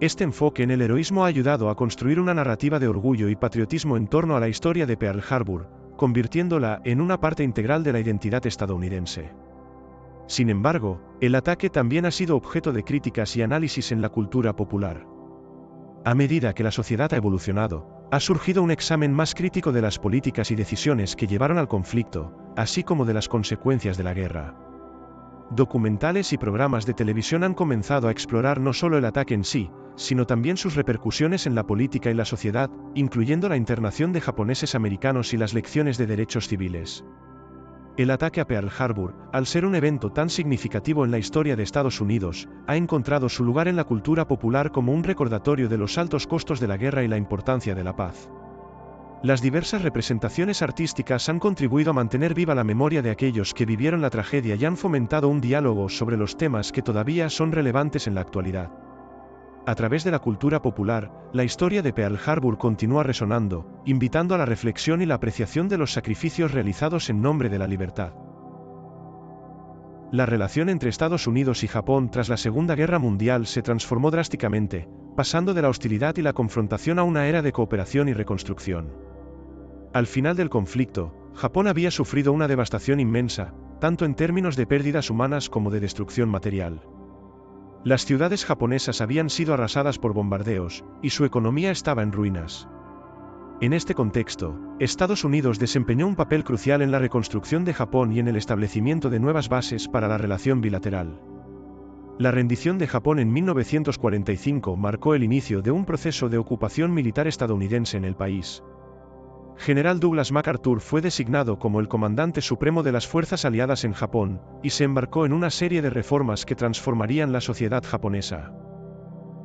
Este enfoque en el heroísmo ha ayudado a construir una narrativa de orgullo y patriotismo en torno a la historia de Pearl Harbor, convirtiéndola en una parte integral de la identidad estadounidense. Sin embargo, el ataque también ha sido objeto de críticas y análisis en la cultura popular. A medida que la sociedad ha evolucionado, ha surgido un examen más crítico de las políticas y decisiones que llevaron al conflicto, así como de las consecuencias de la guerra. Documentales y programas de televisión han comenzado a explorar no solo el ataque en sí, sino también sus repercusiones en la política y la sociedad, incluyendo la internación de japoneses americanos y las lecciones de derechos civiles. El ataque a Pearl Harbor, al ser un evento tan significativo en la historia de Estados Unidos, ha encontrado su lugar en la cultura popular como un recordatorio de los altos costos de la guerra y la importancia de la paz. Las diversas representaciones artísticas han contribuido a mantener viva la memoria de aquellos que vivieron la tragedia y han fomentado un diálogo sobre los temas que todavía son relevantes en la actualidad. A través de la cultura popular, la historia de Pearl Harbor continúa resonando, invitando a la reflexión y la apreciación de los sacrificios realizados en nombre de la libertad. La relación entre Estados Unidos y Japón tras la Segunda Guerra Mundial se transformó drásticamente, pasando de la hostilidad y la confrontación a una era de cooperación y reconstrucción. Al final del conflicto, Japón había sufrido una devastación inmensa, tanto en términos de pérdidas humanas como de destrucción material. Las ciudades japonesas habían sido arrasadas por bombardeos, y su economía estaba en ruinas. En este contexto, Estados Unidos desempeñó un papel crucial en la reconstrucción de Japón y en el establecimiento de nuevas bases para la relación bilateral. La rendición de Japón en 1945 marcó el inicio de un proceso de ocupación militar estadounidense en el país. General Douglas MacArthur fue designado como el comandante supremo de las fuerzas aliadas en Japón, y se embarcó en una serie de reformas que transformarían la sociedad japonesa.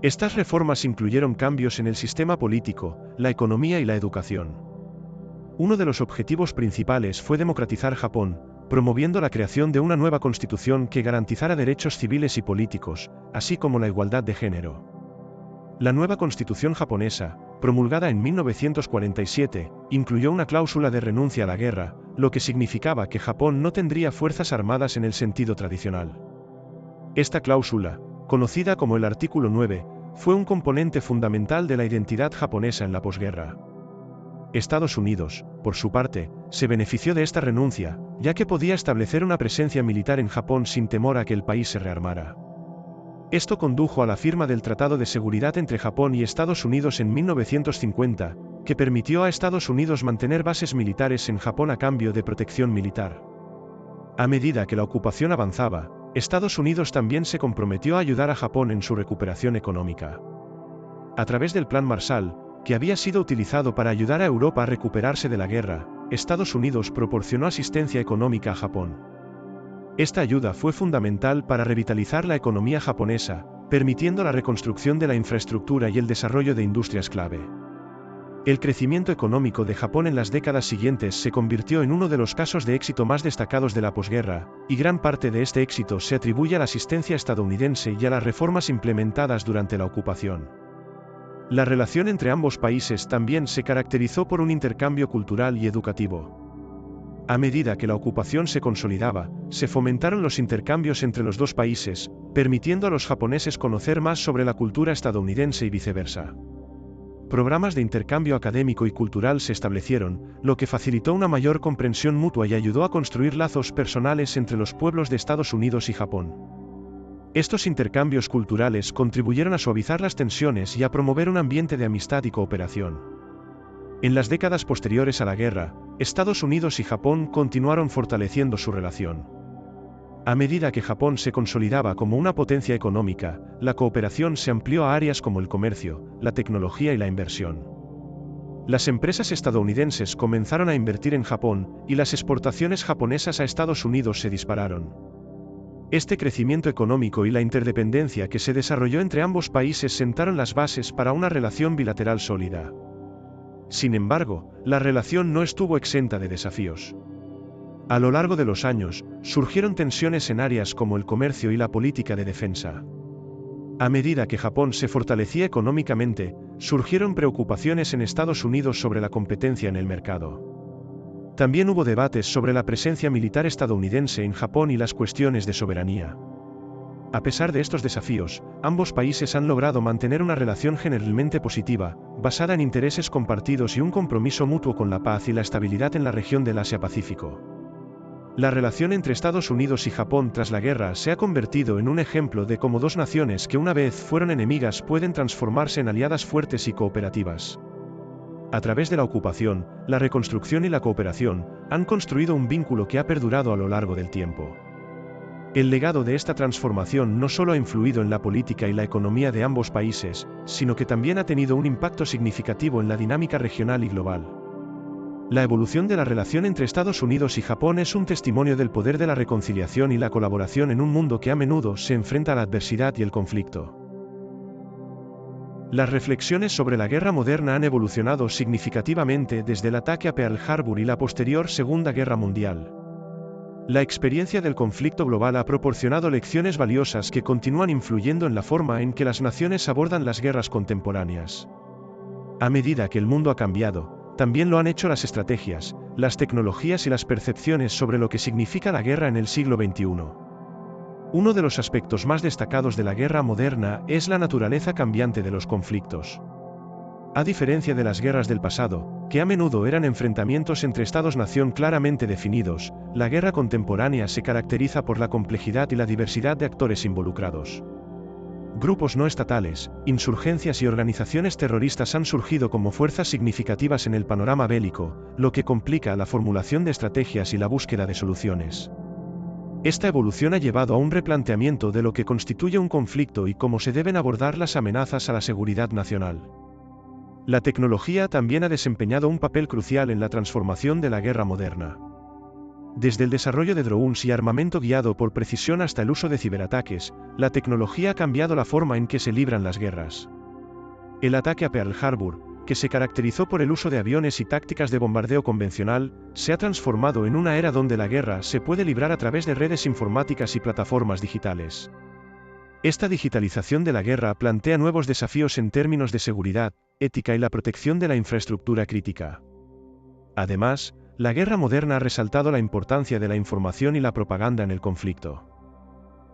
Estas reformas incluyeron cambios en el sistema político, la economía y la educación. Uno de los objetivos principales fue democratizar Japón, promoviendo la creación de una nueva constitución que garantizara derechos civiles y políticos, así como la igualdad de género. La nueva constitución japonesa, promulgada en 1947, incluyó una cláusula de renuncia a la guerra, lo que significaba que Japón no tendría fuerzas armadas en el sentido tradicional. Esta cláusula, conocida como el Artículo 9, fue un componente fundamental de la identidad japonesa en la posguerra. Estados Unidos, por su parte, se benefició de esta renuncia, ya que podía establecer una presencia militar en Japón sin temor a que el país se rearmara. Esto condujo a la firma del Tratado de Seguridad entre Japón y Estados Unidos en 1950, que permitió a Estados Unidos mantener bases militares en Japón a cambio de protección militar. A medida que la ocupación avanzaba, Estados Unidos también se comprometió a ayudar a Japón en su recuperación económica. A través del Plan Marshall, que había sido utilizado para ayudar a Europa a recuperarse de la guerra, Estados Unidos proporcionó asistencia económica a Japón. Esta ayuda fue fundamental para revitalizar la economía japonesa, permitiendo la reconstrucción de la infraestructura y el desarrollo de industrias clave. El crecimiento económico de Japón en las décadas siguientes se convirtió en uno de los casos de éxito más destacados de la posguerra, y gran parte de este éxito se atribuye a la asistencia estadounidense y a las reformas implementadas durante la ocupación. La relación entre ambos países también se caracterizó por un intercambio cultural y educativo. A medida que la ocupación se consolidaba, se fomentaron los intercambios entre los dos países, permitiendo a los japoneses conocer más sobre la cultura estadounidense y viceversa. Programas de intercambio académico y cultural se establecieron, lo que facilitó una mayor comprensión mutua y ayudó a construir lazos personales entre los pueblos de Estados Unidos y Japón. Estos intercambios culturales contribuyeron a suavizar las tensiones y a promover un ambiente de amistad y cooperación. En las décadas posteriores a la guerra, Estados Unidos y Japón continuaron fortaleciendo su relación. A medida que Japón se consolidaba como una potencia económica, la cooperación se amplió a áreas como el comercio, la tecnología y la inversión. Las empresas estadounidenses comenzaron a invertir en Japón, y las exportaciones japonesas a Estados Unidos se dispararon. Este crecimiento económico y la interdependencia que se desarrolló entre ambos países sentaron las bases para una relación bilateral sólida. Sin embargo, la relación no estuvo exenta de desafíos. A lo largo de los años, surgieron tensiones en áreas como el comercio y la política de defensa. A medida que Japón se fortalecía económicamente, surgieron preocupaciones en Estados Unidos sobre la competencia en el mercado. También hubo debates sobre la presencia militar estadounidense en Japón y las cuestiones de soberanía. A pesar de estos desafíos, ambos países han logrado mantener una relación generalmente positiva, basada en intereses compartidos y un compromiso mutuo con la paz y la estabilidad en la región del Asia-Pacífico. La relación entre Estados Unidos y Japón tras la guerra se ha convertido en un ejemplo de cómo dos naciones que una vez fueron enemigas pueden transformarse en aliadas fuertes y cooperativas. A través de la ocupación, la reconstrucción y la cooperación, han construido un vínculo que ha perdurado a lo largo del tiempo. El legado de esta transformación no solo ha influido en la política y la economía de ambos países, sino que también ha tenido un impacto significativo en la dinámica regional y global. La evolución de la relación entre Estados Unidos y Japón es un testimonio del poder de la reconciliación y la colaboración en un mundo que a menudo se enfrenta a la adversidad y el conflicto. Las reflexiones sobre la guerra moderna han evolucionado significativamente desde el ataque a Pearl Harbor y la posterior Segunda Guerra Mundial. La experiencia del conflicto global ha proporcionado lecciones valiosas que continúan influyendo en la forma en que las naciones abordan las guerras contemporáneas. A medida que el mundo ha cambiado, también lo han hecho las estrategias, las tecnologías y las percepciones sobre lo que significa la guerra en el siglo XXI. Uno de los aspectos más destacados de la guerra moderna es la naturaleza cambiante de los conflictos. A diferencia de las guerras del pasado, que a menudo eran enfrentamientos entre estados-nación claramente definidos, la guerra contemporánea se caracteriza por la complejidad y la diversidad de actores involucrados. Grupos no estatales, insurgencias y organizaciones terroristas han surgido como fuerzas significativas en el panorama bélico, lo que complica la formulación de estrategias y la búsqueda de soluciones. Esta evolución ha llevado a un replanteamiento de lo que constituye un conflicto y cómo se deben abordar las amenazas a la seguridad nacional. La tecnología también ha desempeñado un papel crucial en la transformación de la guerra moderna. Desde el desarrollo de drones y armamento guiado por precisión hasta el uso de ciberataques, la tecnología ha cambiado la forma en que se libran las guerras. El ataque a Pearl Harbor, que se caracterizó por el uso de aviones y tácticas de bombardeo convencional, se ha transformado en una era donde la guerra se puede librar a través de redes informáticas y plataformas digitales. Esta digitalización de la guerra plantea nuevos desafíos en términos de seguridad, ética y la protección de la infraestructura crítica. Además, la guerra moderna ha resaltado la importancia de la información y la propaganda en el conflicto.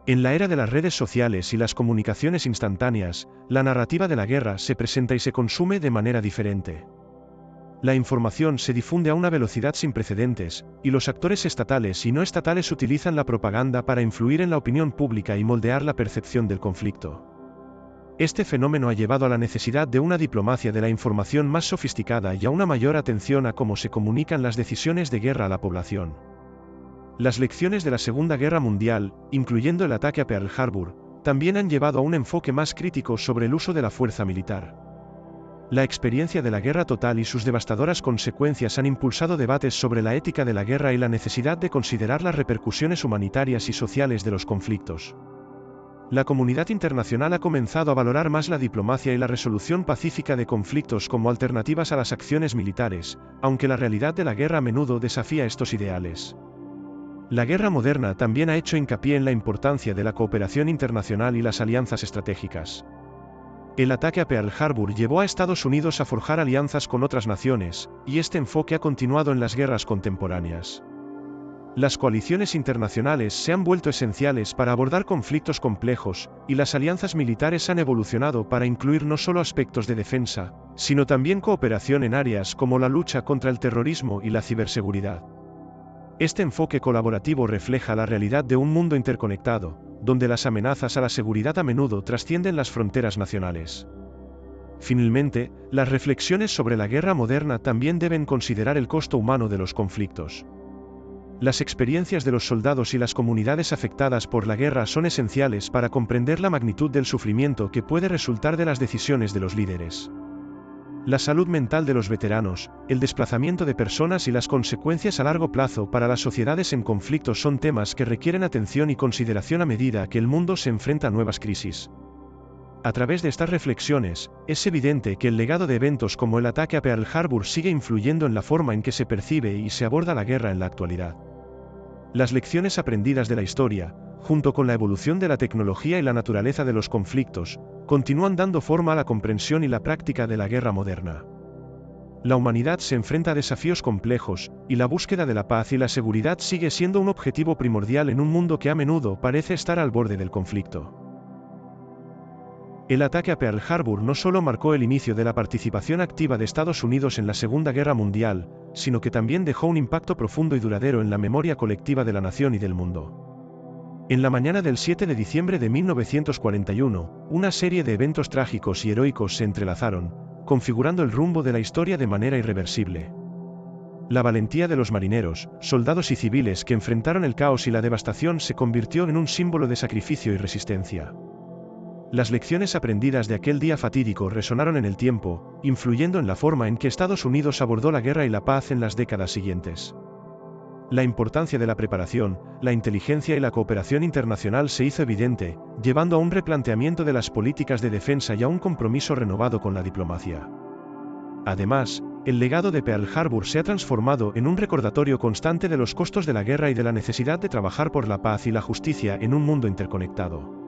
En la era de las redes sociales y las comunicaciones instantáneas, la narrativa de la guerra se presenta y se consume de manera diferente. La información se difunde a una velocidad sin precedentes, y los actores estatales y no estatales utilizan la propaganda para influir en la opinión pública y moldear la percepción del conflicto. Este fenómeno ha llevado a la necesidad de una diplomacia de la información más sofisticada y a una mayor atención a cómo se comunican las decisiones de guerra a la población. Las lecciones de la Segunda Guerra Mundial, incluyendo el ataque a Pearl Harbor, también han llevado a un enfoque más crítico sobre el uso de la fuerza militar. La experiencia de la guerra total y sus devastadoras consecuencias han impulsado debates sobre la ética de la guerra y la necesidad de considerar las repercusiones humanitarias y sociales de los conflictos. La comunidad internacional ha comenzado a valorar más la diplomacia y la resolución pacífica de conflictos como alternativas a las acciones militares, aunque la realidad de la guerra a menudo desafía estos ideales. La guerra moderna también ha hecho hincapié en la importancia de la cooperación internacional y las alianzas estratégicas. El ataque a Pearl Harbor llevó a Estados Unidos a forjar alianzas con otras naciones, y este enfoque ha continuado en las guerras contemporáneas. Las coaliciones internacionales se han vuelto esenciales para abordar conflictos complejos, y las alianzas militares han evolucionado para incluir no solo aspectos de defensa, sino también cooperación en áreas como la lucha contra el terrorismo y la ciberseguridad. Este enfoque colaborativo refleja la realidad de un mundo interconectado, donde las amenazas a la seguridad a menudo trascienden las fronteras nacionales. Finalmente, las reflexiones sobre la guerra moderna también deben considerar el costo humano de los conflictos. Las experiencias de los soldados y las comunidades afectadas por la guerra son esenciales para comprender la magnitud del sufrimiento que puede resultar de las decisiones de los líderes. La salud mental de los veteranos, el desplazamiento de personas y las consecuencias a largo plazo para las sociedades en conflicto son temas que requieren atención y consideración a medida que el mundo se enfrenta a nuevas crisis. A través de estas reflexiones, es evidente que el legado de eventos como el ataque a Pearl Harbor sigue influyendo en la forma en que se percibe y se aborda la guerra en la actualidad. Las lecciones aprendidas de la historia, junto con la evolución de la tecnología y la naturaleza de los conflictos, continúan dando forma a la comprensión y la práctica de la guerra moderna. La humanidad se enfrenta a desafíos complejos, y la búsqueda de la paz y la seguridad sigue siendo un objetivo primordial en un mundo que a menudo parece estar al borde del conflicto. El ataque a Pearl Harbor no solo marcó el inicio de la participación activa de Estados Unidos en la Segunda Guerra Mundial, sino que también dejó un impacto profundo y duradero en la memoria colectiva de la nación y del mundo. En la mañana del 7 de diciembre de 1941, una serie de eventos trágicos y heroicos se entrelazaron, configurando el rumbo de la historia de manera irreversible. La valentía de los marineros, soldados y civiles que enfrentaron el caos y la devastación se convirtió en un símbolo de sacrificio y resistencia. Las lecciones aprendidas de aquel día fatídico resonaron en el tiempo, influyendo en la forma en que Estados Unidos abordó la guerra y la paz en las décadas siguientes. La importancia de la preparación, la inteligencia y la cooperación internacional se hizo evidente, llevando a un replanteamiento de las políticas de defensa y a un compromiso renovado con la diplomacia. Además, el legado de Pearl Harbor se ha transformado en un recordatorio constante de los costos de la guerra y de la necesidad de trabajar por la paz y la justicia en un mundo interconectado.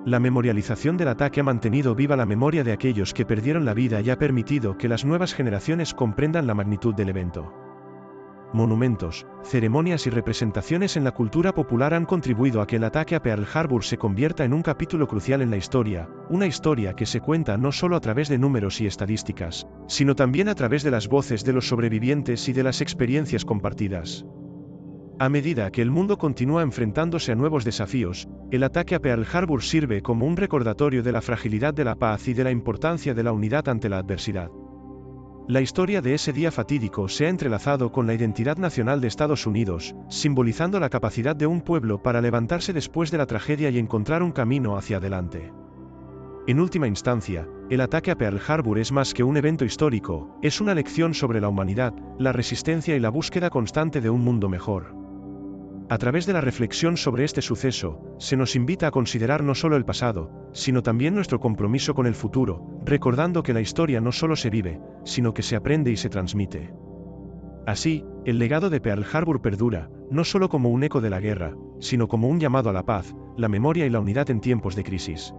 La memorialización del ataque ha mantenido viva la memoria de aquellos que perdieron la vida y ha permitido que las nuevas generaciones comprendan la magnitud del evento. Monumentos, ceremonias y representaciones en la cultura popular han contribuido a que el ataque a Pearl Harbor se convierta en un capítulo crucial en la historia, una historia que se cuenta no solo a través de números y estadísticas, sino también a través de las voces de los sobrevivientes y de las experiencias compartidas. A medida que el mundo continúa enfrentándose a nuevos desafíos, el ataque a Pearl Harbor sirve como un recordatorio de la fragilidad de la paz y de la importancia de la unidad ante la adversidad. La historia de ese día fatídico se ha entrelazado con la identidad nacional de Estados Unidos, simbolizando la capacidad de un pueblo para levantarse después de la tragedia y encontrar un camino hacia adelante. En última instancia, el ataque a Pearl Harbor es más que un evento histórico, es una lección sobre la humanidad, la resistencia y la búsqueda constante de un mundo mejor. A través de la reflexión sobre este suceso, se nos invita a considerar no solo el pasado, sino también nuestro compromiso con el futuro, recordando que la historia no solo se vive, sino que se aprende y se transmite. Así, el legado de Pearl Harbor perdura, no solo como un eco de la guerra, sino como un llamado a la paz, la memoria y la unidad en tiempos de crisis.